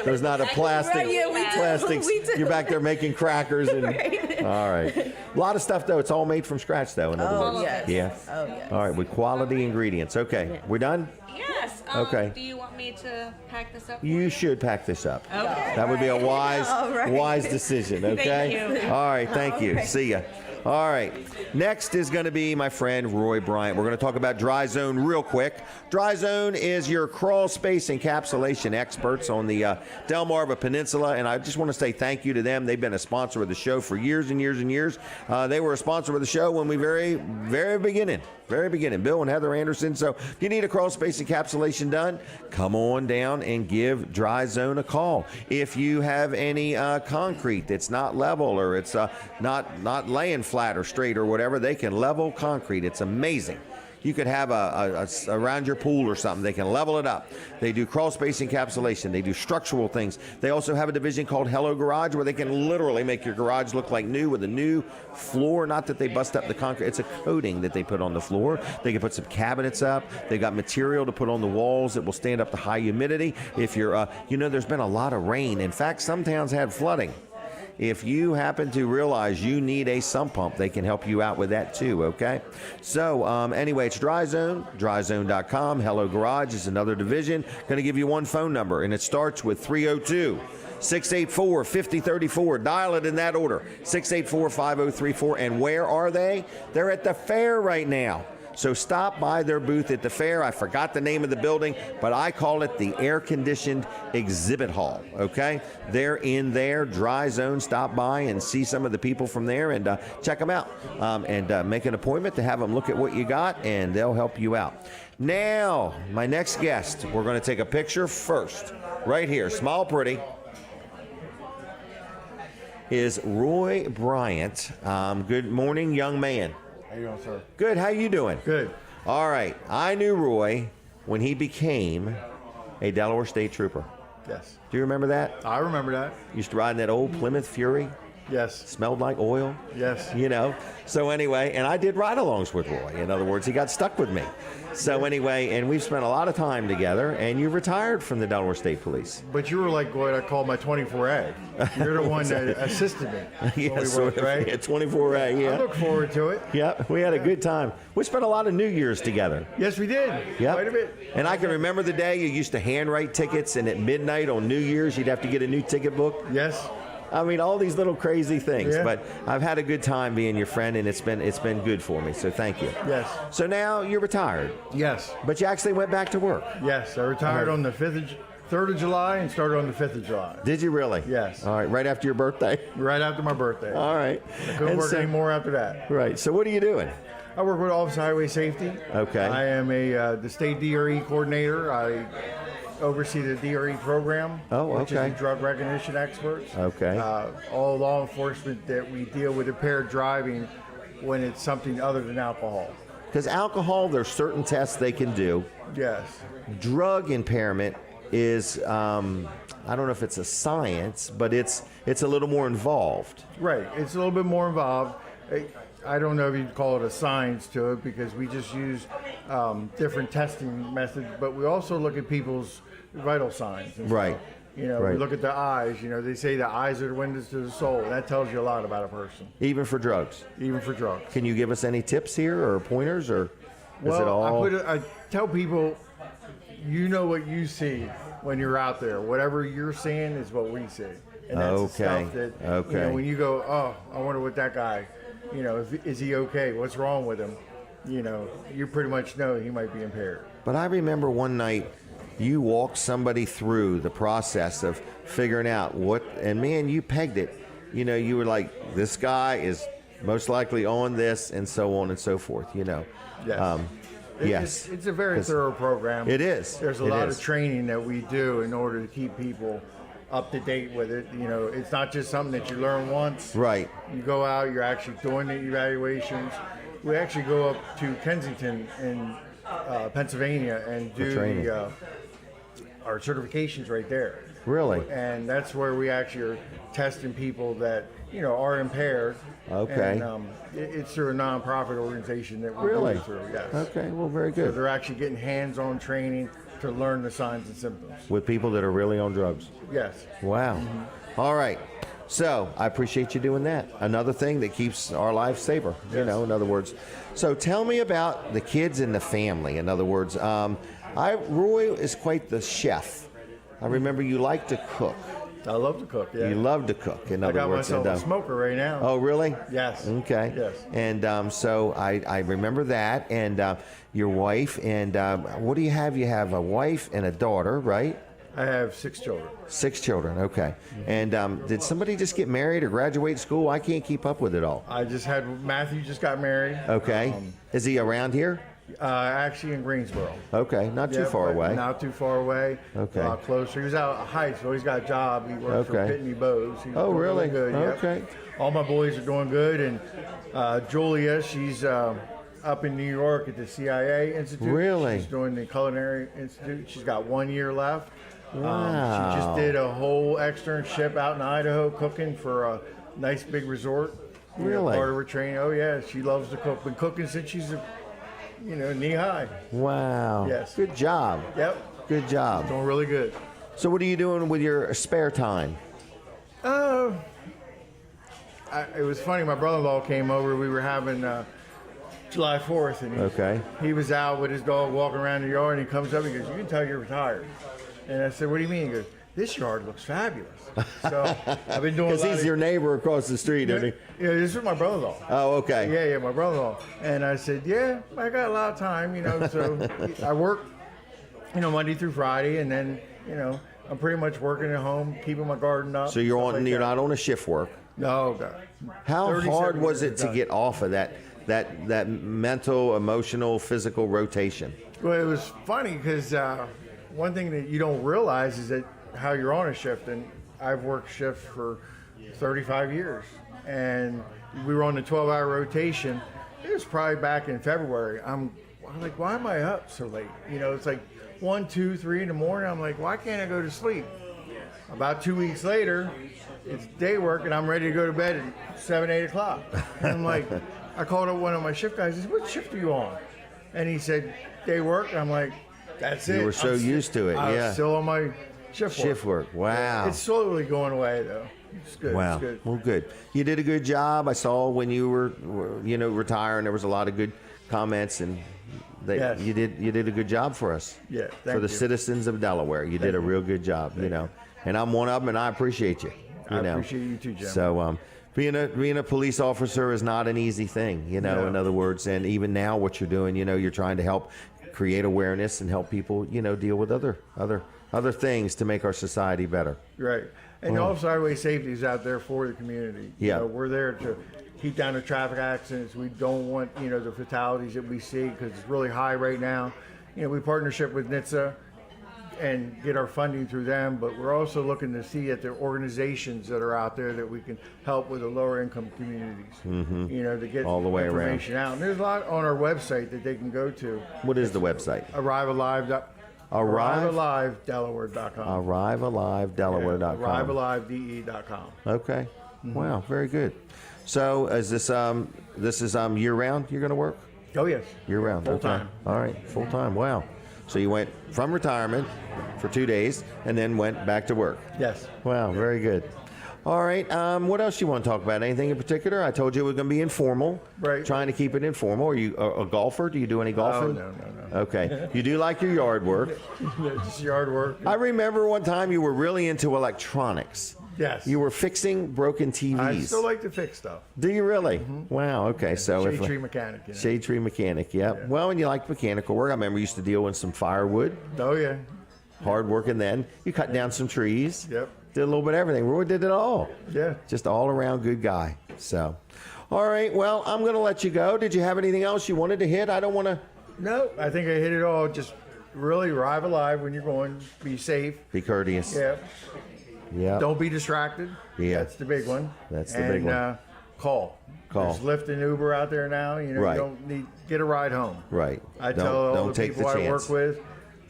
There's not a plastic. Right, yeah, we do. Plastics. We do. You're back there making crackers and. Right. All right. A lot of stuff though. It's all made from scratch though. In other Oh, words. yes. Yeah. Oh, yes. All right, with quality ingredients. Okay, we're done. Yes. Okay. Do you want me to pack this up? You should pack this up. Okay. That would be a wise, All right. wise decision. Okay. Thank you. All right. Thank you. All right. See ya. All right. Next is going to be my friend Roy Bryant. We're going to talk about Dry Zone real quick. Dry Zone is your crawl space encapsulation experts on the Delmarva Peninsula, and I just want to say thank you to them. They've been a sponsor of the show for years and years and years. They were a sponsor of the show when we very beginning. Bill and Heather Anderson. So if you need a crawl space encapsulation done, come on down and give Dry Zone a call. If you have any concrete that's not level, or it's not laying flat or straight or whatever, they can level concrete. It's amazing. You could have a around your pool or something. They can level it up. They do crawl space encapsulation. They do structural things. They also have a division called Hello Garage, where they can literally make your garage look like new with a new floor. Not that they bust up the concrete. It's a coating that they put on the floor. They can put some cabinets up. They got material to put on the walls that will stand up to high humidity. If you're, there's been a lot of rain. In fact, some towns had flooding. If you happen to realize you need a sump pump, they can help you out with that too, okay? So anyway, it's Dry Zone, dryzone.com. Hello Garage is another division. Going to give you one phone number, and it starts with 302-684-5034. Dial it in that order, 684-5034. And where are they? They're at the fair right now. So stop by their booth at the fair. I forgot the name of the building, but I call it the air-conditioned exhibit hall, okay? They're in there, Dry Zone. Stop by and see some of the people from there and check them out, and make an appointment to have them look at what you got, and they'll help you out. Now, my next guest, we're going to take a picture first. Right here, smile pretty, is Roy Bryant. Good morning, young man. How you doing, sir? Good. How you doing? Good. All right. I knew Roy when he became a Delaware State Trooper. Yes. Do you remember that? I remember that. Used to ride in that old Plymouth Fury. Yes. Smelled like oil. Yes. You know. So anyway, and I did ride-alongs with Roy. In other words, he got stuck with me. So anyway, and we've spent a lot of time together, and you retired from the Delaware State Police. But you were like what I call my 24A. You're the one that assisted me. Yeah, sort of, right? Yeah, 24A, yeah. I look forward to it. Yeah, we had a good time. We spent a lot of New Year's together. Yes, we did. Yep. Quite a bit. And I can remember the day you used to handwrite tickets, and at midnight on New Year's, you'd have to get a new ticket book. Yes. I mean, all these little crazy things. Yeah. But I've had a good time being your friend, and it's been good for me. So thank you. Yes. So now you're retired. Yes. But you actually went back to work. Yes, I retired on the 3rd of July and started on the 5th of July. Did you really? Yes. All right, right after your birthday? Right after my birthday. All right. I couldn't work anymore after that. Right. So what are you doing? I work with Office of Highway Safety. Okay. I am the state DRE coordinator. I oversee the DRE program, which is the drug recognition experts. Okay. All law enforcement that we deal with impaired driving when it's something other than alcohol. Because alcohol, there's certain tests they can do. Yes. Drug impairment is, I don't know if it's a science, but it's a little more involved. Right. It's a little bit more involved. I don't know if you'd call it a science to it because we just use different testing methods, but we also look at people's vital signs. Right. You know, we look at the eyes. You know, they say the eyes are the windows to the soul. That tells you a lot about a person. Even for drugs? Even for drugs. Can you give us any tips here or pointers, or is it all? I tell people, you know what you see when you're out there. Whatever you're seeing is what we see. And that's the stuff that, you know, when you go, oh, I wonder what that guy, you know, is he okay? What's wrong with him? You know, you pretty much know he might be impaired. But I remember one night you walked somebody through the process of figuring out what, and man, you pegged it. You know, you were like, this guy is most likely on this, and so on and so forth, you know. Yes. Yes. It's a very thorough program. It is. There's a lot of training that we do in order to keep people up to date with it. You know, it's not just something that you learn once. Right. You go out, you're actually doing the evaluations. We actually go up to Kensington in Pennsylvania and do our certifications right there. Really? And that's where we actually are testing people that, you know, are impaired. Okay. And it's through a nonprofit organization that we Really? go through, yes. Okay, well, very good. So they're actually getting hands-on training to learn the signs and symptoms. With people that are really on drugs? Yes. Wow. All right. So I appreciate you doing that. Another thing that keeps our lives safer, you know, in other words. So tell me about the kids and the family. In other words, Roy is quite the chef. I remember you like to cook. I love to cook, yeah. You love to cook, in I other got words. myself a smoker right now. Oh, really? Yes. Okay. Yes. And so I remember that, and your wife, and what do you have? You have a wife and a daughter, right? I have 6 children. 6 children, okay. And did somebody just get married or graduate school? I can't keep up with it all. I just had, Matthew just got married. Okay. Is he around here? Actually in Greensboro. Okay, not too far away. Not too far away. Okay. Closer. He was out at Heights, so he's got a job. He works for Pitney Bowes. He's Oh, doing really? Good. Okay. Yep. All my boys are doing good, and Julia, she's up in New York at the CIA Institute. Really? She's doing the Culinary Institute. She's got 1 year left. Wow. She just did a whole externship out in Idaho cooking for a nice big resort. Really? Part of her training. Oh yeah, she loves to cook. Been cooking since she's knee high. Wow. Yes. Good job. Yep. Good job. Doing really good. So what are you doing with your spare time? It was funny. My brother-in-law came over. We were having July 4th, and he was out with his dog walking around the yard, and he comes up and he goes, "You can tell you're retired." And I said, "What do you mean?" He goes, "This yard looks fabulous." So I've been doing. Because he's your neighbor across the street, isn't he? Yeah, this is my brother-in-law. Oh, okay. Yeah, my brother-in-law. And I said, "Yeah, I got a lot of time, So I work, Monday through Friday, and then, I'm pretty much working at home, keeping my garden up." So you're not on a shift work. No, God. How hard was it to get off of that mental, emotional, physical rotation? Well, it was funny because one thing that you don't realize is that how you're on a shift, and I've worked shift for 35 years, and we were on the 12-hour rotation. It was probably back in February. I'm like, why am I up so late? It's like 1, 2, 3 in the morning. I'm like, why can't I go to sleep? About 2 weeks later, it's day work, and I'm ready to go to bed at 7, 8 o'clock. And I'm like, I called up one of my shift guys. I said, what shift are you on? And he said, day work. And I'm like, that's it. You were so used to it, I yeah. was still on my shift work. Wow. It's slowly going away, though. It's good. Wow. It's good. Well, good. You did a good job. I saw when you were, retiring, there was a lot of good comments, and Yes. you did a good job for us. Yeah, for thank the you. citizens of Delaware. You did a real good job, you know. And I'm one of them, and I appreciate you. I appreciate you too, Jim. So, being a police officer is not an easy thing, you know, No. in other words. And even now what you're doing, you know, you're trying to help create awareness and help people, you know, deal with other things to make our society better. Right. And Wow. Officer Highway Safety is out there for the community. Yeah. You know, we're there to keep down the traffic accidents. We don't want, you know, the fatalities that we see because it's really high right now. You know, we partnership with NHTSA and get our funding through them, but we're also looking to see at the organizations that are out there that we can help with the lower income communities. Mhm. You know, to get all the way around. information out. And there's a lot on our website that they can go to. What is the website? ArriveAliveDelaware.com. ArriveAliveDelaware.com. ArriveAliveDE.com. Okay. Mhm. Wow. Very good. So is this is year round you're going to work? Oh, yes. Year round. Full Okay. time. All right. Full time. Wow. So you went from retirement for 2 days and then went back to work. Yes. Wow. Very good. All right. What else you want to talk about? Anything in particular? I told you it was going to be informal. Right. Trying to keep it informal. Are you a golfer? Do you do any golfing? Oh, no. Okay. You do like your yard work. Just yard work. I remember one time you were really into electronics. Yes. You were fixing broken TVs. I still like to fix stuff. Do you really? Wow. Okay. So Shade tree mechanic. You know. Shade tree mechanic. Yeah. Well, and you liked mechanical work. I remember you used to deal with some firewood. Oh yeah. Hard working then. You cut down some trees. Yep. Did a little bit of everything. Roy did it all. Yeah. Just all around good guy. So, all right. Well, I'm going to let you go. Did you have anything else you wanted to hit? I don't want to. No, I think I hit it all. Just really arrive alive when you're going. Be safe. Be courteous. Yeah. Yeah. Don't be distracted. Yeah. That's the big one. That's the big one. Call. Call. There's Lyft and Uber out there now. You know, Right. you don't need get a ride home. Right. I Don't- tell all don't the take people the I chance. work with,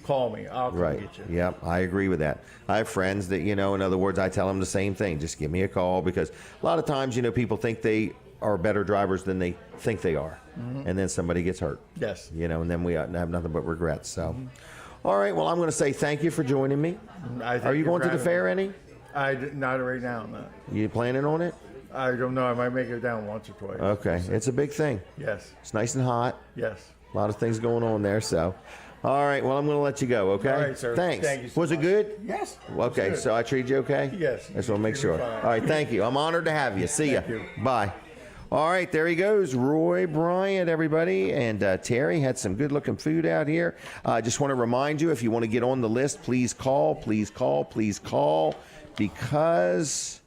call me. I'll come Right. get you. Yep. I agree with that. I have friends that, you know, in other words, I tell them the same thing. Just give me a call because a lot of times, you know, people think they are better drivers than they think they are. Mhm. And then somebody gets hurt. Yes. You know, and then we have nothing but regrets. So, all right. Well, I'm going to say thank you for joining me. Are you going to the fair any? Not right now. No. You planning on it? I don't know. I might make it down once or twice. Okay. It's a big thing. Yes. It's nice and hot. Yes. A lot of things going on there. So, all right. Well, I'm going to let you go. Okay. All right, sir. Thanks. Thank you so Was it much. good? Yes. Okay. Good. So I treated you okay? Yes. I just want to make You were sure. fine. All right. Thank you. I'm honored to have you. See ya. Thank you. Bye. All right, there he goes, Roy Bryant, everybody. And Terry had some good-looking food out here. I just want to remind you, if you want to get on the list, please call, because,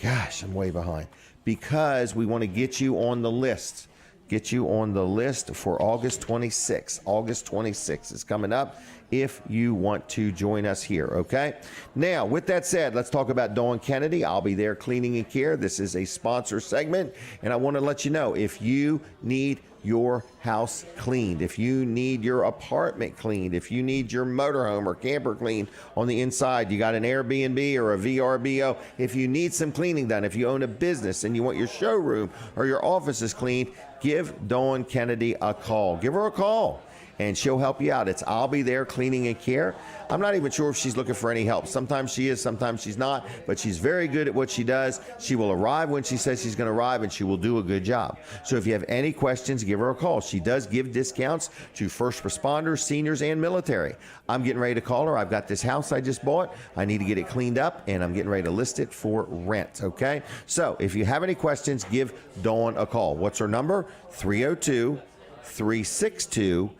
gosh, I'm way behind. Because we want to get you on the list. Get you on the list for August 26th. August 26th is coming up if you want to join us here, okay? Now, with that said, let's talk about Dawn Kennedy. I'll be there cleaning and care. This is a sponsor segment, and I want to let you know, if you need your house cleaned, if you need your apartment cleaned, if you need your motorhome or camper cleaned on the inside, you got an Airbnb or a VRBO, if you need some cleaning done, if you own a business and you want your showroom or your offices cleaned, give Dawn Kennedy a call. Give her a call, and she'll help you out. It's I'll Be There Cleaning and Care. I'm not even sure if she's looking for any help. Sometimes she is, sometimes she's not, but she's very good at what she does. She will arrive when she says she's going to arrive, and she will do a good job. So if you have any questions, give her a call. She does give discounts to first responders, seniors, and military. I'm getting ready to call her. I've got this house I just bought. I need to get it cleaned up, and I'm getting ready to list it for rent, okay? So if you have any questions, give Dawn a call. What's her number? 302-362-7064.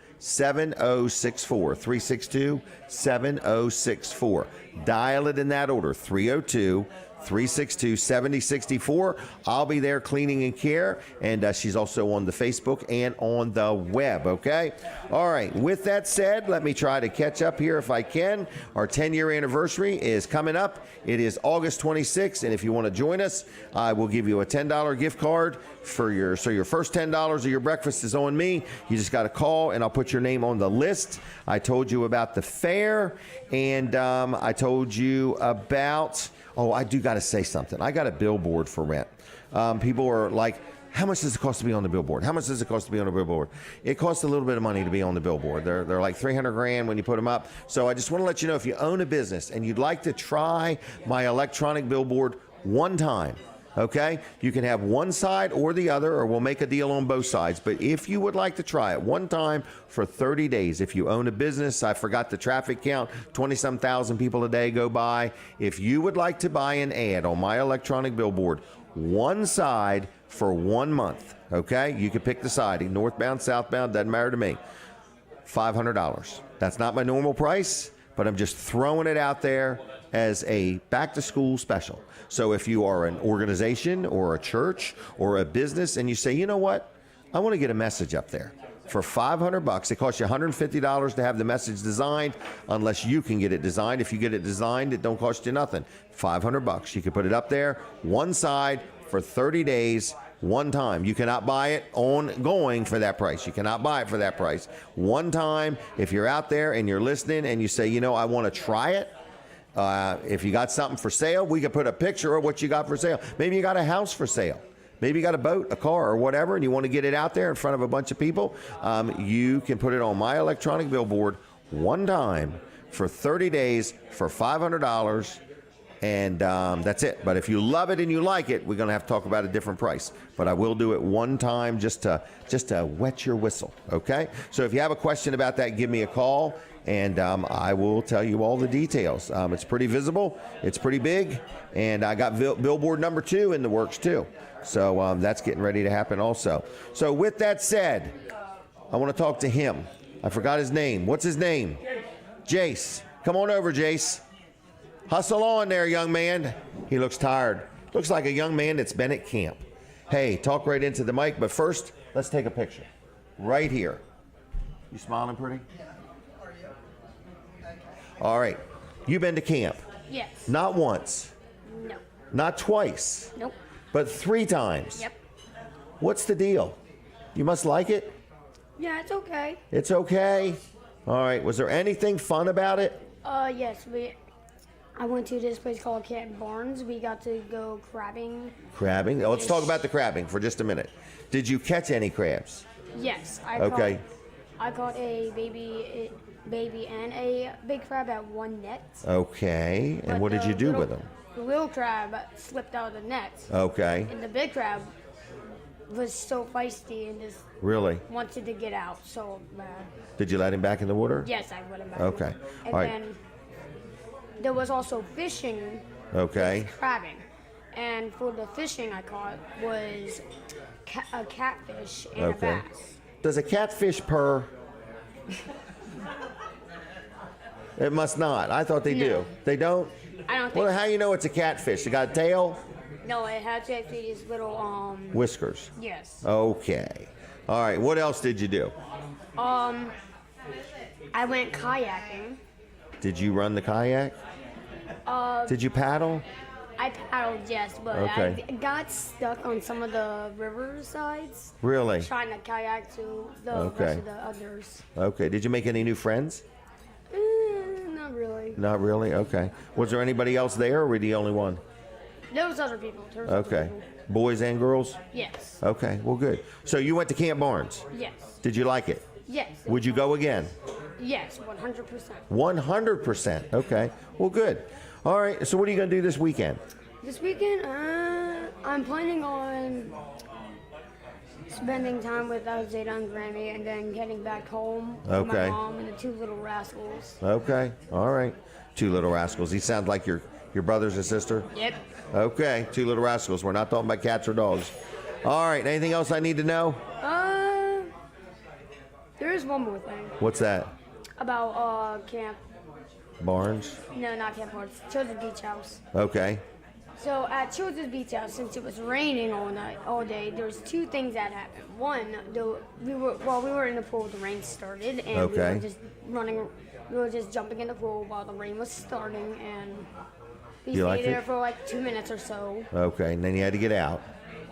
362-7064. Dial it in that order. 302-362-7064. I'll be there cleaning and care, and she's also on the Facebook and on the web, okay? All right, with that said, let me try to catch up here if I can. Our 10-year anniversary is coming up. It is August 26th, and if you want to join us, I will give you a $10 gift card for your first $10 of your breakfast is on me. You just got to call, and I'll put your name on the list. I told you about the fair, and I told you about Oh, I do got to say something. I got a billboard for rent. People are like, how much does it cost to be on the billboard? How much does it cost to be on the billboard? It costs a little bit of money to be on the billboard. They're like $300,000 when you put them up. So I just want to let you know, if you own a business and you'd like to try my electronic billboard one time, okay? You can have one side or the other, or we'll make a deal on both sides. But if you would like to try it one time for 30 days, if you own a business, I forgot the traffic count, 20-some thousand people a day go by. If you would like to buy an ad on my electronic billboard, one side for 1 month, okay? You can pick the siding, northbound, southbound, doesn't matter to me. $500. That's not my normal price, but I'm just throwing it out there as a back-to-school special. So if you are an organization or a church or a business and you say, you know what, I want to get a message up there for $500. It costs you $150 to have the message designed, unless you can get it designed. If you get it designed, it don't cost you nothing. $500. You can put it up there, one side for 30 days, one time. You cannot buy it ongoing for that price. You cannot buy it for that price. One time, if you're out there and you're listening and you say, you know, I want to try it. If you got something for sale, we could put a picture of what you got for sale. Maybe you got a house for sale. Maybe you got a boat, a car, or whatever, and you want to get it out there in front of a bunch of people. You can put it on my electronic billboard one time for 30 days for $500, and that's it. But if you love it and you like it, we're going to have to talk about a different price. But I will do it one time just to wet your whistle, okay? So if you have a question about that, give me a call, and I will tell you all the details. It's pretty visible. It's pretty big, and I got billboard number 2 in the works, too. So that's getting ready to happen also. So with that said, I want to talk to him. I forgot his name. What's his name? Jace. Come on over, Jace. Hustle on there, young man. He looks tired. Looks like a young man that's been at camp. Hey, talk right into the mic, but first, let's take a picture. Right here. You smiling pretty? All right. You been to camp? Yes. Not once. No. Not twice. Nope. But 3 times. Yep. What's the deal? You must like it? Yeah, it's okay. It's okay? All right. Was there anything fun about it? Yes. I went to this place called Camp Barnes. We got to go crabbing. Crabbing? Oh, let's talk about the crabbing for just a minute. Did you catch any crabs? Yes. Okay. I caught a baby and a big crab at one net. Okay. And But what did you do with them? The little crab slipped out of the net. Okay. And the big crab was so feisty and just Really? wanted to get out so bad. Did you let him back in the water? Yes, I let him back. Okay. And All right. then there was also fishing. Okay. Crabbing. And for the fishing I caught was a catfish and a Okay. bass. Does a catfish purr? It must not. I thought they do. They don't? I don't think Well, how you know it's a catfish? It got a tail? No, it had to have these little Whiskers. Yes. Okay. All right. What else did you do? I went kayaking. Did you run the kayak? Did you paddle? I paddled, yes, but Okay. I got stuck on some of the river sides. Really? Trying to kayak to the Okay. rest of the others. Okay. Did you make any new friends? Not really. Not really? Okay. Was there anybody else there, or were you the only one? There was other people. There was other Okay. people. Boys and girls? Yes. Okay. Well, good. So you went to Camp Barnes? Yes. Did you like it? Yes. Would you go again? Yes, 100%. 100%. Okay. Well, good. All right. So what are you going to do this weekend? This weekend, I'm planning on spending time with Zeta and Grammy and then getting back home with Okay. my mom and the 2 little rascals. Okay. All right. 2 little rascals. He sounds like your brother's a sister? Yep. Okay. 2 little rascals. We're not talking about cats or dogs. All right. Anything else I need to know? There is one more thing What's that? about Camp. Barnes? No, not Camp Barnes. Children's Beach House. Okay. So at Children's Beach House, since it was raining all day, there was 2 things that happened. One, we were in the pool, the rain started, and Okay. we were just running. We were just jumping in the pool while the rain was starting, and we You liked stayed there it? for like 2 minutes or so. Okay. And then you had to get out.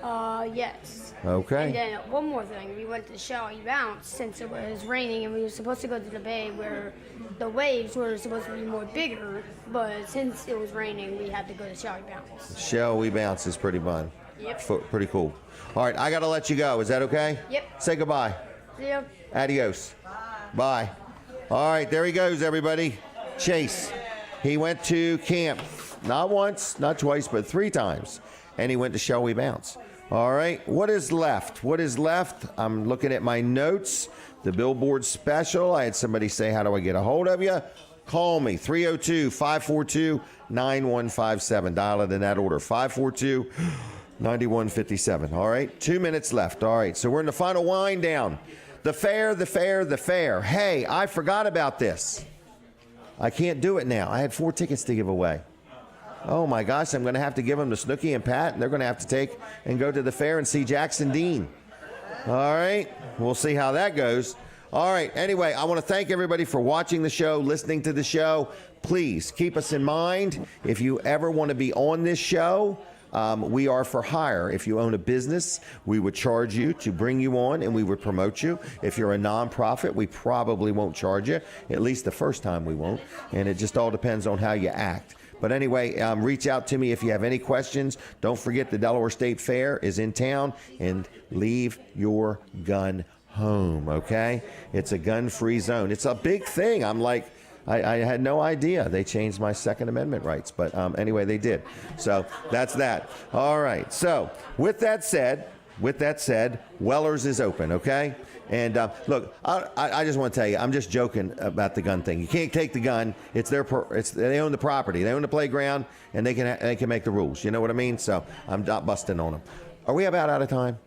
Yes. Okay. And then one more thing, we went to Shelly Bounce since it was raining, and we were supposed to go to the bay where the waves were supposed to be more bigger, but since it was raining, we had to go to Shelly Bounce. Shelly Bounce is pretty fun. Yep. Pretty cool. All right, I got to let you go. Is that okay? Yep. Say goodbye. Yep. Adios. Bye. All right, there he goes, everybody. Chase. He went to camp not once, not twice, but 3 times. And he went to Shall We Bounce. All right, what is left? What is left? I'm looking at my notes. The Billboard special. I had somebody say, how do I get a hold of you? Call me, 302-542-9157. Dial it in that order, 542-9157. All right, 2 minutes left. All right, so we're in the final wind down. The fair, the fair, the fair. Hey, I forgot about this. I can't do it now. I had 4 tickets to give away. Oh my gosh, I'm going to have to give them to Snookie and Pat, and they're going to have to take and go to the fair and see Jackson Dean. All right, we'll see how that goes. All right, anyway, I want to thank everybody for watching the show, listening to the show. Please keep us in mind. If you ever want to be on this show, we are for hire. If you own a business, we would charge you to bring you on, and we would promote you. If you're a nonprofit, we probably won't charge you. At least the first time we won't. And it just all depends on how you act. But anyway, reach out to me if you have any questions. Don't forget the Delaware State Fair is in town, and leave your gun home, okay? It's a gun-free zone. It's a big thing. I'm like, I had no idea they changed my Second Amendment rights, but anyway, they did. So that's that. All right. So with that said, Weller's is open, okay? And look, I just want to tell you, I'm just joking about the gun thing. You can't take the gun. It's they own the property, they own the playground, and they can make the rules. You know what I mean? So I'm not busting on them. Are we about out of time?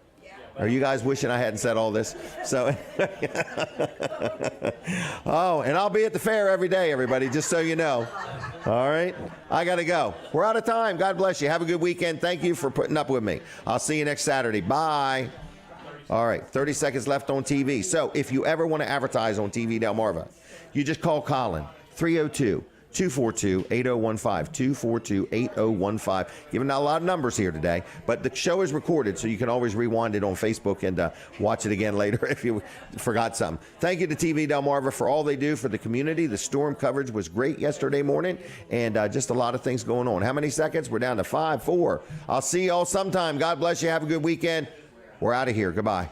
Are you guys wishing I hadn't said all this? So, oh, and I'll be at the fair every day, everybody, just so you know. All right? I got to go. We're out of time. God bless you. Have a good weekend. Thank you for putting up with me. I'll see you next Saturday. Bye. All right, 30 seconds left on TV. So if you ever want to advertise on TV Delmarva, you just call Colin, 302-242-8015, 242-8015. Giving out a lot of numbers here today, but the show is recorded, so you can always rewind it on Facebook and watch it again later if you forgot something. Thank you to TV Delmarva for all they do for the community. The storm coverage was great yesterday morning, and just a lot of things going on. How many seconds? We're down to 5, 4. I'll see you all sometime. God bless you. Have a good weekend. We're out of here. Goodbye.